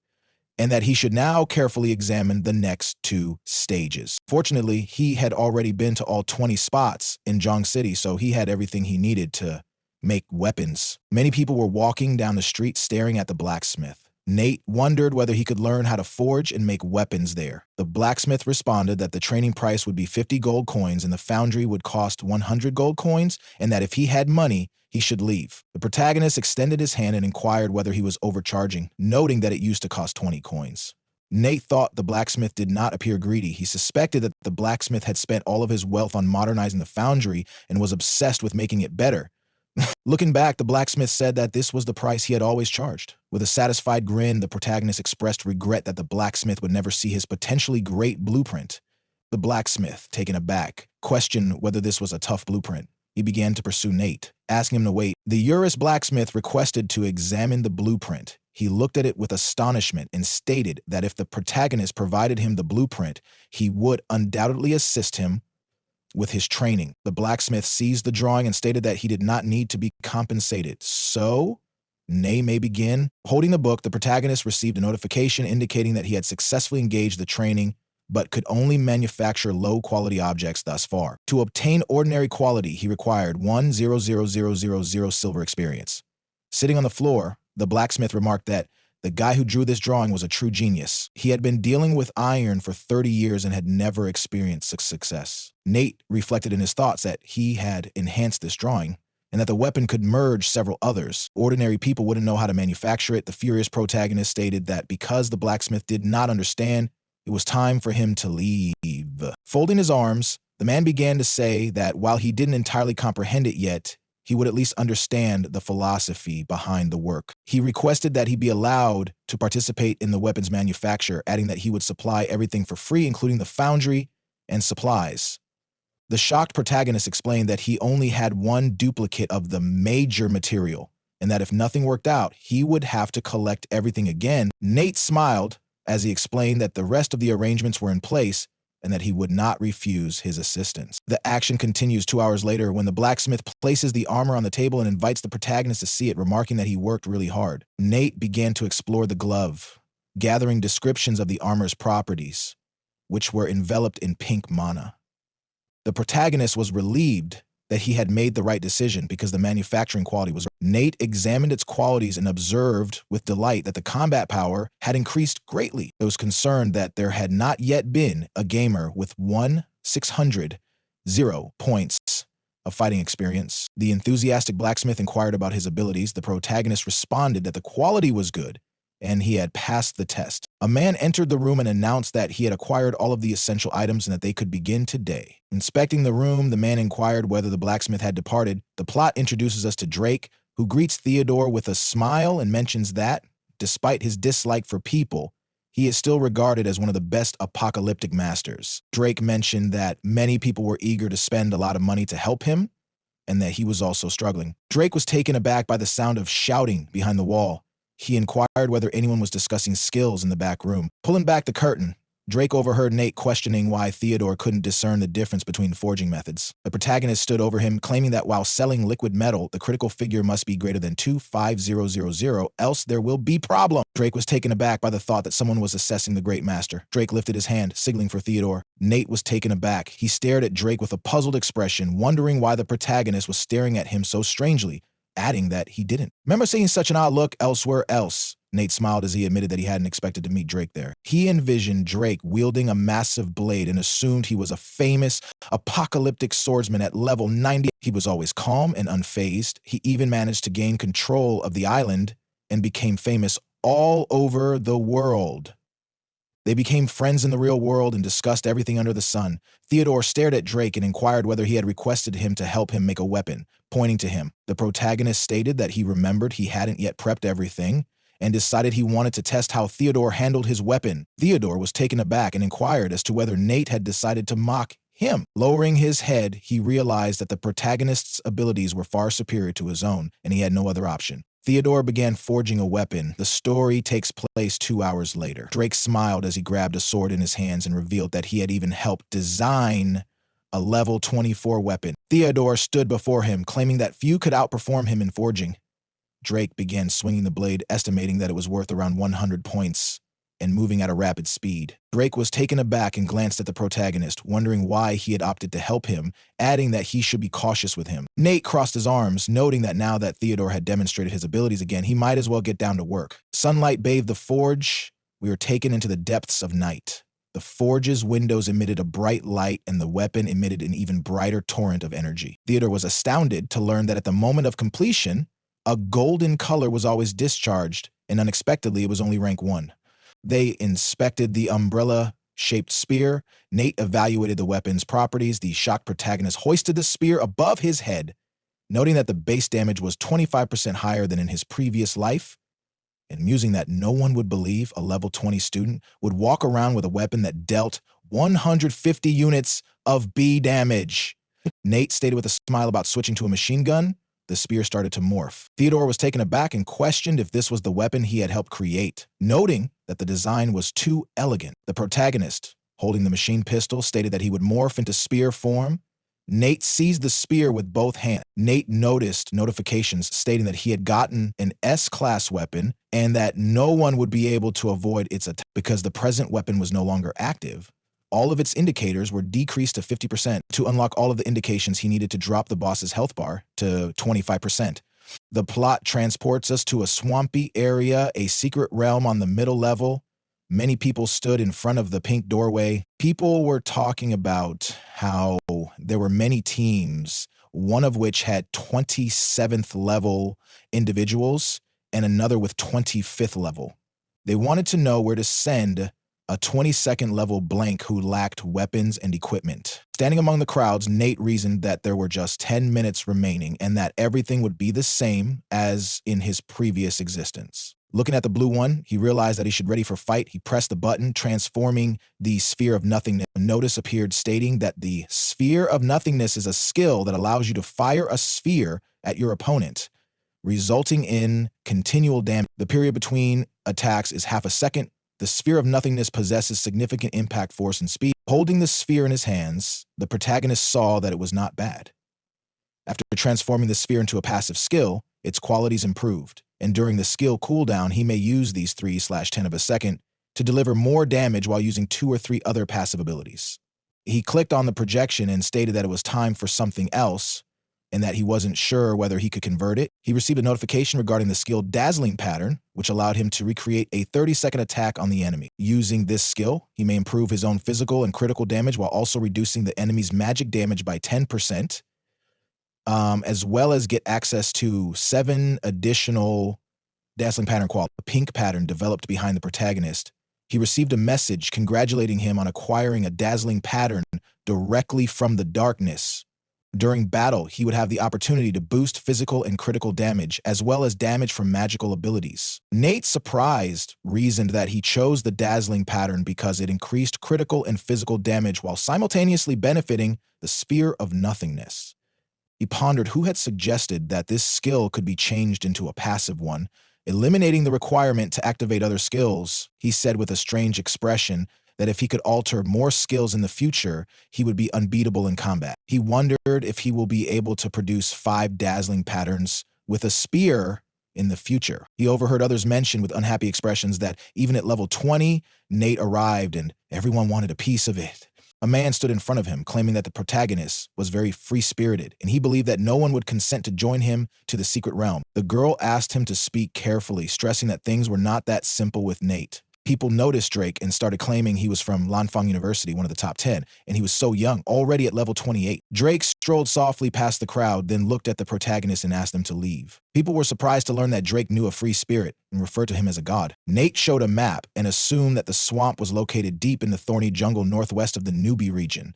and that he should now carefully examine the next 2 stages. Fortunately, he had already been to all 20 spots in Zhong City, so he had everything he needed to make weapons. Many people were walking down the street staring at the blacksmith. Nate wondered whether he could learn how to forge and make weapons there. The blacksmith responded that the training price would be 50 gold coins and the foundry would cost 100 gold coins, and that if he had money, he should leave. The protagonist extended his hand and inquired whether he was overcharging, noting that it used to cost 20 coins. Nate thought the blacksmith did not appear greedy. He suspected that the blacksmith had spent all of his wealth on modernizing the foundry and was obsessed with making it better. Looking back, the blacksmith said that this was the price he had always charged. With a satisfied grin, the protagonist expressed regret that the blacksmith would never see his potentially great blueprint. The blacksmith, taken aback, questioned whether this was a tough blueprint. He began to pursue Nate, asking him to wait. The Urus blacksmith requested to examine the blueprint. He looked at it with astonishment and stated that if the protagonist provided him the blueprint, he would undoubtedly assist him with his training. The blacksmith seized the drawing and stated that he did not need to be compensated. So, Nate may begin. Holding the book, the protagonist received a notification indicating that he had successfully engaged the training, but could only manufacture low-quality objects thus far. To obtain ordinary quality, he required 1,000,000 silver experience. Sitting on the floor, the blacksmith remarked that the guy who drew this drawing was a true genius. He had been dealing with iron for 30 years and had never experienced success. Nate reflected in his thoughts that he had enhanced this drawing and that the weapon could merge several others. Ordinary people wouldn't know how to manufacture it. The furious protagonist stated that because the blacksmith did not understand, it was time for him to leave. Folding his arms, the man began to say that while he didn't entirely comprehend it yet, he would at least understand the philosophy behind the work. He requested that he be allowed to participate in the weapons manufacture, adding that he would supply everything for free, including the foundry and supplies. The shocked protagonist explained that he only had one duplicate of the major material, and that if nothing worked out, he would have to collect everything again. Nate smiled as he explained that the rest of the arrangements were in place, and that he would not refuse his assistance. The action continues 2 hours later when the blacksmith places the armor on the table and invites the protagonist to see it, remarking that he worked really hard. Nate began to explore the glove, gathering descriptions of the armor's properties, which were enveloped in pink mana. The protagonist was relieved that he had made the right decision because the manufacturing quality was right. Nate examined its qualities and observed with delight that the combat power had increased greatly. He was concerned that there had not yet been a gamer with 1,600 points of fighting experience. The enthusiastic blacksmith inquired about his abilities. The protagonist responded that the quality was good and he had passed the test. A man entered the room and announced that he had acquired all of the essential items and that they could begin today. Inspecting the room, the man inquired whether the blacksmith had departed. The plot introduces us to Drake, who greets Theodore with a smile and mentions that, despite his dislike for people, he is still regarded as one of the best apocalyptic masters. Drake mentioned that many people were eager to spend a lot of money to help him, and that he was also struggling. Drake was taken aback by the sound of shouting behind the wall. He inquired whether anyone was discussing skills in the back room. Pulling back the curtain, Drake overheard Nate questioning why Theodore couldn't discern the difference between forging methods. The protagonist stood over him, claiming that while selling liquid metal, the critical figure must be greater than 25000, else there will be problem. Drake was taken aback by the thought that someone was assessing the great master. Drake lifted his hand, signaling for Theodore. Nate was taken aback. He stared at Drake with a puzzled expression, wondering why the protagonist was staring at him so strangely, adding that he didn't. Remember seeing such an odd look elsewhere else? Nate smiled as he admitted that he hadn't expected to meet Drake there. He envisioned Drake wielding a massive blade and assumed he was a famous, apocalyptic swordsman at level 90. He was always calm and unfazed. He even managed to gain control of the island and became famous all over the world. They became friends in the real world and discussed everything under the sun. Theodore stared at Drake and inquired whether he had requested him to help him make a weapon, pointing to him. The protagonist stated that he remembered he hadn't yet prepped everything and decided he wanted to test how Theodore handled his weapon. Theodore was taken aback and inquired as to whether Nate had decided to mock him. Lowering his head, he realized that the protagonist's abilities were far superior to his own, and he had no other option. Theodore began forging a weapon. The story takes place 2 hours later. Drake smiled as he grabbed a sword in his hands and revealed that he had even helped design a level 24 weapon. Theodore stood before him, claiming that few could outperform him in forging. Drake began swinging the blade, estimating that it was worth around 100 points, and moving at a rapid speed. Drake was taken aback and glanced at the protagonist, wondering why he had opted to help him, adding that he should be cautious with him. Nate crossed his arms, noting that now that Theodore had demonstrated his abilities again, he might as well get down to work. Sunlight bathed the forge. We were taken into the depths of night. The forge's windows emitted a bright light, and the weapon emitted an even brighter torrent of energy. Theodore was astounded to learn that at the moment of completion, a golden color was always discharged, and unexpectedly, it was only rank 1. They inspected the umbrella-shaped spear. Nate evaluated the weapon's properties. The shocked protagonist hoisted the spear above his head, noting that the base damage was 25% higher than in his previous life, and musing that no one would believe a level 20 student would walk around with a weapon that dealt 150 units of B damage. Nate stated with a smile about switching to a machine gun. The spear started to morph. Theodore was taken aback and questioned if this was the weapon he had helped create, noting that the design was too elegant. The protagonist, holding the machine pistol, stated that he would morph into spear form. Nate seized the spear with both hands. Nate noticed notifications stating that he had gotten an S-class weapon and that no one would be able to avoid its attack because the present weapon was no longer active. All of its indicators were decreased to 50%. To unlock all of the indications, he needed to drop the boss's health bar to 25%. The plot transports us to a swampy area, a secret realm on the middle level. Many people stood in front of the pink doorway. People were talking about how there were many teams, one of which had 27th level individuals and another with 25th level. They wanted to know where to send a 22nd level blank who lacked weapons and equipment. Standing among the crowds, Nate reasoned that there were just 10 minutes remaining and that everything would be the same as in his previous existence. Looking at the blue one, he realized that he should ready for fight. He pressed the button, transforming the sphere of nothingness. A notice appeared stating that the sphere of nothingness is a skill that allows you to fire a sphere at your opponent, resulting in continual damage. The period between attacks is half a second. The sphere of nothingness possesses significant impact force and speed. Holding the sphere in his hands, the protagonist saw that it was not bad. After transforming the sphere into a passive skill, its qualities improved, and during the skill cooldown, he may use these 3/10 of a second to deliver more damage while using 2 or 3 other passive abilities. He clicked on the projection and stated that it was time for something else, and that he wasn't sure whether he could convert it. He received a notification regarding the skill Dazzling Pattern, which allowed him to recreate a 30-second attack on the enemy. Using this skill, he may improve his own physical and critical damage while also reducing the enemy's magic damage by 10%, as well as get access to 7 additional Dazzling Pattern qualities. A pink pattern developed behind the protagonist. He received a message congratulating him on acquiring a Dazzling Pattern directly from the darkness. During battle, he would have the opportunity to boost physical and critical damage, as well as damage from magical abilities. Nate, surprised, reasoned that he chose the Dazzling Pattern because it increased critical and physical damage while simultaneously benefiting the Sphere of Nothingness. He pondered who had suggested that this skill could be changed into a passive one, eliminating the requirement to activate other skills. He said with a strange expression that if he could alter more skills in the future, he would be unbeatable in combat. He wondered if he will be able to produce 5 Dazzling Patterns with a spear in the future. He overheard others mention with unhappy expressions that even at level 20, Nate arrived and everyone wanted a piece of it. A man stood in front of him, claiming that the protagonist was very free-spirited, and he believed that no one would consent to join him to the secret realm. The girl asked him to speak carefully, stressing that things were not that simple with Nate. People noticed Drake and started claiming he was from Lanfang University, one of the top 10, and he was so young, already at level 28. Drake strolled softly past the crowd, then looked at the protagonist and asked them to leave. People were surprised to learn that Drake knew a free spirit and referred to him as a god. Nate showed a map and assumed that the swamp was located deep in the thorny jungle northwest of the Newbie region.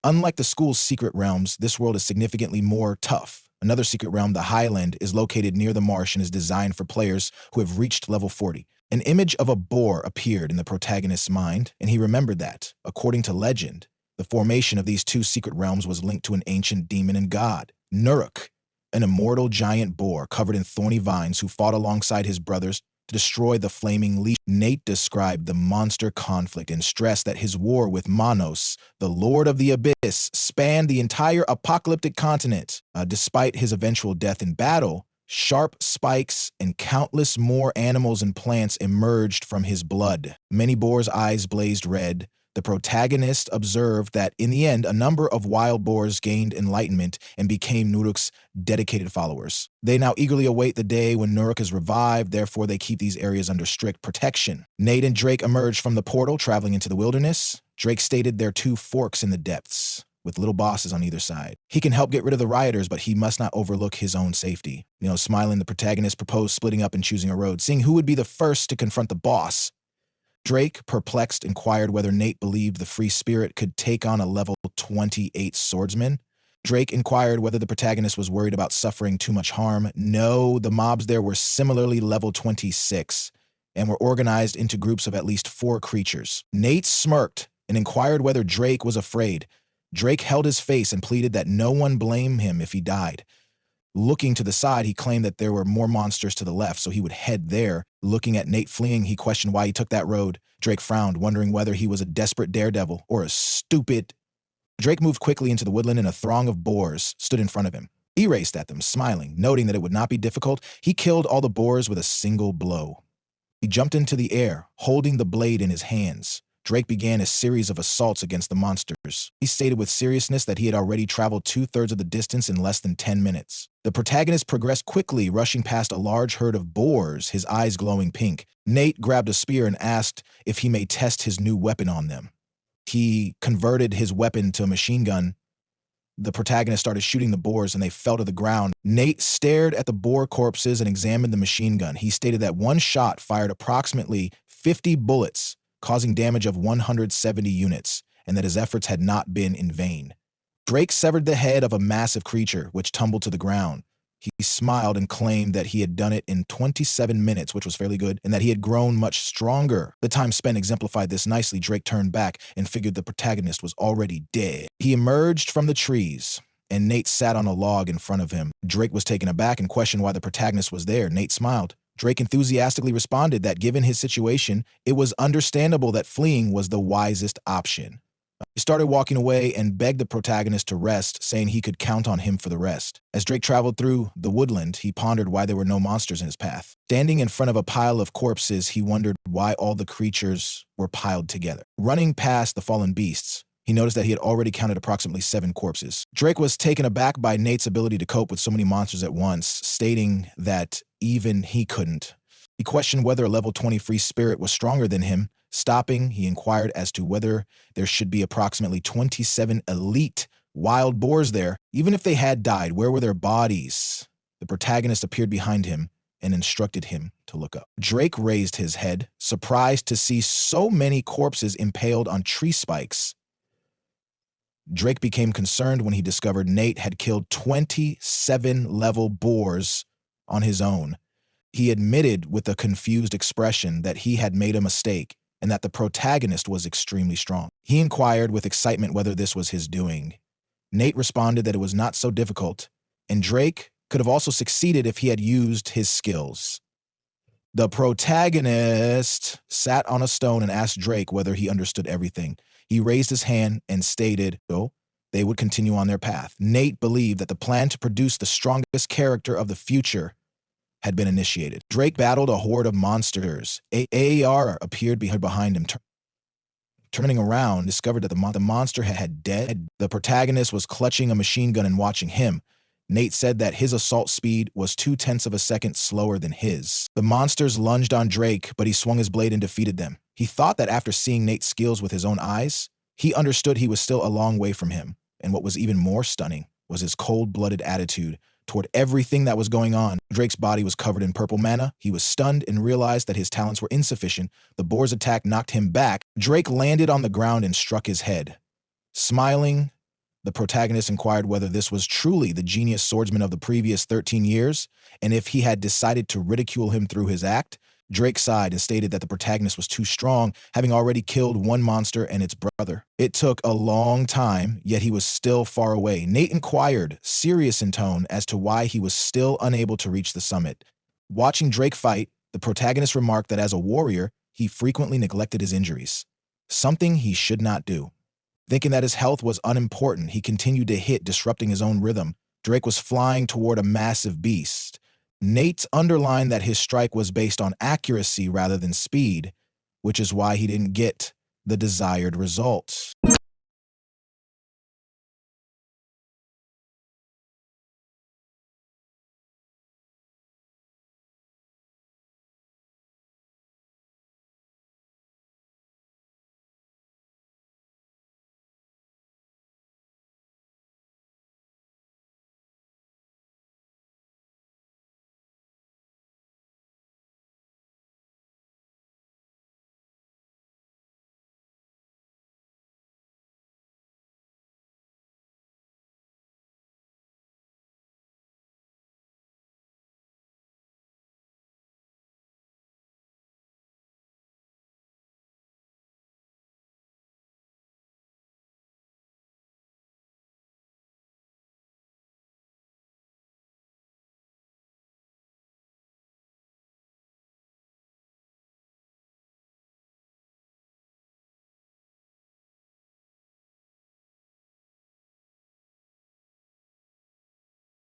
Unlike the school's secret realms, this world is significantly more tough. Another secret realm, the Highland, is located near the marsh and is designed for players who have reached level 40. An image of a boar appeared in the protagonist's mind, and he remembered that, according to legend, The formation of these two secret realms was linked to an ancient demon and god, Nuruk, an immortal giant boar covered in thorny vines who fought alongside his brothers to destroy the flaming leech. Nate described the monster conflict and stressed that his war with Manos, the Lord of the Abyss, spanned the entire apocalyptic continent. Despite his eventual death in battle, sharp spikes and countless more animals and plants emerged from his blood. Many boars' eyes blazed red. The protagonist observed that in the end, a number of wild boars gained enlightenment and became Nuruk's dedicated followers. They now eagerly await the day when Nuruk is revived, therefore they keep these areas under strict protection. Nate and Drake emerged from the portal, traveling into the wilderness. Drake stated there are two forks in the depths, with little bosses on either side. He can help get rid of the rioters, but he must not overlook his own safety. Smiling, the protagonist proposed splitting up and choosing a road, seeing who would be the first to confront the boss. Drake, perplexed, inquired whether Nate believed the free spirit could take on a level 28 swordsman. Drake inquired whether the protagonist was worried about suffering too much harm. No, the mobs there were similarly level 26 and were organized into groups of at least 4 creatures. Nate smirked and inquired whether Drake was afraid. Drake held his face and pleaded that no one blame him if he died. Looking to the side, he claimed that there were more monsters to the left, so he would head there. Looking at Nate fleeing, he questioned why he took that road. Drake frowned, wondering whether he was a desperate daredevil or a stupid. Drake moved quickly into the woodland and a throng of boars stood in front of him. He raced at them, smiling, noting that it would not be difficult. He killed all the boars with a single blow. He jumped into the air, holding the blade in his hands. Drake began a series of assaults against the monsters. He stated with seriousness that he had already traveled 2/3 of the distance in less than 10 minutes. The protagonist progressed quickly, rushing past a large herd of boars, his eyes glowing pink. Nate grabbed a spear and asked if he may test his new weapon on them. He converted his weapon to a machine gun. The protagonist started shooting the boars and they fell to the ground. Nate stared at the boar corpses and examined the machine gun. He stated that one shot fired approximately 50 bullets, causing damage of 170 units, and that his efforts had not been in vain. Drake severed the head of a massive creature, which tumbled to the ground. He smiled and claimed that he had done it in 27 minutes, which was fairly good, and that he had grown much stronger. The time spent exemplified this nicely. Drake turned back and figured the protagonist was already dead. He emerged from the trees, and Nate sat on a log in front of him. Drake was taken aback and questioned why the protagonist was there. Nate smiled. Drake enthusiastically responded that given his situation, it was understandable that fleeing was the wisest option. He started walking away and begged the protagonist to rest, saying he could count on him for the rest. As Drake traveled through the woodland, he pondered why there were no monsters in his path. Standing in front of a pile of corpses, he wondered why all the creatures were piled together. Running past the fallen beasts, he noticed that he had already counted approximately 7 corpses. Drake was taken aback by Nate's ability to cope with so many monsters at once, stating that even he couldn't. He questioned whether a level 20 free spirit was stronger than him. Stopping, he inquired as to whether there should be approximately 27 elite wild boars there. Even if they had died, where were their bodies? The protagonist appeared behind him and instructed him to look up. Drake raised his head, surprised to see so many corpses impaled on tree spikes. Drake became concerned when he discovered Nate had killed 27 level boars on his own. He admitted with a confused expression that he had made a mistake and that the protagonist was extremely strong. He inquired with excitement whether this was his doing. Nate responded that it was not so difficult, and Drake could have also succeeded if he had used his skills. The protagonist sat on a stone and asked Drake whether he understood everything. He raised his hand and stated, they would continue on their path. Nate believed that the plan to produce the strongest character of the future had been initiated. Drake battled a horde of monsters. AAR appeared behind him. Turning around, discovered that the monster had dead. The protagonist was clutching a machine gun and watching him. Nate said that his assault speed was 0.2 of a second slower than his. The monsters lunged on Drake, but he swung his blade and defeated them. He thought that after seeing Nate's skills with his own eyes, he understood he was still a long way from him. And what was even more stunning was his cold-blooded attitude toward everything that was going on. Drake's body was covered in purple mana. He was stunned and realized that his talents were insufficient. The boar's attack knocked him back. Drake landed on the ground and struck his head. Smiling, the protagonist inquired whether this was truly the genius swordsman of the previous 13 years, and if he had decided to ridicule him through his act. Drake sighed and stated that the protagonist was too strong, having already killed one monster and its brother. It took a long time, yet he was still far away. Nate inquired, serious in tone, as to why he was still unable to reach the summit. Watching Drake fight, the protagonist remarked that as a warrior, he frequently neglected his injuries, something he should not do. Thinking that his health was unimportant, he continued to hit, disrupting his own rhythm. Drake was flying toward a massive beast. Nate underlined that his strike was based on accuracy rather than speed, which is why he didn't get the desired result.